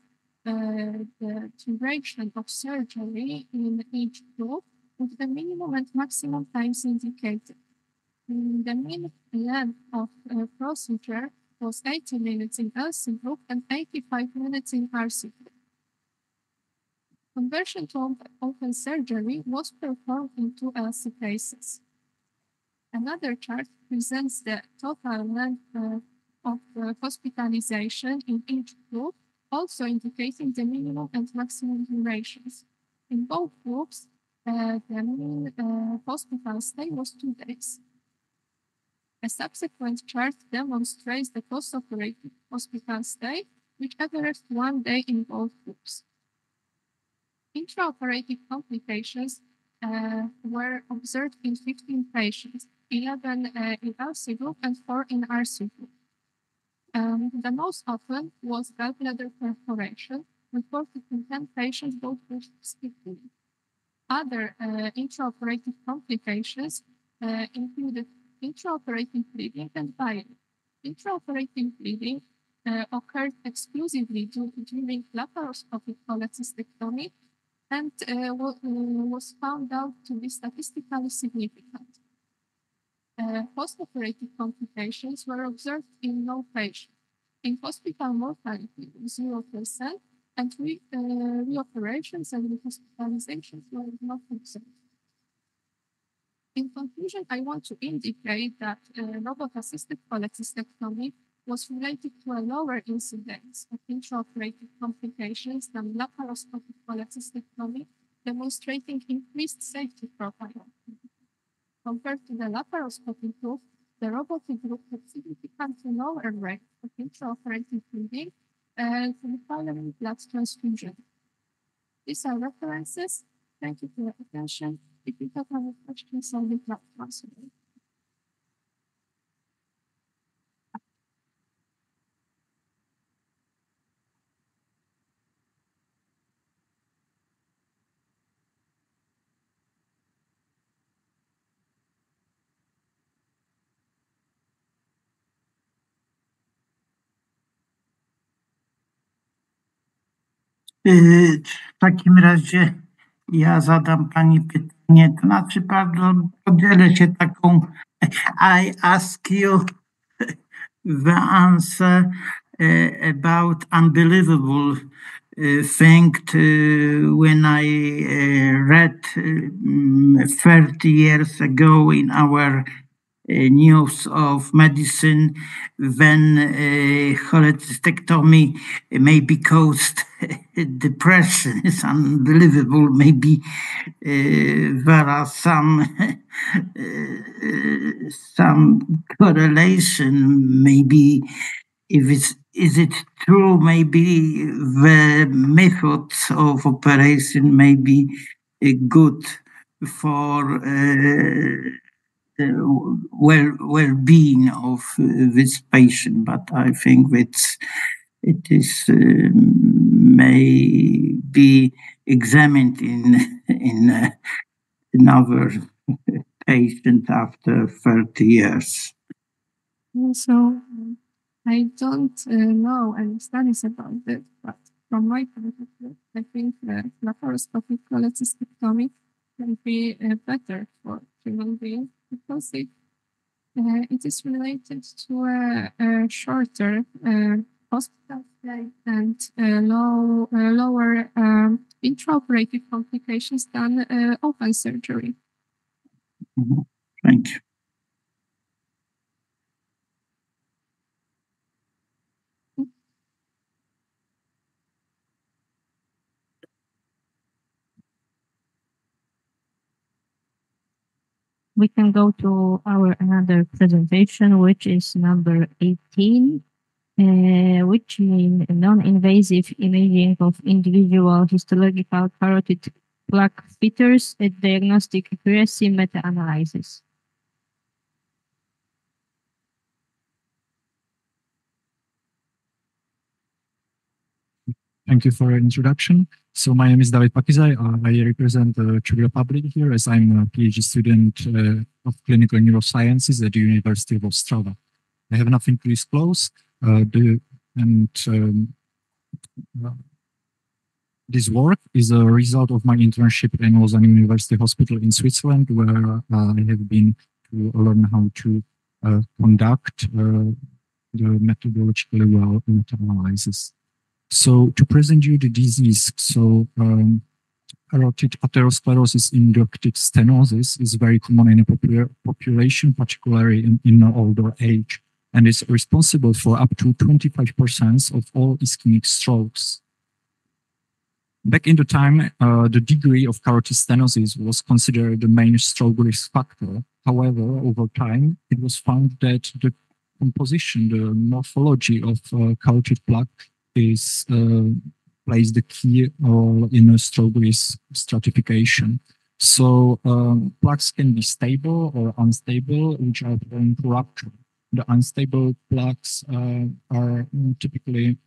duration of surgery in each group with the minimum and maximum times indicated. The mean length of procedure was 80 minutes in LC group and 85 minutes in RC group. Conversion to open surgery was performed in 2 LC cases. Another chart presents the total length of hospitalization in each group, also indicating the minimum and maximum durations. In both groups, the mean hospital stay was 2 days. A subsequent chart demonstrates the post-operative hospital stay, which averaged 1 day in both groups. Intraoperative complications were observed in 15 patients, 11 in RC group and 4 in RC group. The most often was gallbladder perforation, reported in 10 patients, both groups respectively. Other intraoperative complications included intraoperative bleeding and bile. Intraoperative bleeding occurred exclusively during laparoscopic cholecystectomy and was found out to be statistically significant. Post-operative complications were observed in no patient. In hospital mortality, 0%, and reoperations and rehospitalizations were not observed. In conclusion, I want to indicate that robot-assisted cholecystectomy was related to a lower incidence of intraoperative complications than laparoscopic cholecystectomy, demonstrating increased safety profile. Compared to the laparoscopic group, the robotic group had significantly lower rate of intraoperative bleeding and requiring blood transfusion. These are references. Thank you for your attention. If you have any questions, I'll be glad to answer them. W takim razie ja zadam pani pytanie, to znaczy podzielę się taką, I ask you the answer about unbelievable thing when I read 30 years ago in our news of medicine when cholecystectomy maybe caused depression. It's unbelievable. Maybe there are some correlation. Maybe is it true? Maybe the methods of operation may be good for well-being of this patient, but I think it is may be examined in another patient after 30 years. So I don't know any studies about it, but from my point of view, I think laparoscopic cholecystectomy can be better for human beings because it is related to a shorter hospital stay and lower intraoperative complications than open surgery. Mm-hmm. Thank you. We can go to our another presentation, which is number 18, which means non-invasive imaging of individual histological carotid plaque features at diagnostic accuracy meta-analysis. Thank you for your introduction. So my name is David Pakizaj. I represent the Czech Republic here as I'm a PhD student of clinical neurosciences at the University of Ostrava. I have nothing to disclose. This work is a result of my internship in Lausanne University Hospital in Switzerland, where I have been to learn how to conduct the methodologically well meta-analysis. So to present you the disease, so carotid atherosclerosis inductive stenosis is very common in a population, particularly in older age. and is responsible for up to 25% of all ischemic strokes. Back in the time, the degree of carotid stenosis was considered the main stroke risk factor. However, over time, it was found that the composition, the morphology of carotid plaque plays the key role in a stroke risk stratification. So plaques can be stable or unstable, which are prone to rupture. The unstable plaques are typically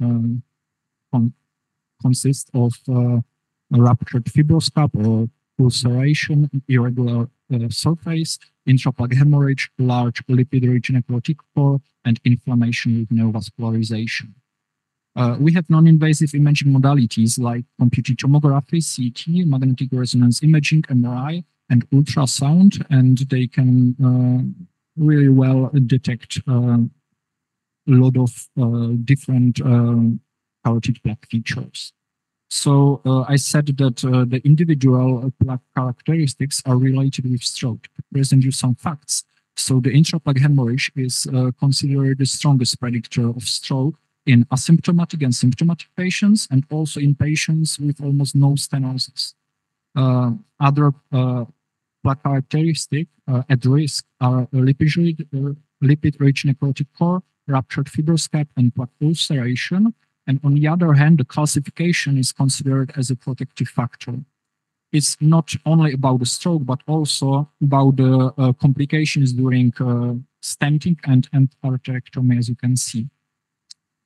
consist of a ruptured fibroscap or ulceration, irregular surface, intraplaque hemorrhage, large lipid-rich necrotic core, and inflammation with neovascularization. We have non-invasive imaging modalities like computed tomography, CT, magnetic resonance imaging, MRI, and ultrasound, and they can really well detect a lot of different carotid plaque features. So I said that the individual plaque characteristics are related with stroke. To present you some facts. So the intraplaque hemorrhage is considered the strongest predictor of stroke in asymptomatic and symptomatic patients, and also in patients with almost no stenosis. Other plaque characteristics at risk are lipid-rich necrotic core, ruptured fibroscap, and plaque ulceration. And on the other hand, the calcification is considered as a protective factor. It's not only about the stroke, but also about the complications during stenting and arterectomy, as you can see.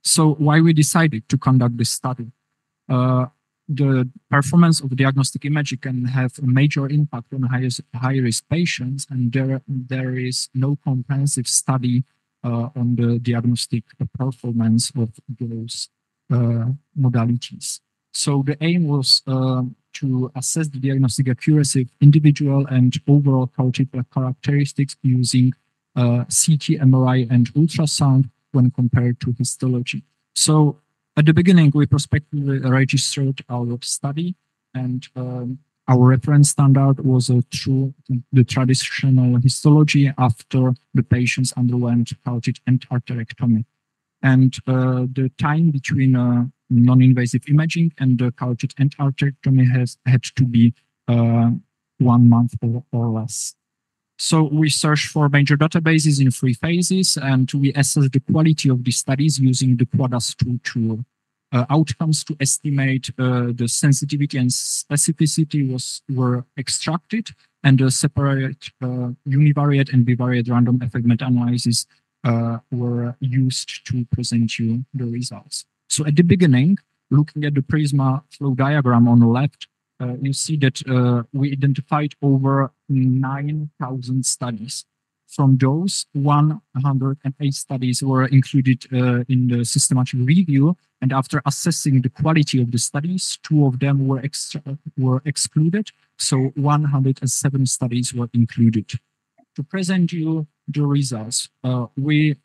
So why we decided to conduct this study? The performance of diagnostic imaging can have a major impact on high-risk patients, and there is no comprehensive study on the diagnostic performance of those modalities. So the aim was to assess the diagnostic accuracy of individual and overall carotid plaque characteristics using CT, MRI, and ultrasound when compared to histology. So at the beginning, we prospectively registered our study, and our reference standard was through the traditional histology after the patients underwent carotid endarterectomy. And the time between non-invasive imaging and the carotid endarterectomy had to be 1 month or less. So we searched for major databases in 3 phases, and we assessed the quality of the studies using the QUADAS-2 tool. Outcomes to estimate the sensitivity and specificity were extracted, and a separate univariate and bivariate random effect meta-analysis were used to present you the results. So at the beginning, looking at the PRISMA flow diagram on the left, you see that we identified over 9,000 studies. From those, 108 studies were included in the systematic review, and after assessing the quality of the studies, 2 of them were excluded, so 107 studies were included. To present you the results, we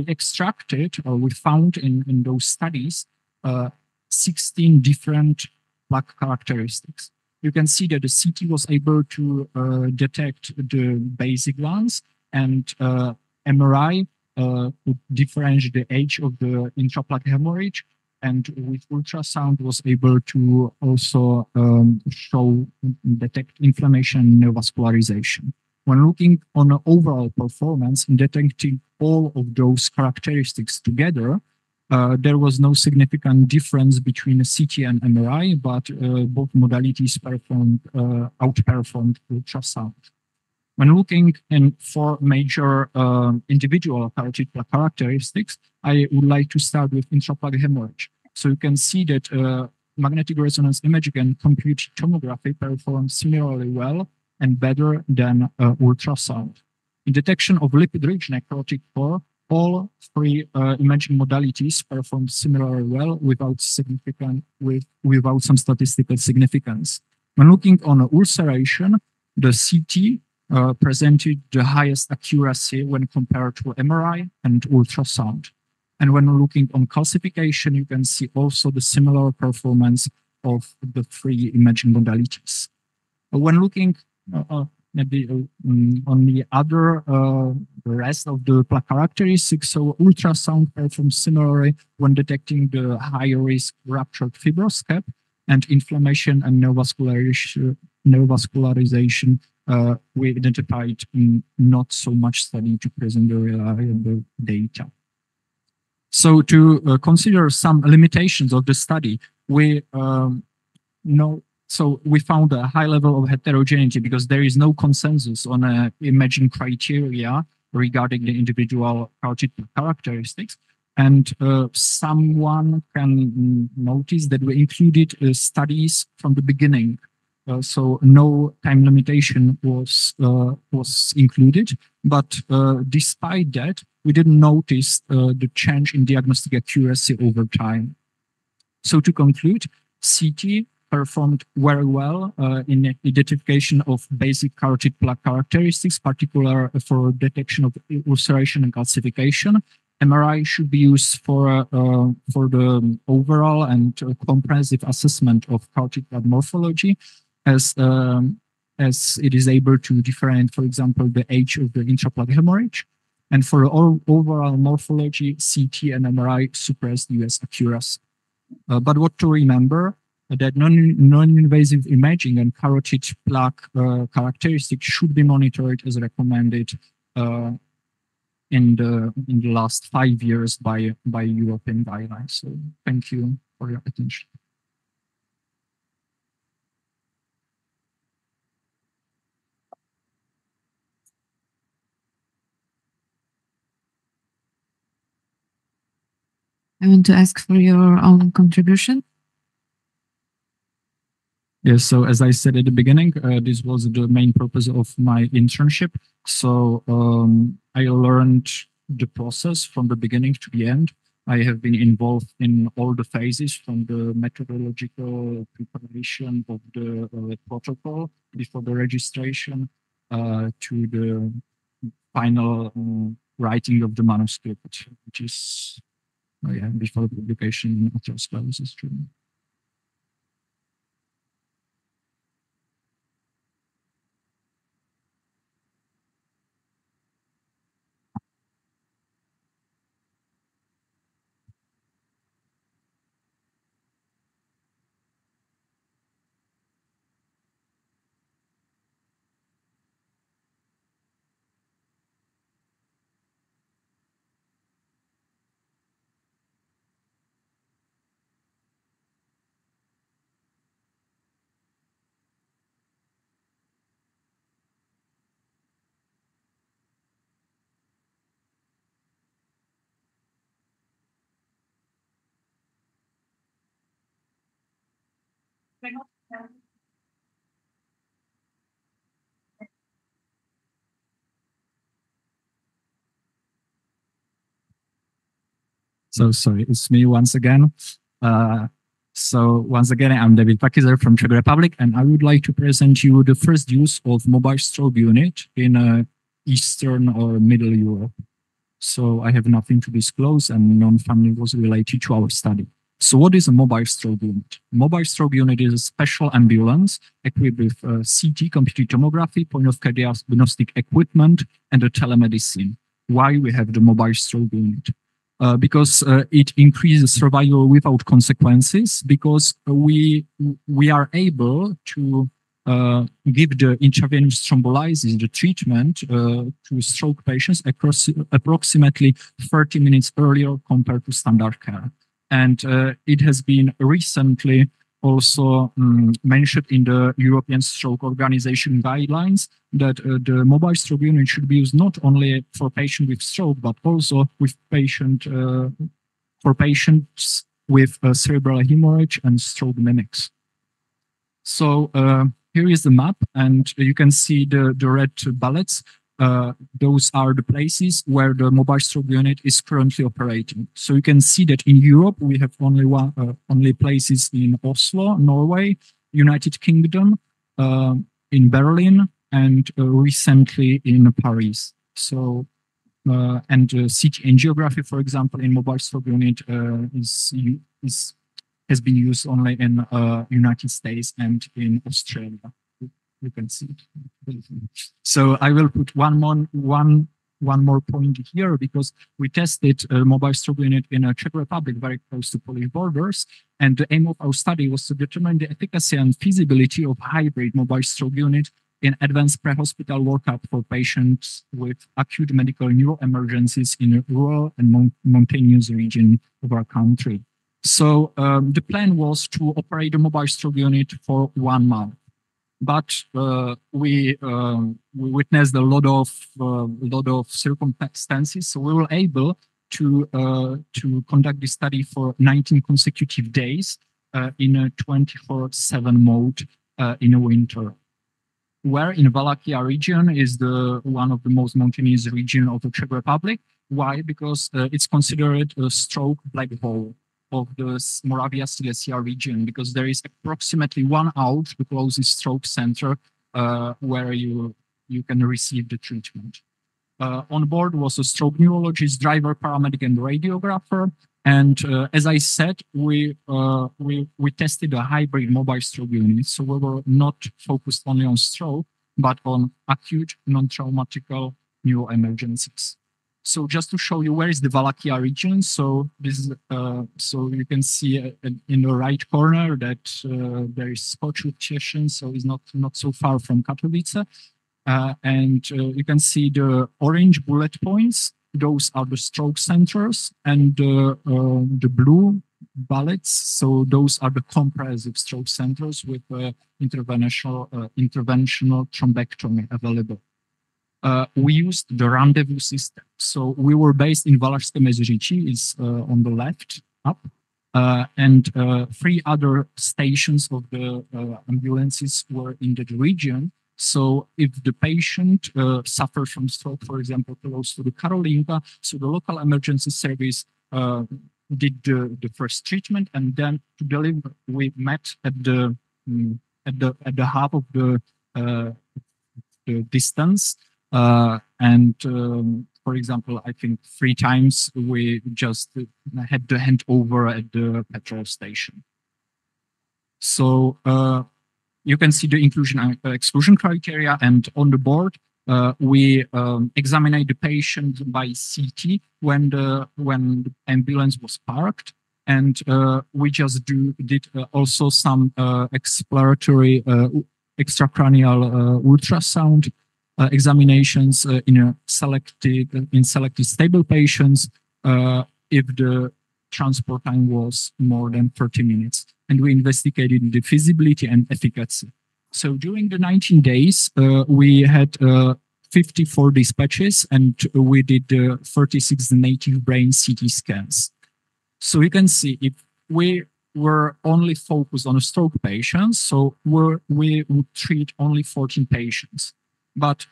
extracted, or we found in those studies 16 different plaque characteristics. You can see that the CT was able to detect the basic ones, and MRI would differentiate the age of the intraplaque hemorrhage, and with ultrasound was able to also detect inflammation and neovascularization. When looking on the overall performance in detecting all of those characteristics together, there was no significant difference between CT and MRI, but both modalities outperformed ultrasound. When looking in 4 major individual carotid plaque characteristics, I would like to start with intraplaque hemorrhage. So you can see that magnetic resonance imaging and computed tomography perform similarly well and better than ultrasound. In detection of lipid-rich necrotic core, all 3 imaging modalities performed similarly well without some statistical significance. When looking on ulceration, the CT presented the highest accuracy when compared to MRI and ultrasound. And when looking on calcification, you can see also the similar performance of the 3 imaging modalities. When looking maybe on the other, the rest of the plaque characteristics. So ultrasound performs similarly when detecting the high risk ruptured fibrous cap, and inflammation and neovascularization we identified not so much study to present the reliable data. So to consider some limitations of the study, we so we found a high level of heterogeneity because there is no consensus on imaging criteria regarding the individual carotid characteristics. And someone can notice that we included studies from the beginning. So no time limitation was included, but despite that, we didn't notice the change in diagnostic accuracy over time. So to conclude, CT performed very well in identification of basic carotid plaque characteristics, particularly for detection of ulceration and calcification. MRI should be used for the overall and comprehensive assessment of carotid plaque morphology, as it is able to differentiate, for example, the age of the intraplaque hemorrhage. And for overall morphology, CT and MRI suppress US accuracy. But what to remember, that non-invasive imaging and carotid plaque characteristics should be monitored as recommended in the last 5 years by European guidelines. So thank you for your attention. I want to ask for your own contribution. Yes, so as I said at the beginning, this was the main purpose of my internship. So I learned the process from the beginning to the end. I have been involved in all the phases, from the methodological preparation of the protocol before the registration to the final writing of the manuscript, which is before publication in atherosclerosis journal. So sorry, it's me once again. So once again, I'm David Pakizer from Czech Republic, and I would like to present you the first use of mobile strobe unit in Eastern or Middle Europe. So I have nothing to disclose, and non-funding was related to our study. So what is a mobile strobe unit? Mobile strobe unit is a special ambulance equipped with CT, computed tomography, point-of-care diagnostic equipment, and a telemedicine. Why we have the mobile strobe unit? Because it increases survival without consequences, because we are able to give the intravenous thrombolysis, the treatment to stroke patients across approximately 30 minutes earlier compared to standard care. And it has been recently also mentioned in the European Stroke Organization guidelines that the mobile strobe unit should be used not only for patients with stroke, but also with for patients with cerebral hemorrhage and stroke mimics. So here is the map, and you can see the red bullets. Those are the places where the mobile strobe unit is currently operating. So you can see that in Europe, we have only places in Oslo, Norway, United Kingdom, in Berlin, and recently in Paris. So, and CT angiography, for example, in mobile strobe unit has been used only in United States and in Australia. you can see it. So I will put one more point here, because we tested a mobile stroke unit in a Czech Republic, very close to Polish borders. And the aim of our study was to determine the efficacy and feasibility of hybrid mobile stroke unit in advanced pre-hospital workup for patients with acute medical neuroemergencies in a rural and mountainous region of our country. So the plan was to operate a mobile stroke unit for 1 month. But we witnessed a lot of circumstances, so we were able to conduct the study for 19 consecutive days in a 24/7 mode in a winter. Where in Wallachia region is one of the most mountainous region of the Czech Republic. Why? Because it's considered a stroke black hole of the Moravia Silesia region, because there is approximately 1 hour to the closest stroke center where you can receive the treatment. On board was a stroke neurologist, driver, paramedic, and radiographer. And as I said, we tested a hybrid mobile stroke unit. So we were not focused only on stroke, but on acute non-traumatical neuroemergencies. So just to show you where is the Wallachia region. So this is so you can see in the right corner that there is Skoczów, so it's not so far from Katowice. And you can see the orange bullet points. Those are the stroke centers, and the blue bullets. So those are the comprehensive stroke centers with interventional thrombectomy available. We used the rendezvous system. So we were based in Valašské Meziříčí, is on the left up, and 3 other stations of the ambulances were in that region. So if the patient suffers from stroke, for example, close to the Karolinka, so the local emergency service did the first treatment, and then to deliver, we met at the half of the distance. For example, I think 3 times we just had the handover at the petrol station. So you can see the inclusion and exclusion criteria, and on the board we examined the patient by CT when the ambulance was parked, and we just did also some exploratory extracranial ultrasound examinations in selected stable patients if the transport time was more than 30 minutes. And we investigated the feasibility and efficacy. So during the 19 days, we had 54 dispatches, and we did 36 native brain CT scans. So you can see if we were only focused on stroke patients, so we would treat only 14 patients. But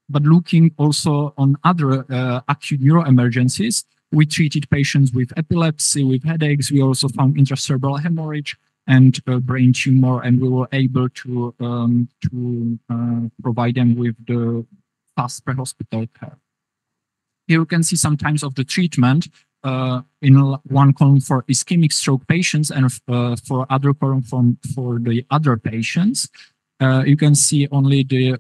looking also on other acute neuroemergencies, we treated patients with epilepsy, with headaches. We also found intracerebral hemorrhage and brain tumor, and we were able to provide them with the fast pre-hospital care. Here you can see some times of the treatment in one column for ischemic stroke patients, and for other column for the other patients. You can see only the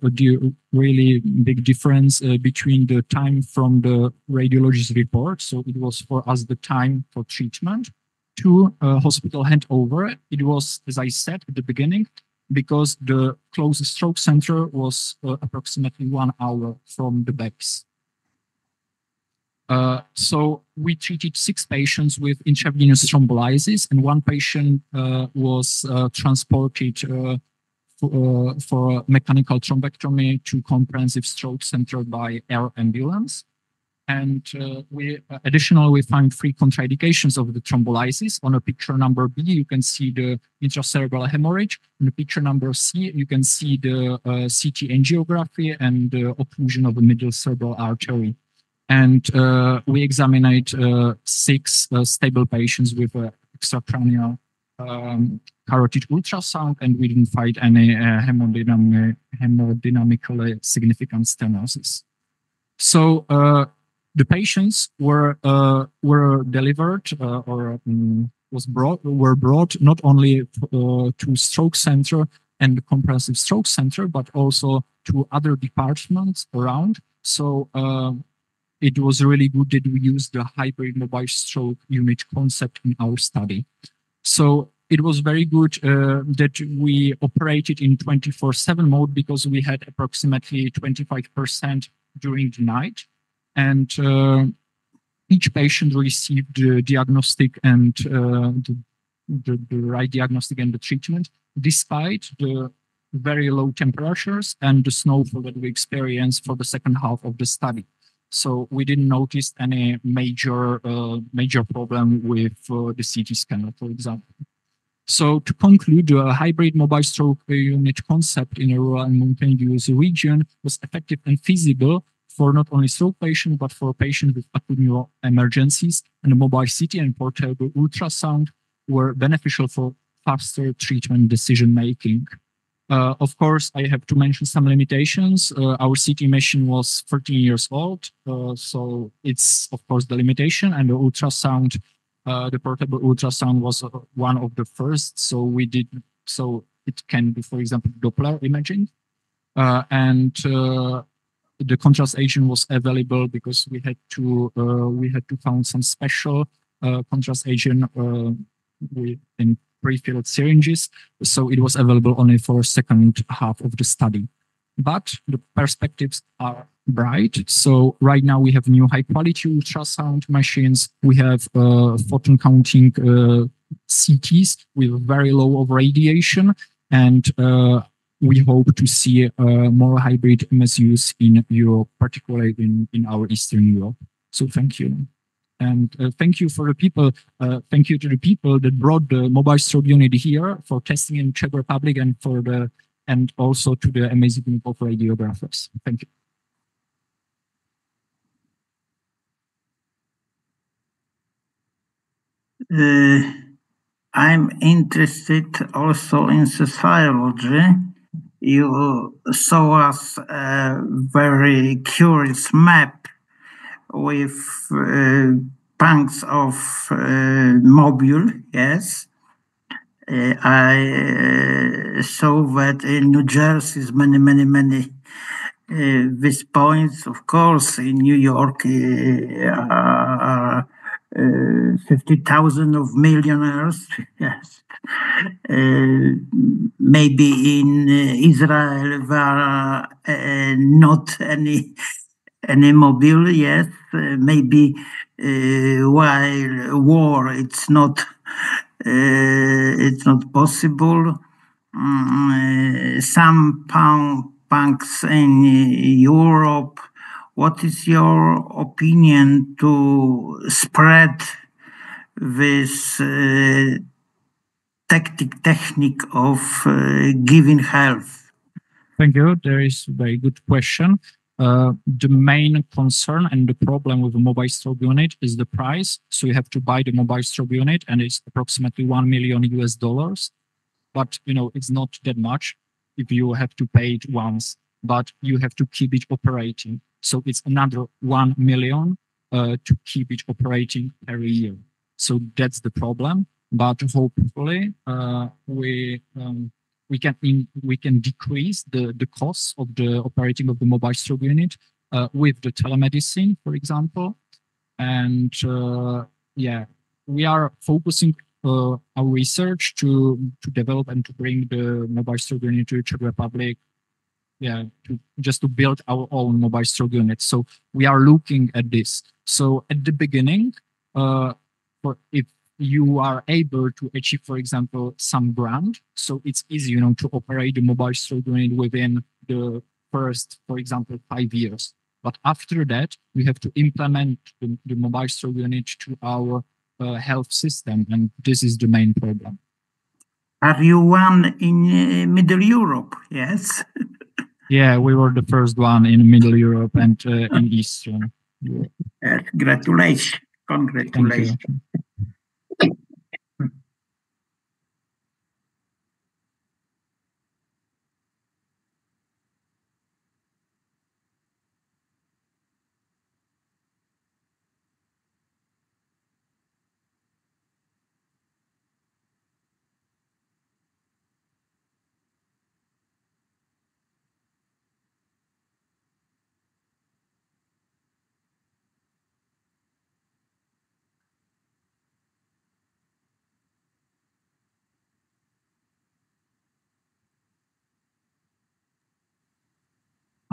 really big difference between the time from the radiologist report. So it was for us the time for treatment to hospital handover. It was, as I said at the beginning, because the closest stroke center was approximately 1 hour from the base. So we treated 6 patients with intravenous thrombolysis, and 1 patient was transported for mechanical thrombectomy to comprehensive stroke center by air ambulance. And additionally, we found 3 contraindications of the thrombolysis. On a picture number B, you can see the intracerebral hemorrhage. On the picture number C, you can see the CT angiography and the occlusion of the middle cerebral artery. And we examined 6 stable patients with extracranial carotid ultrasound, and we didn't find any hemodynamically significant stenosis. So the patients were delivered were brought not only to stroke center, and comprehensive stroke center, but also to other departments around. So it was really good that we used the hybrid mobile stroke unit concept in our study. So it was very good that we operated in 24/7 mode because we had approximately 25% during the night. And each patient received the diagnostic and the right diagnostic and the treatment, despite the very low temperatures and the snowfall that we experienced for the second half of the study. So we didn't notice any major problem with the CT scanner, for example. So to conclude, the hybrid mobile stroke unit concept in a rural and mountainous region was effective and feasible for not only stroke patients, but for patients with acute neural emergencies, and the mobile CT and portable ultrasound were beneficial for faster treatment decision-making. Of course, I have to mention some limitations. Our CT machine was 13 years old, so it's, of course, the limitation, and the ultrasound, the portable ultrasound was one of the first, so it can be, for example, Doppler imaging. The contrast agent was available because we had to found some special contrast agent in pre-filled syringes, so it was available only for second half of the study. But the perspectives are bright. So right now we have new high-quality ultrasound machines. We have photon counting CTs with very low of radiation, and we hope to see more hybrid MS use in Europe, particularly in our Eastern Europe. So thank you. And thank you for the people. Thank you to the people that brought the mobile stroke unit here for testing in Czech Republic, and also to the amazing group of radiographers. Thank you. I'm interested also in sociology. You saw us a very curious map with punks of mobile, yes. I saw that in New Jersey is many these points. Of course, in New York are 50,000 of millionaires, yes. Maybe in Israel there are not any mobile, yes. Maybe while war it's not possible. Some punks in Europe. What is your opinion to spread this technique of giving health? Thank you. There is a very good question. The main concern and the problem with a mobile stroke unit is the price. So you have to buy the mobile stroke unit, and it's approximately $1 million US. But it's not that much if you have to pay it once, but you have to keep it operating. So it's another 1 million to keep it operating every year. So that's the problem. But hopefully we can decrease the costs of the operating of the mobile stroke unit with the telemedicine, for example. And we are focusing our research to develop and to bring the mobile stroke unit to the Czech Republic. To build our own mobile stroke unit. So we are looking at this. So at the beginning, if you are able to achieve, for example, some grant, so it's easy, to operate the mobile stroke unit within the first, for example, 5 years. But after that, we have to implement the mobile stroke unit to our health system, and this is the main problem. Are you one in Middle Europe? Yes. Yeah, we were the first one in Middle Europe and in Eastern Europe. Congratulations. Congratulations.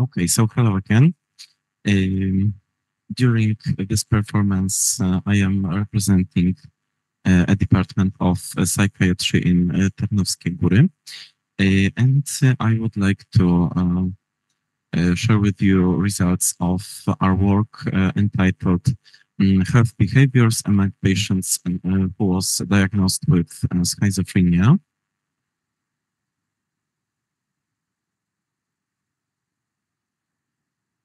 Okay, so hello again. During this performance, I am representing a department of psychiatry in Tarnowskie Góry. And I would like to share with you results of our work entitled Health Behaviors Among Patients who was diagnosed with schizophrenia.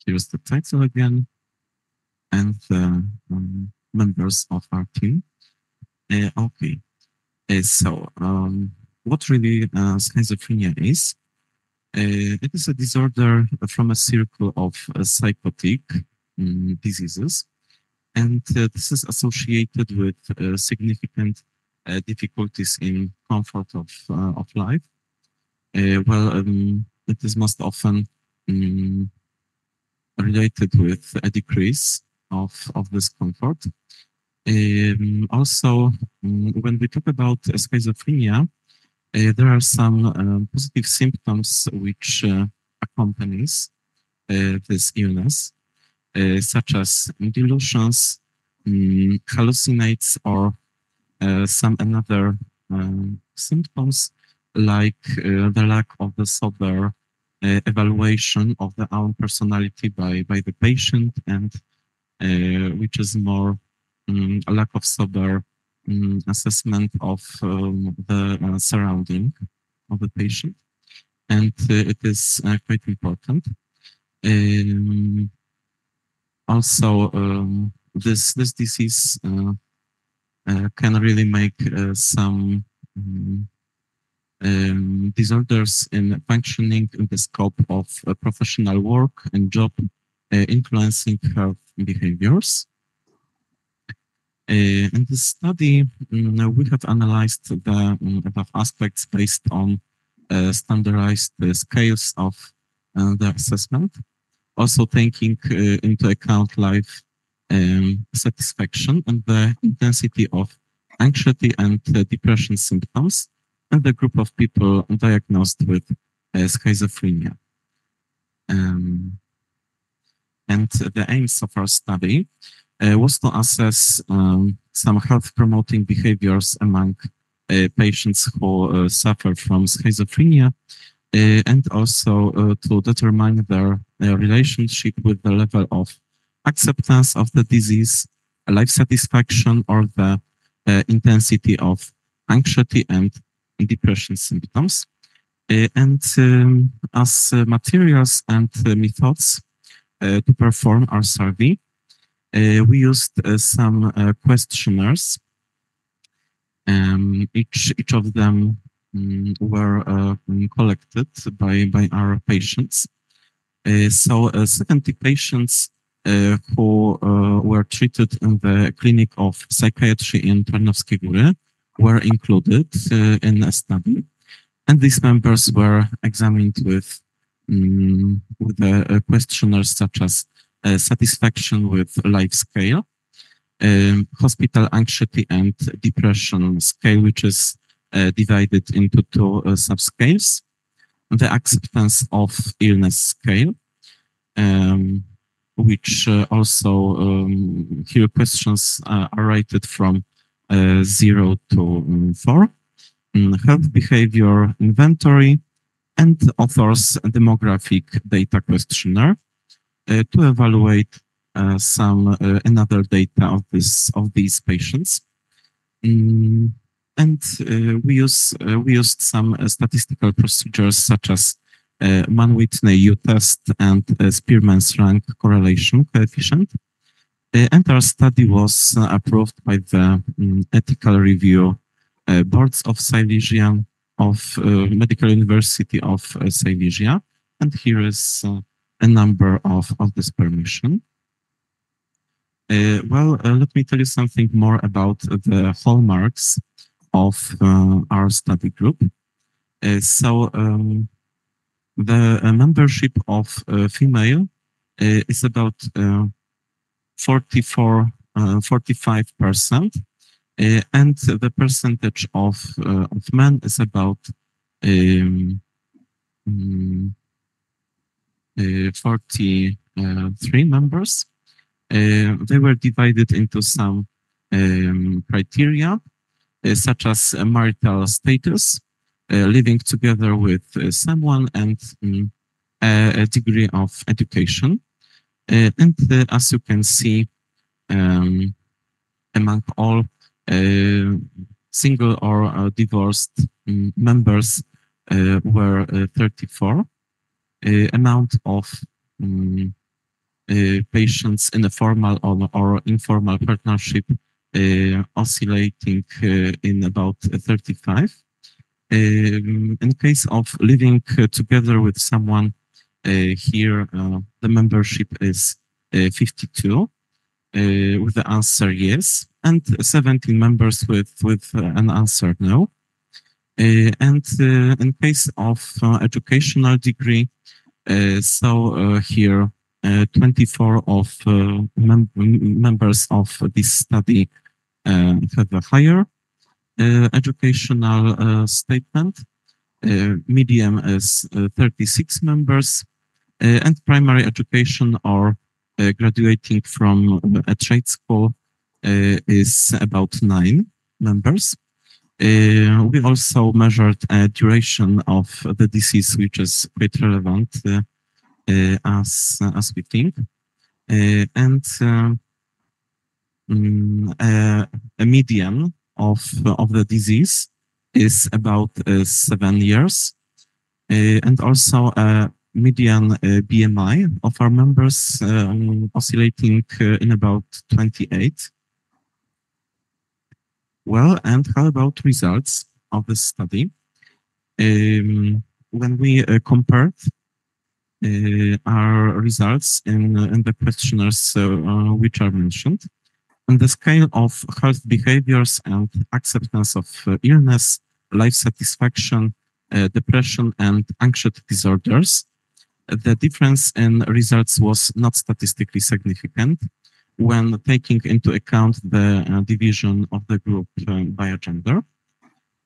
Here's the title again, and the members of our team. Okay, so what really schizophrenia is? It is a disorder from a circle of psychotic diseases, and this is associated with significant difficulties in comfort of life. It is most often related with a decrease of this comfort. Also, when we talk about schizophrenia, there are some positive symptoms which accompanies this illness, such as delusions, hallucinates, or some another symptoms like the lack of the sober evaluation of the own personality by the patient, and which is more a lack of sober assessment of the surrounding of the patient, and it is quite important. Also, this disease can really make some disorders in functioning in the scope of professional work and job, influencing health behaviors. In this study, we have analyzed the above aspects based on standardized scales of the assessment, also taking into account life satisfaction and the intensity of anxiety and depression symptoms and the group of people diagnosed with schizophrenia. And the aims of our study was to assess some health-promoting behaviors among patients who suffer from schizophrenia, and also to determine their relationship with the level of acceptance of the disease, life satisfaction, or the intensity of anxiety and depression symptoms. And as materials and methods to perform our survey, we used some questionnaires. Each of them were collected by our patients. So 70 patients who were treated in the clinic of psychiatry in Tarnowskie Góry were included in a study, and these members were examined with the questionnaires such as satisfaction with life scale, hospital anxiety and depression scale, which is divided into two subscales, the acceptance of illness scale, which also here questions are rated from 0 to 4, health behavior inventory, and author's demographic data questionnaire to evaluate some another data of these patients. And we used some statistical procedures such as Mann-Whitney U-test and Spearman's rank correlation coefficient. And our study was approved by the ethical review boards of Silesia, of Medical University of Silesia. And here is a number of this permission. Let me tell you something more about the hallmarks of our study group. The membership of female is about 45%, and the percentage of men is about 43 members. They were divided into some criteria, such as marital status, living together with someone, and a degree of education. And as you can see, among all single or divorced members were 34. Amount of patients in a formal or informal partnership oscillating in about 35. In case of living together with someone, here the membership is 52, with the answer yes, and 17 members with an answer no. And in case of educational degree, here 24 of members of this study have a higher educational statement. Medium is 36 members, and primary education or graduating from a trade school is about 9 members. We also measured a duration of the disease, which is quite relevant as we think, and a median of the disease is about 7 years, and also a median BMI of our members oscillating in about 28. Well, and how about results of the study? When we compared our results in the questionnaires which are mentioned, on the scale of health behaviors and acceptance of illness, life satisfaction, depression, and anxiety disorders, the difference in results was not statistically significant when taking into account the division of the group by gender.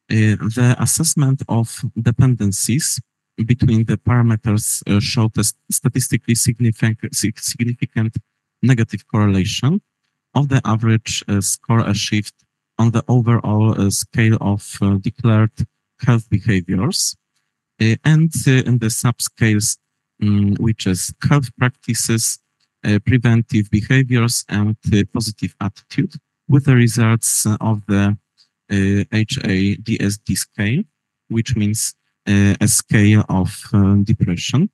The assessment of dependencies between the parameters showed a statistically significant negative correlation of the average score achieved on the overall scale of declared health behaviors, and in the subscales, which is health practices, preventive behaviors, and positive attitude, with the results of the HADSD scale, which means a scale of depression.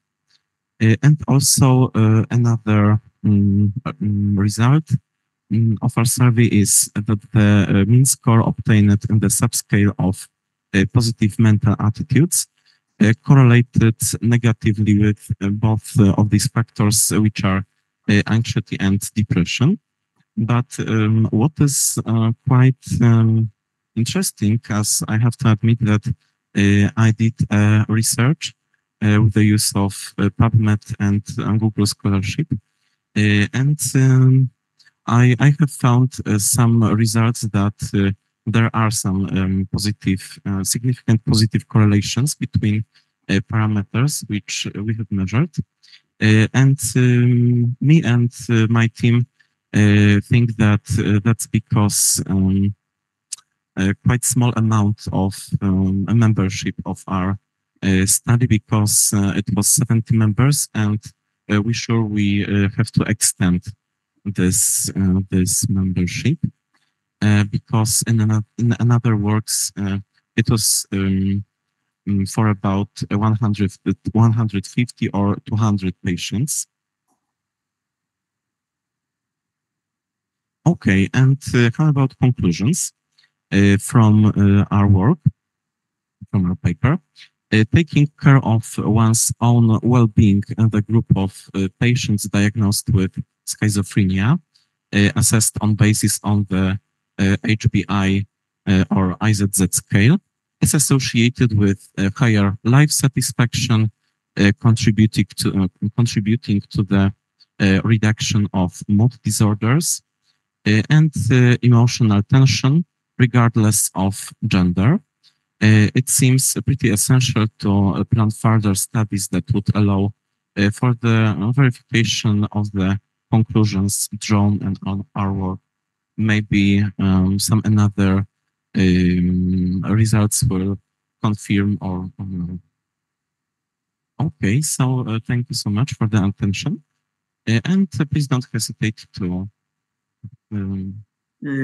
And also another result of our survey is that the mean score obtained in the subscale of positive mental attitudes correlated negatively with both of these factors, which are anxiety and depression. But what is quite interesting, as I have to admit that I did research with the use of PubMed and Google Scholarship, and I have found some results that there are some significant positive correlations between parameters which we have measured. And me and my team think that that's because a quite small amount of a membership of our study, because it was 70 members, and we sure we have to extend this membership, because in another works it was for about 150 or 200 patients. Okay, and how about conclusions from our work, from our paper? Taking care of one's own well-being and the group of patients diagnosed with schizophrenia, assessed on basis on the HBI or IZZ scale, is associated with higher life satisfaction, contributing to the reduction of mood disorders and emotional tension, regardless of gender. It seems pretty essential to plan further studies that would allow for the verification of the conclusions drawn and on our work. Maybe some another results will confirm or no. Okay, so thank you so much for the attention. And please don't hesitate to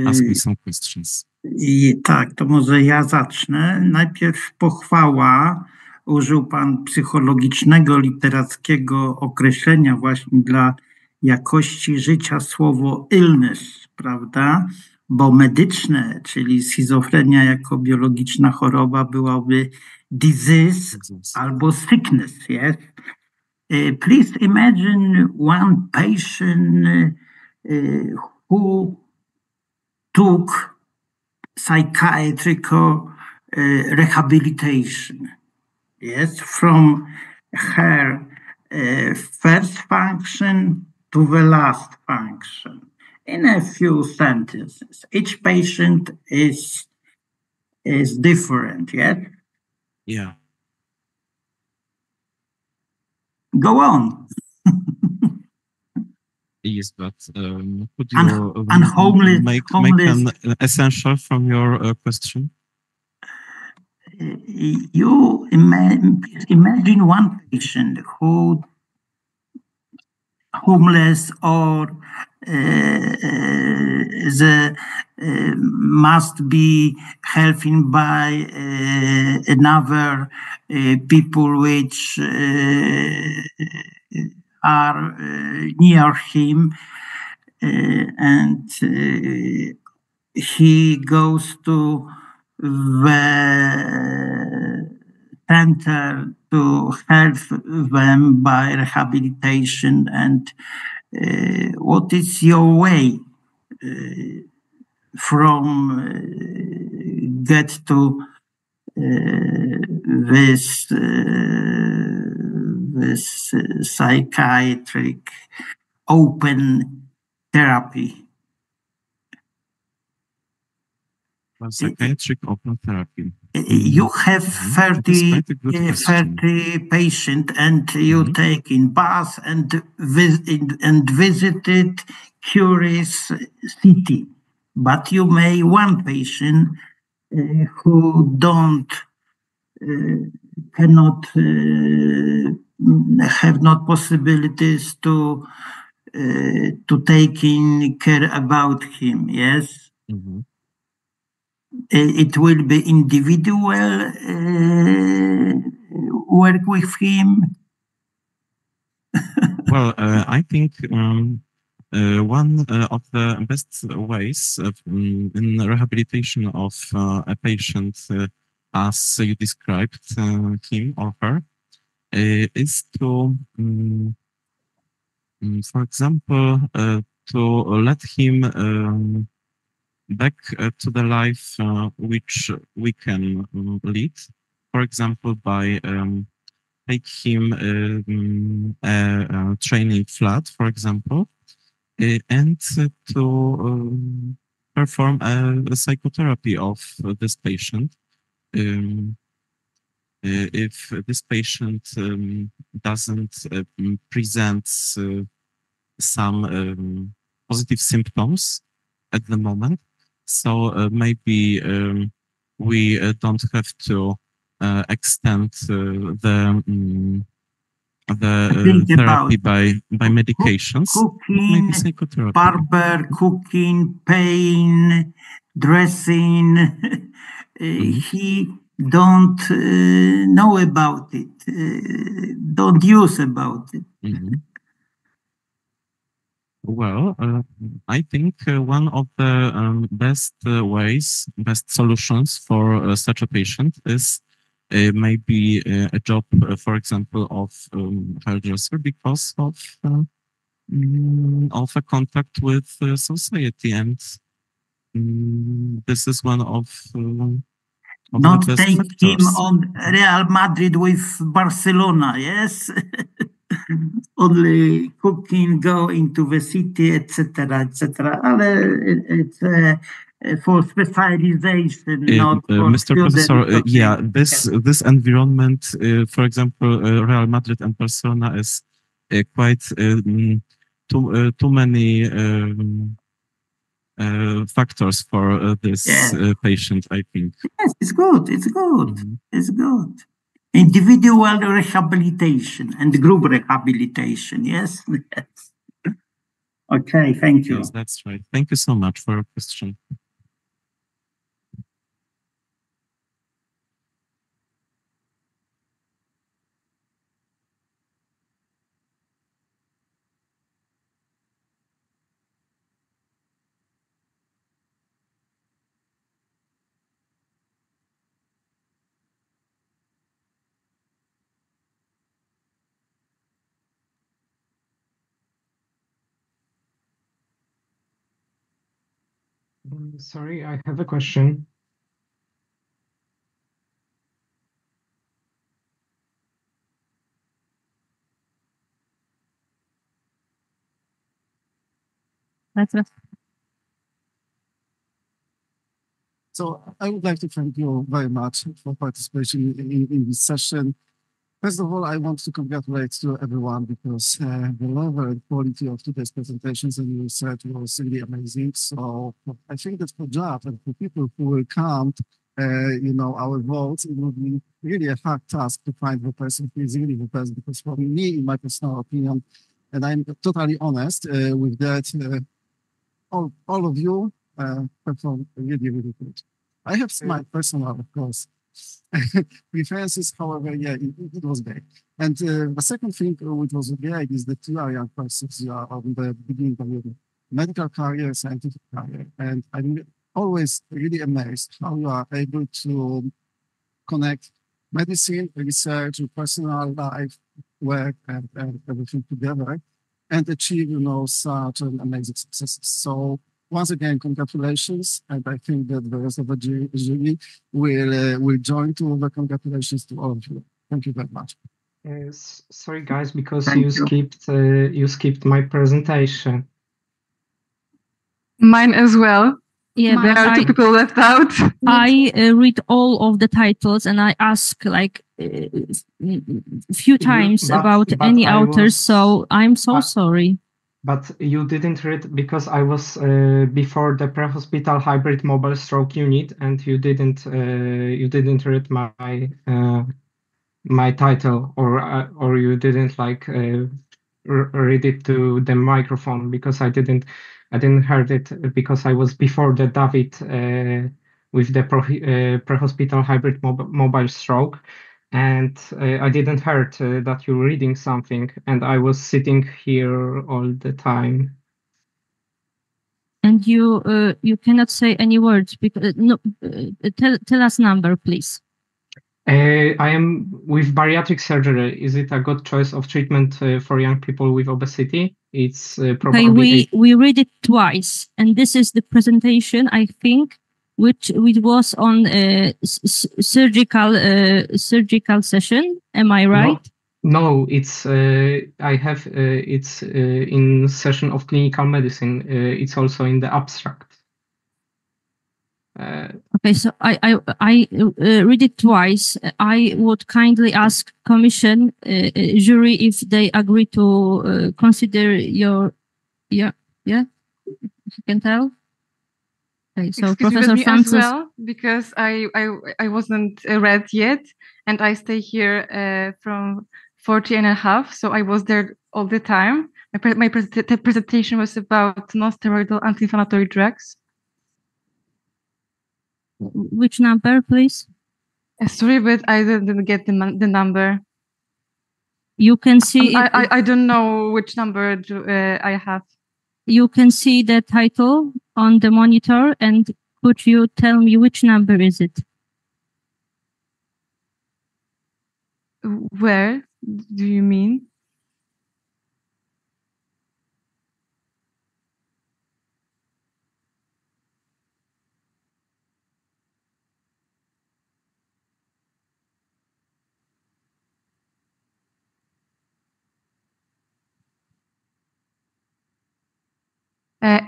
ask me some questions. I tak, to może ja zacznę. Najpierw pochwała. Użył Pan psychologicznego, literackiego określenia właśnie dla jakości życia słowo illness, prawda? Bo medyczne, czyli schizofrenia jako biologiczna choroba byłaby disease albo sickness, yes? Please imagine one patient who took psychiatrical rehabilitation, yes, from her first function to the last function in a few sentences. Each patient is different, yes? Yeah. Go on. Yes, but could you homeless, make an essential from your question? You imagine one patient who homeless or must be helped by another people which are near him, and he goes to the center to help them by rehabilitation. And what is your way from get to this psychiatric open therapy? Well, psychiatric open therapy. You have 30 patients, and you take in bus and visited curious city, but you may one patient who cannot have not possibilities to taking care about him. Yes. Mm-hmm. It will be individual work with him. Well, I think one of the best ways in rehabilitation of a patient, as you described him or her, is to, for example, to let him back to the life which we can lead, for example, by take him a training flat, for example, and to perform a psychotherapy of this patient. If this patient doesn't present some positive symptoms at the moment, so maybe we don't have to extend the therapy by medications. Cooking, maybe psychotherapy. Barber, cooking, pain, dressing. He don't know about it, don't use about it. Well, I think one of the best ways, best solutions for such a patient is maybe a job, for example, of hairdresser, because of a contact with society, and this is one of not the best take factors. him on Real Madrid with Barcelona, yes. Only cooking, go into the city, etc., etc. It's for specialization, not for Mr. Professor, students. yeah, this environment, for example, Real Madrid and Barcelona is quite too many factors for this patient, I think. Yes, it's good. It's good. It's good. Individual rehabilitation and group rehabilitation. Yes. Yes. Okay. Thank you. Yes, that's right. Thank you so much for your question. Sorry, I have a question. So I would like to thank you very much for participation in this session. First of all, I want to congratulate to everyone because the level and quality of today's presentations and research was really amazing. So I think that for JAP and for people who will count, our votes, it will be really a hard task to find the person who is really the best. Because for me, in my personal opinion, and I'm totally honest with that, all of you performed really, really good. I have my personal, of course, preferences. However, yeah, it was great. And the second thing which was great is that you are young persons. You are on the beginning of your medical career, scientific career. And I'm always really amazed how you are able to connect medicine, research, personal life, work, and everything together and achieve, such an amazing success. So once again, congratulations. And I think that the rest of the jury will join to the congratulations to all of you. Thank you very much. Sorry, guys, because you skipped my presentation. Mine as well. Yeah, there are two people left out. I read all of the titles and I ask like a few times about any authors, so I'm so sorry. But you didn't read because I was before the pre-hospital hybrid mobile stroke unit, and you didn't read my title, or you didn't read it to the microphone because I didn't heard it because I was before the David with the pre-hospital hybrid mobile stroke, and I didn't heard that you're reading something, and I was sitting here all the time. And you cannot say any words because no. Tell us number, please. I am with bariatric surgery. Is it a good choice of treatment for young people with obesity? It's probably. Okay, we read it twice, and this is the presentation, I think, which was on surgical session. Am I right? No, it's it's in session of clinical medicine. It's also in the abstract. Okay, so I read it twice. I would kindly ask commission jury if they agree to consider your if you can tell. Okay, so Excuse Professor me Francis. as well, because I wasn't read yet, and I stay here from 40.5, so I was there all the time. My presentation was about non-steroidal anti-inflammatory drugs. Which number, please? Sorry, but I didn't get the number. You can see. I don't know which number I have. You can see the title on the monitor, and could you tell me which number is it? Where do you mean?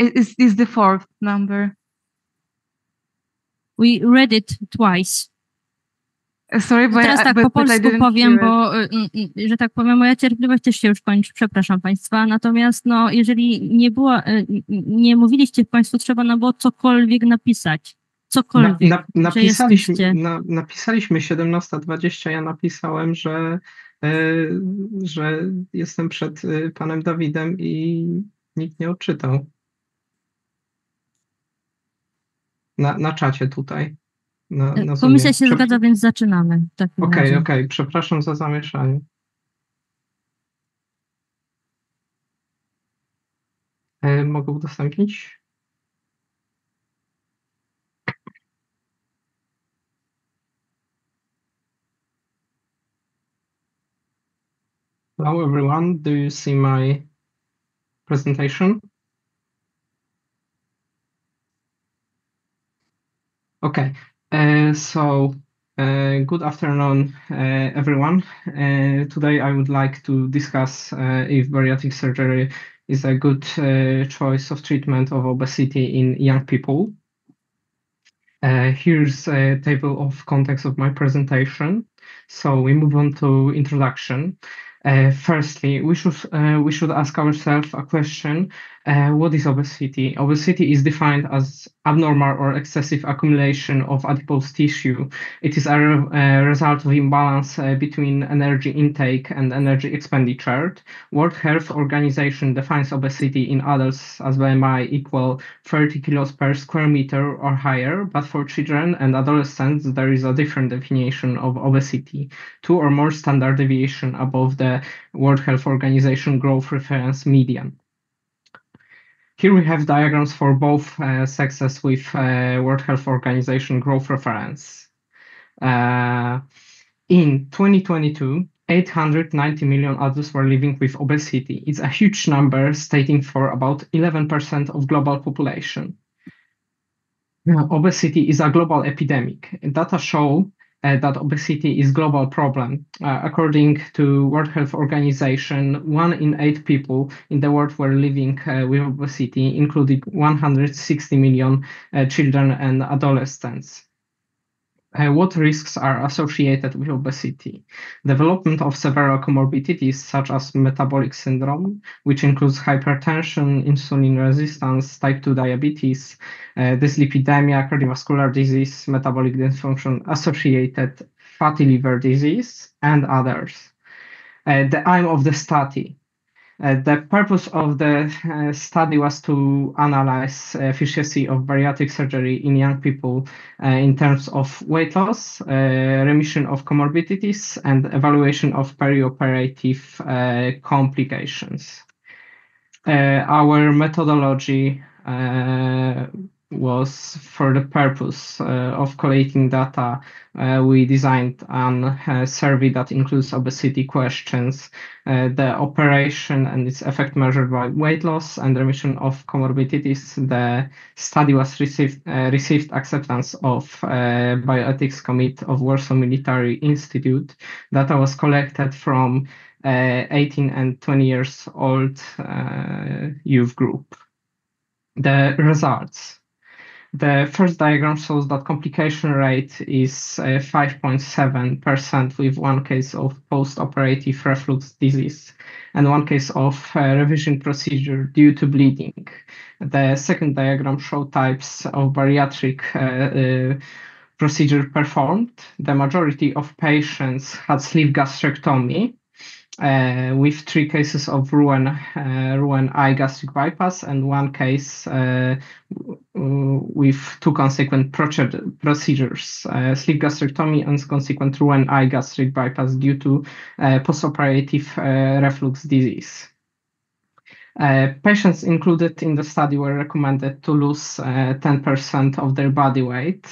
Is the fourth number. We read it twice. Sorry, but, Teraz tak po but I polsku didn't powiem, hear bo że tak powiem, moja cierpliwość też się już kończy, przepraszam Państwa. Natomiast no, jeżeli nie mówiliście Państwo, trzeba nam było cokolwiek napisać. Cokolwiek, że jesteście. Napisaliśmy 17:20, ja napisałem, że jestem przed panem Dawidem i nikt nie odczytał. Na czacie tutaj. Na Komisja się zgadza, więc zaczynamy. Okej, przepraszam za zamieszanie. Mogę udostępnić? Hello everyone, do you see my presentation? Okay, good afternoon, everyone. Today I would like to discuss if bariatric surgery is a good choice of treatment of obesity in young people. Here's a table of contents of my presentation. So we move on to introduction. Firstly, we should ask ourselves a question: what is obesity? Obesity is defined as abnormal or excessive accumulation of adipose tissue. It is a result of imbalance between energy intake and energy expenditure. World Health Organization defines obesity in adults as BMI equal 30 kilos per square meter or higher, but for children and adolescents there is a different definition of obesity: 2 or more standard deviation above the World Health Organization growth reference median. Here we have diagrams for both sexes with World Health Organization growth reference. In 2022, 890 million adults were living with obesity. It's a huge number, stating for about 11% of global population. Obesity is a global epidemic. Data show that obesity is a global problem. According to World Health Organization, 1 in 8 people in the world were living with obesity, including 160 million children and adolescents. What risks are associated with obesity? Development of several comorbidities such as metabolic syndrome, which includes hypertension, insulin resistance, type 2 diabetes, dyslipidemia, cardiovascular disease, metabolic dysfunction associated fatty liver disease, and others. The aim of the study. The purpose of the study was to analyze efficacy of bariatric surgery in young people in terms of weight loss, remission of comorbidities, and evaluation of perioperative complications. Our methodology was for the purpose of collating data. We designed a survey that includes obesity questions, the operation and its effect measured by weight loss and remission of comorbidities. The study was received acceptance of Bioethics Committee of Warsaw Military Institute. Data was collected from 18 and 20 years old youth group. The results. The first diagram shows that complication rate is 5.7% with 1 case of post-operative reflux disease and 1 case of revision procedure due to bleeding. The second diagram shows types of bariatric procedure performed. The majority of patients had sleeve gastrectomy, with 3 cases of Roux en I gastric bypass and 1 case with 2 consequent procedures, sleeve gastrectomy and consequent Roux en I gastric bypass due to postoperative reflux disease. Patients included in the study were recommended to lose 10% of their body weight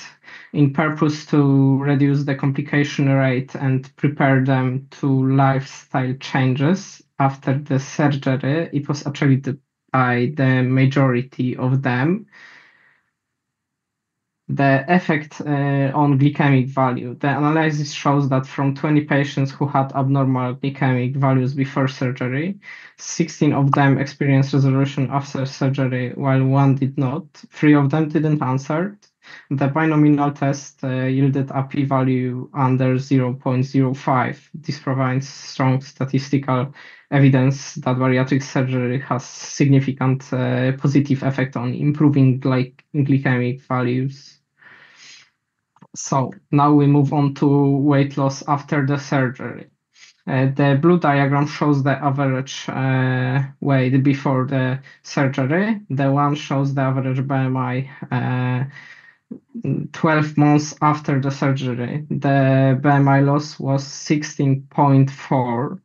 in purpose to reduce the complication rate and prepare them to lifestyle changes after the surgery. It was achieved by the majority of them. The effect on glycemic value. The analysis shows that from 20 patients who had abnormal glycemic values before surgery, 16 of them experienced resolution after surgery, while 1 did not. 3 of them didn't answer. The binomial test yielded a p-value under 0.05. This provides strong statistical evidence that bariatric surgery has significant positive effect on improving glycemic values. So now we move on to weight loss after the surgery. The blue diagram shows the average weight before the surgery. The one shows the average BMI 12 months after the surgery. The BMI loss was 16.4.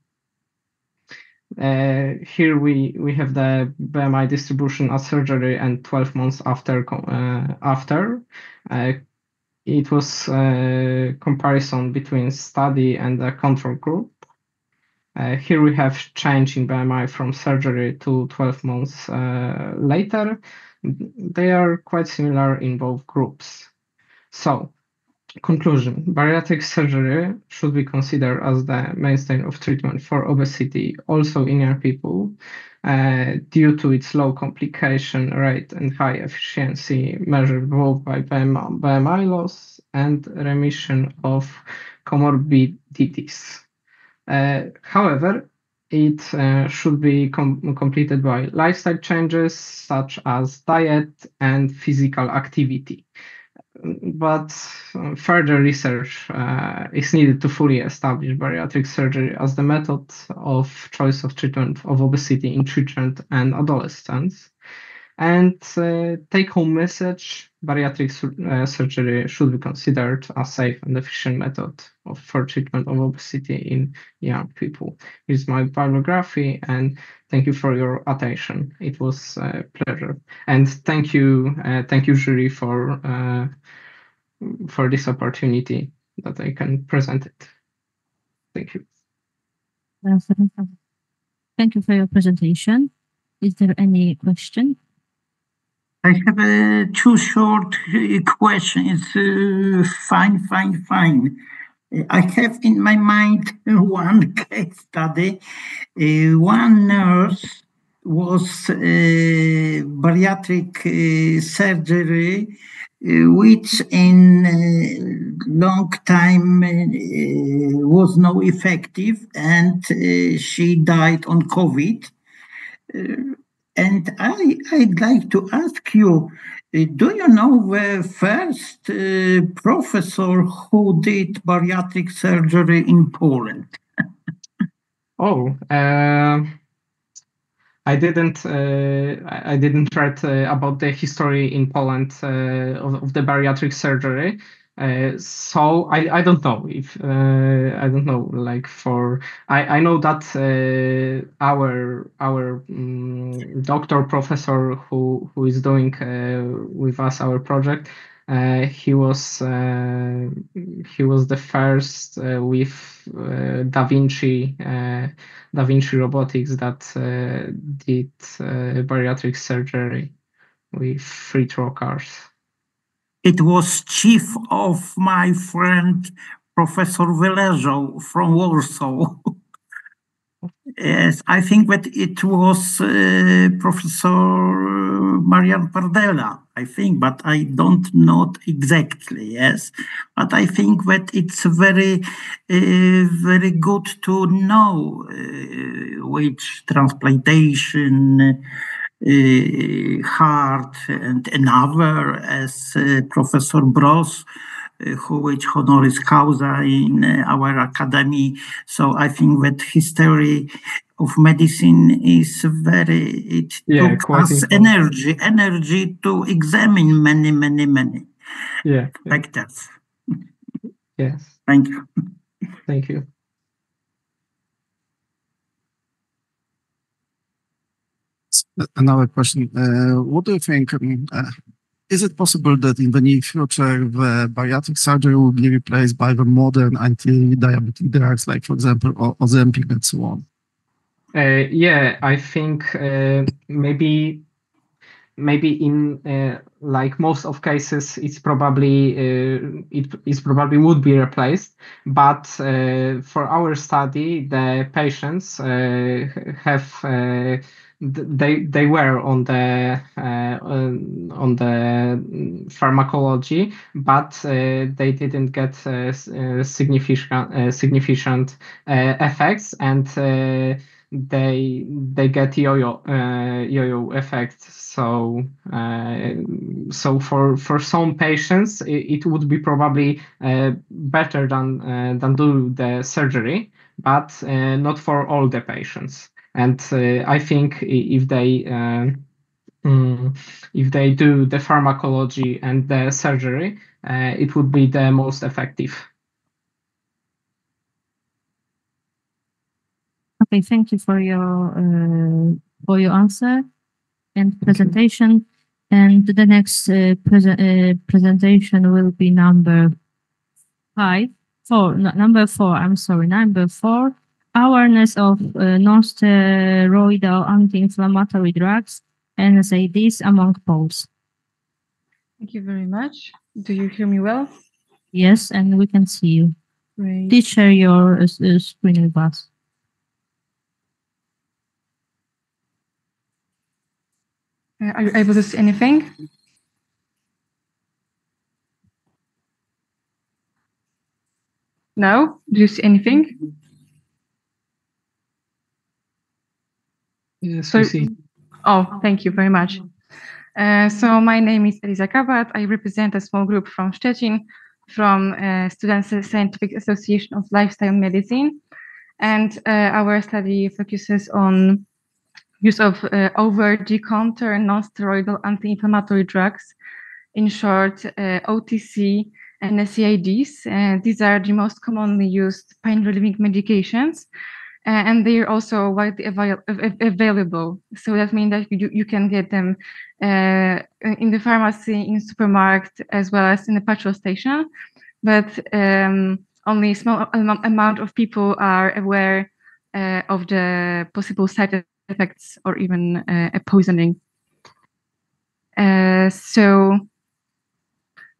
Here we have the BMI distribution at surgery and 12 months after. It was a comparison between study and the control group. Here we have change in BMI from surgery to 12 months later. They are quite similar in both groups. So, conclusion, bariatric surgery should be considered as the mainstay of treatment for obesity, also in young people, due to its low complication rate and high efficiency measured both by BMI loss and remission of comorbidities. However, it should be completed by lifestyle changes such as diet and physical activity. But further research is needed to fully establish bariatric surgery as the method of choice of treatment of obesity in children and adolescents. And take-home message, bariatric surgery should be considered a safe and efficient method for treatment of obesity in young people. Here's my bibliography, and thank you for your attention. It was a pleasure. And thank you, jury, for this opportunity that I can present it. Thank you. Thank you for your presentation. Is there any question? I have two short questions. Fine. I have in my mind one case study. One nurse was bariatric surgery, which in long time was no effective, and she died on COVID. And I'd like to ask you, do you know the first professor who did bariatric surgery in Poland? I didn't read about the history in Poland of the bariatric surgery. So I don't know if I don't know, like I know that our doctor professor who is doing with us our project, he was the first with Da Vinci robotics that did bariatric surgery with free trocars. It was chief of my friend, Professor Weleżał from Warsaw. Yes, I think that it was Professor Marian Pardella, I think, but I don't know exactly, yes. But I think that it's very, very good to know which transplantation, heart and another, as Professor Bros, which honoris causa in our academy. So I think that history of medicine is it took us energy to examine many factors. Yes. Thank you. Thank you. Another question. What do you think? Is it possible that in the near future, the bariatric surgery will be replaced by the modern anti-diabetic drugs, like, for example, Ozempic and so on? Yeah, I think maybe in like most of cases, it's probably would be replaced. But for our study, the patients have they were on the pharmacology, but they didn't get significant effects, and they get yo-yo effect. So for some patients it would be probably better than do the surgery, but not for all the patients. And I think if they do the pharmacology and the surgery, it would be the most effective. Okay, thank you for your answer and presentation. And the next presentation will be number 4. Awareness of non-steroidal anti-inflammatory drugs, NSAIDs, among Poles. Thank you very much. Do you hear me well? Yes, and we can see you. Great. Please share your screen with us. Are you able to see anything? No? Do you see anything? Yes, we see. Oh, thank you very much. So my name is Eliza Kabat. I represent a small group from Szczecin, from Students' Scientific Association of Lifestyle Medicine. And our study focuses on use of over-the-counter non-steroidal anti-inflammatory drugs, in short, OTC and SIDs. These are the most commonly used pain-relieving medications. And they are also widely available. So that means that you can get them in the pharmacy, in supermarket, as well as in the petrol station. But only a small amount of people are aware of the possible side effects or even a poisoning. So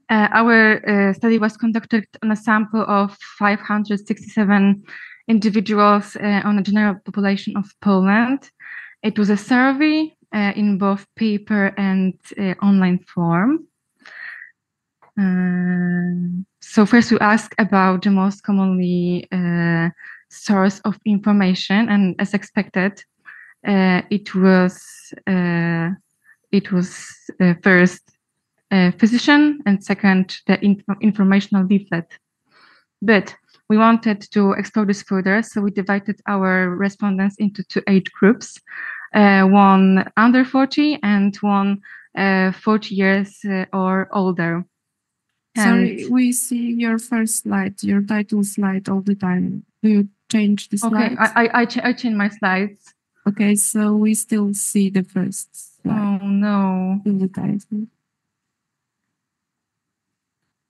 our study was conducted on a sample of 567 individuals on a general population of Poland. It was a survey in both paper and online form. So first we asked about the most commonly source of information, and as expected, it was first physician, and second the informational leaflet. But we wanted to explore this further, so we divided our respondents into 2 age groups, one under 40 and one 40 years or older. Sorry, we see your first slide, your title slide all the time. Do you change the slide? Okay, I change my slides. Okay, so we still see the first slide. Oh no. In the title.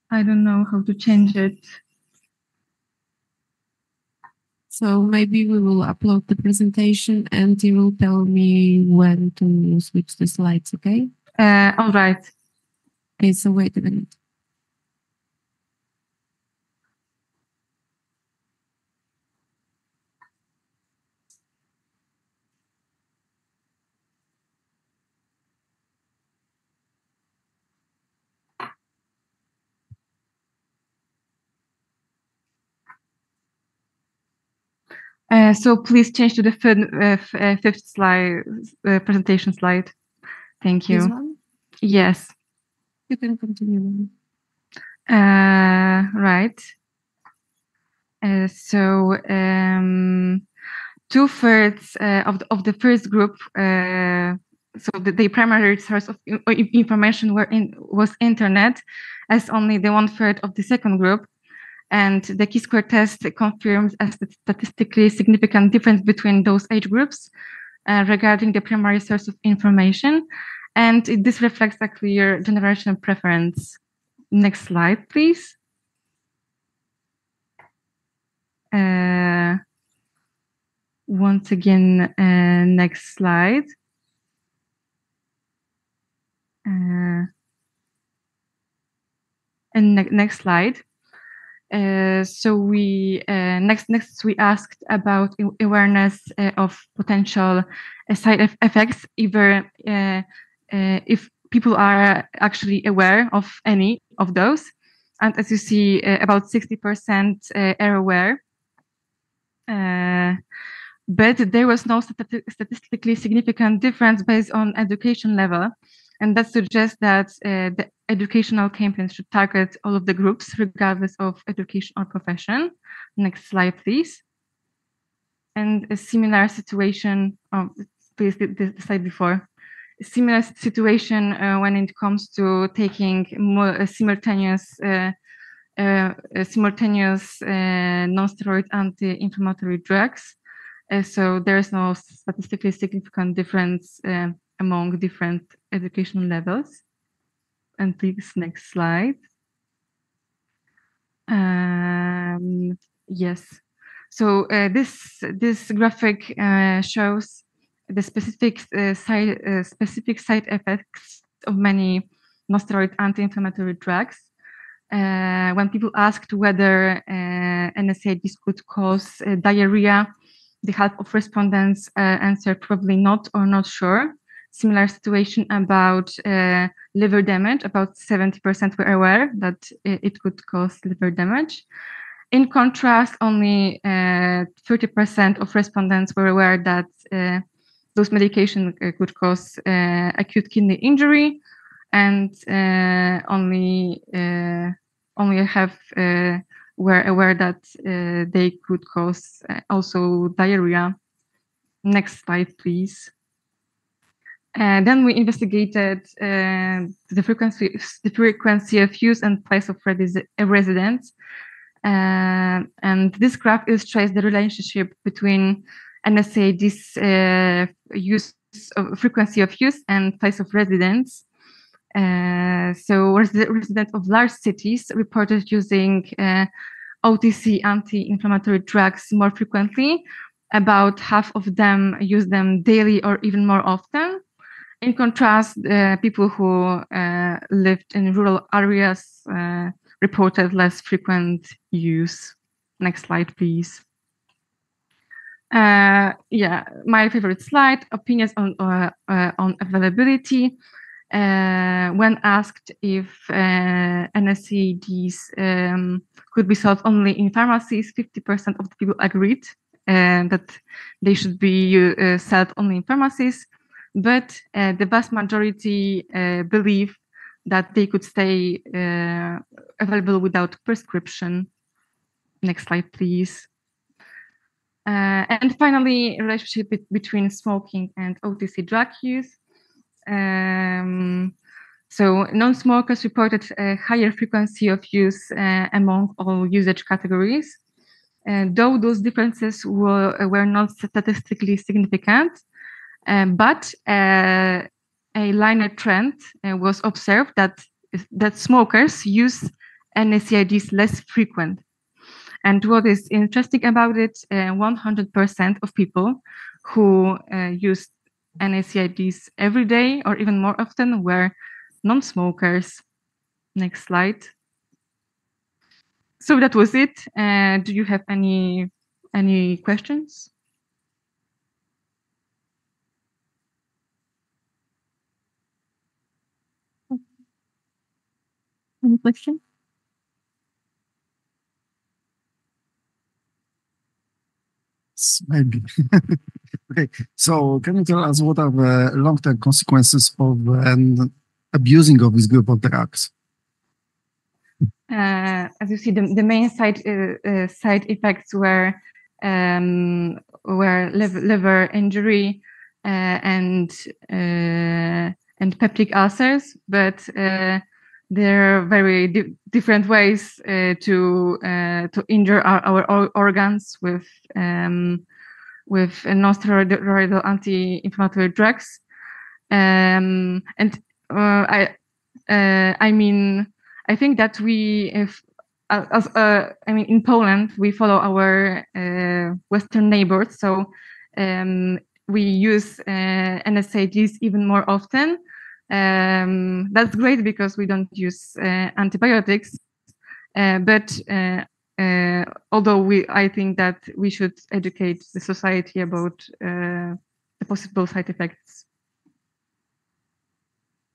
I don't know how to change it. So maybe we will upload the presentation and you will tell me when to switch the slides, okay? All right. Okay, so wait a minute. So please change to the fifth slide, presentation slide. Thank you. This one? Yes. You can continue. Right. So 2/3 of the first group, so the primary source of information was internet, as only the 1/3 of the second group. And the chi-square test confirms a statistically significant difference between those age groups regarding the primary source of information. And this reflects a clear generation preference. Next slide, please. Once again, next slide. And next slide. So we Next, we asked about awareness of potential side effects, either if people are actually aware of any of those. And as you see, about 60% are aware. But there was no statistically significant difference based on education level. And that suggests that the educational campaigns should target all of the groups, regardless of education or profession. Next slide, please. And a similar situation, please, the slide before. A similar situation when it comes to taking more simultaneous non-steroid anti-inflammatory drugs. So there is no statistically significant difference among different educational levels. And please, next slide. Yes. So this graphic shows the specific side effects of many non-steroid anti-inflammatory drugs. When people asked whether NSAIDs could cause diarrhea, the half of respondents answered probably not or not sure. Similar situation about liver damage. About 70% were aware that it could cause liver damage. In contrast, only 30% of respondents were aware that those medications could cause acute kidney injury, and only half were aware that they could cause also diarrhea. Next slide, please. Then we investigated the frequency of use and place of residence. And this graph illustrates the relationship between NSAIDs frequency of use and place of residence. So residents of large cities reported using OTC anti-inflammatory drugs more frequently. About half of them use them daily or even more often. In contrast, people who lived in rural areas reported less frequent use. Next slide, please. Yeah, my favorite slide, opinions on availability. When asked if NSAIDs could be sold only in pharmacies, 50% of the people agreed that they should be sold only in pharmacies, but the vast majority believe that they could stay available without prescription. Next slide, please. And finally, a relationship between smoking and OTC drug use. So non-smokers reported a higher frequency of use among all usage categories. Though those differences were not statistically significant, but a linear trend was observed that smokers use NSAIDs less frequent. And what is interesting about it, 100% of people who used NSAIDs every day or even more often were non-smokers. Next slide. So that was it. Do you have any questions? Any question? Maybe. Okay, so can you tell us what are the long-term consequences of abusing of this group of drugs? As you see, the main side effects were liver injury and peptic ulcers, but there are very different ways to injure our organs with non-steroidal anti-inflammatory drugs. I mean, I think that in Poland, we follow our Western neighbors, so we use NSAIDs even more often. That's great because we don't use antibiotics, but Although I think that we should educate the society about the possible side effects.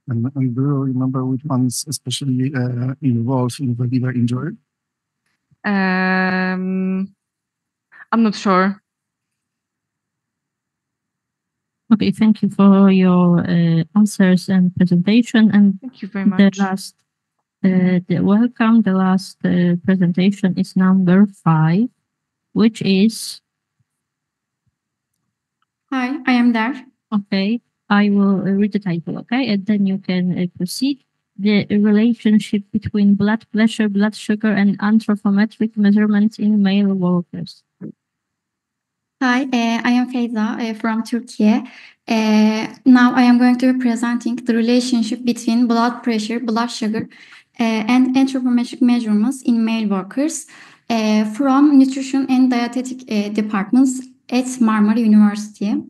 And do you remember which ones especially involved in the liver injury? I'm not sure. Okay, thank you for your answers and presentation. And thank you very much. Welcome. The last presentation is number 5, which is. Hi, I am there. Okay, I will read the title, okay, and then you can proceed. The relationship between blood pressure, blood sugar, and anthropometric measurements in male workers. Hi, I am Feyza from Turkey. Now I am going to be presenting the relationship between blood pressure, blood sugar, and anthropometric measurements in male workers from nutrition and dietetic departments at Marmara University.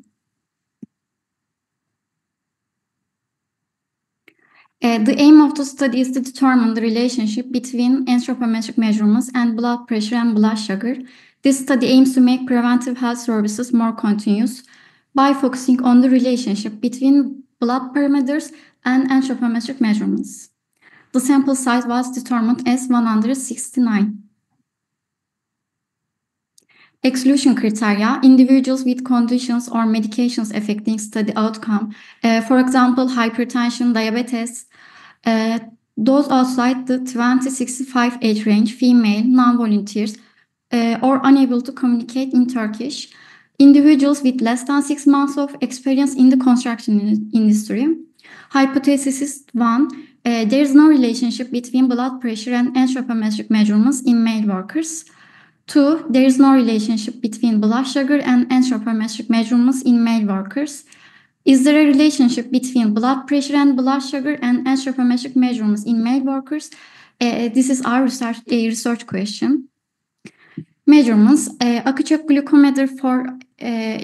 The aim of the study is to determine the relationship between anthropometric measurements and blood pressure and blood sugar. This study aims to make preventive health services more continuous by focusing on the relationship between blood parameters and anthropometric measurements. The sample size was determined as 169. Exclusion criteria: individuals with conditions or medications affecting study outcome, for example, hypertension, diabetes, those outside the 20-65 age range, female, non-volunteers, or unable to communicate in Turkish, individuals with less than 6 months of experience in the construction industry. Hypothesis 1, there is no relationship between blood pressure and anthropometric measurements in male workers. 2, there is no relationship between blood sugar and anthropometric measurements in male workers. Is there a relationship between blood pressure and blood sugar and anthropometric measurements in male workers? This is our research question. Measurements: Akıcı glucometer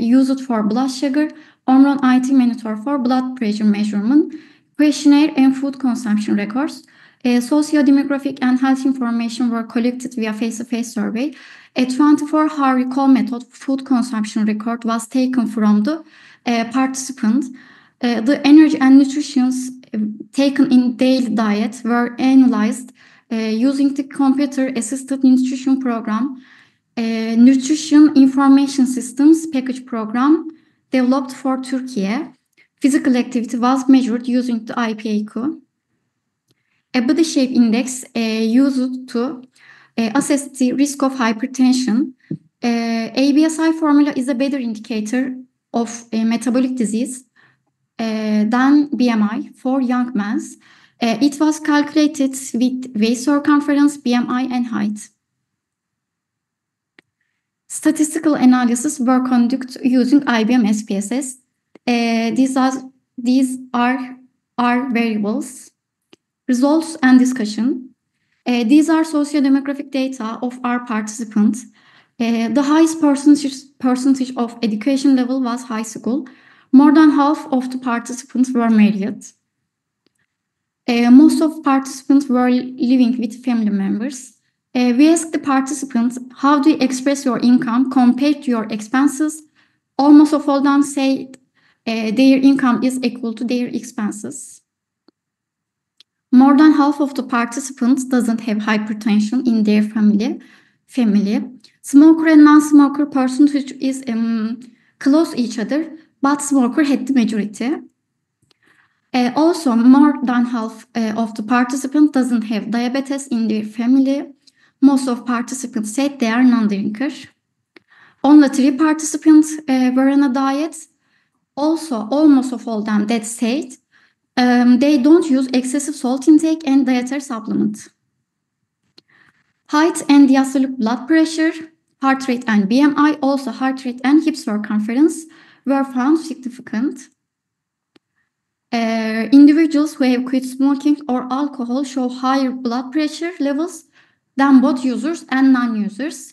used for blood sugar, Omron IT monitor for blood pressure measurement, questionnaire and food consumption records. Socio-demographic and health information were collected via face-to-face survey. A 24-hour recall method food consumption record was taken from the participant. The energy and nutrition taken in daily diet were analyzed using the computer-assisted nutrition program, nutrition information systems package program developed for Turkey. Physical activity was measured using the IPAQ. A body shape index used to assess the risk of hypertension. ABSI formula is a better indicator of metabolic disease than BMI for young men. It was calculated with waist circumference, BMI, and height. Statistical analysis were conducted using IBM SPSS. These are variables. Results and discussion. These are socio-demographic data of our participants. The highest percentage of education level was high school. More than half of the participants were married. Most of participants were living with family members. We asked the participants, how do you express your income compared to your expenses? Almost all of them said their income is equal to their expenses. More than half of the participants doesn't have hypertension in their family. Smoker and non-smoker percentage is close to each other, but smoker had the majority. Also, more than half of the participants doesn't have diabetes in their family. Most of participants said they are non-drinkers. Only 3 participants were on a diet. Also, almost all of them that said they don't use excessive salt intake and dietary supplements. Height and diastolic blood pressure, heart rate and BMI, also heart rate and hip circumference were found significant. Individuals who have quit smoking or alcohol show higher blood pressure levels than both users and non-users.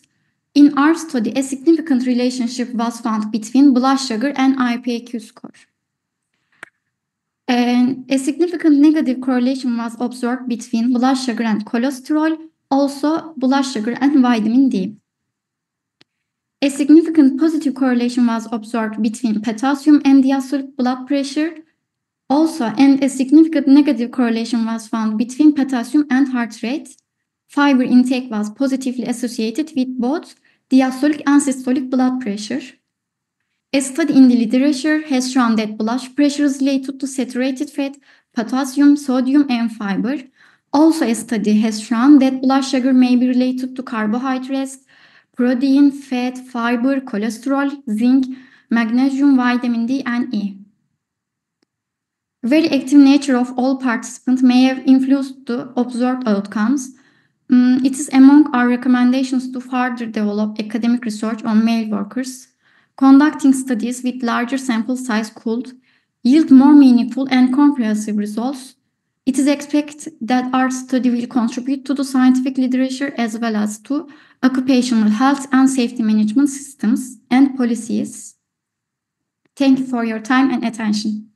In our study, a significant relationship was found between blood sugar and IPAQ score. And a significant negative correlation was observed between blood sugar and cholesterol. also blood sugar and vitamin D. A significant positive correlation was observed between potassium and diastolic blood pressure. Also, and a significant negative correlation was found between potassium and heart rate. Fiber intake was positively associated with both diastolic and systolic blood pressure. A study in the literature has shown that blood pressure is related to saturated fat, potassium, sodium, and fiber. Also, a study has shown that blood sugar may be related to carbohydrates, protein, fat, fiber, cholesterol, zinc, magnesium, vitamin D, and E. Very active nature of all participants may have influenced the observed outcomes. It is among our recommendations to further develop academic research on male workers. Conducting studies with larger sample size could yield more meaningful and comprehensive results. It is expected that our study will contribute to the scientific literature as well as to occupational health and safety management systems and policies. Thank you for your time and attention.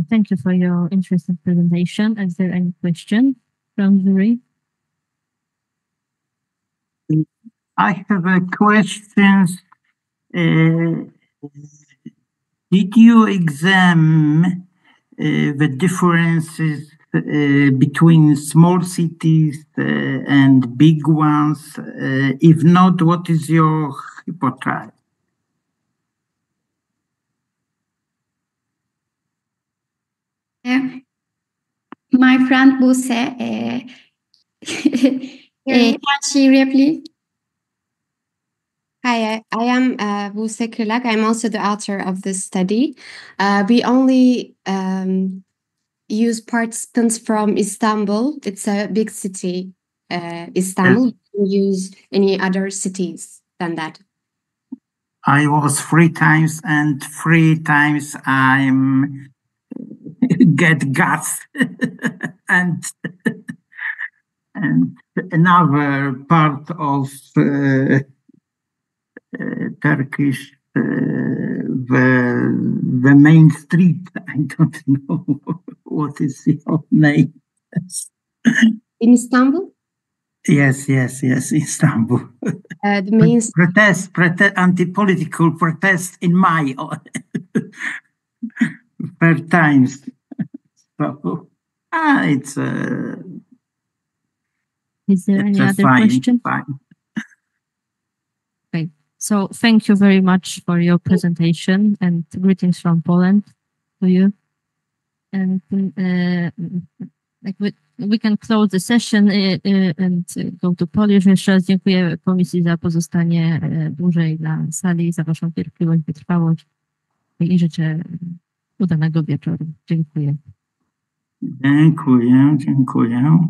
Thank you for your interesting presentation. Is there any question from jury? I have a question. Did you examine the differences between small cities and big ones? If not, what is your hypothesis? My friend Buse, can she reply? Hi, I am Buse Kırlak. I'm also the author of this study. We only use participants from Istanbul. It's a big city, Istanbul. Yes. We don't use any other cities than that. I was 3 times, and 3 times I'm get gas and another part of Turkish, the main street. I don't know what is your name. In Istanbul? Yes, Istanbul. The main protest, anti-political protest in my 3 times. So, it's Is there any other fine, question? fine. Okay. So thank you very much for your presentation and greetings from Poland to you. And we can close the session and go to Polish. Jeszcze raz dziękuję komisji za pozostanie dłużej na sali, za waszą cierpliwość, wytrwałość i życzę udanego wieczoru. Dziękuję. Dziękuję.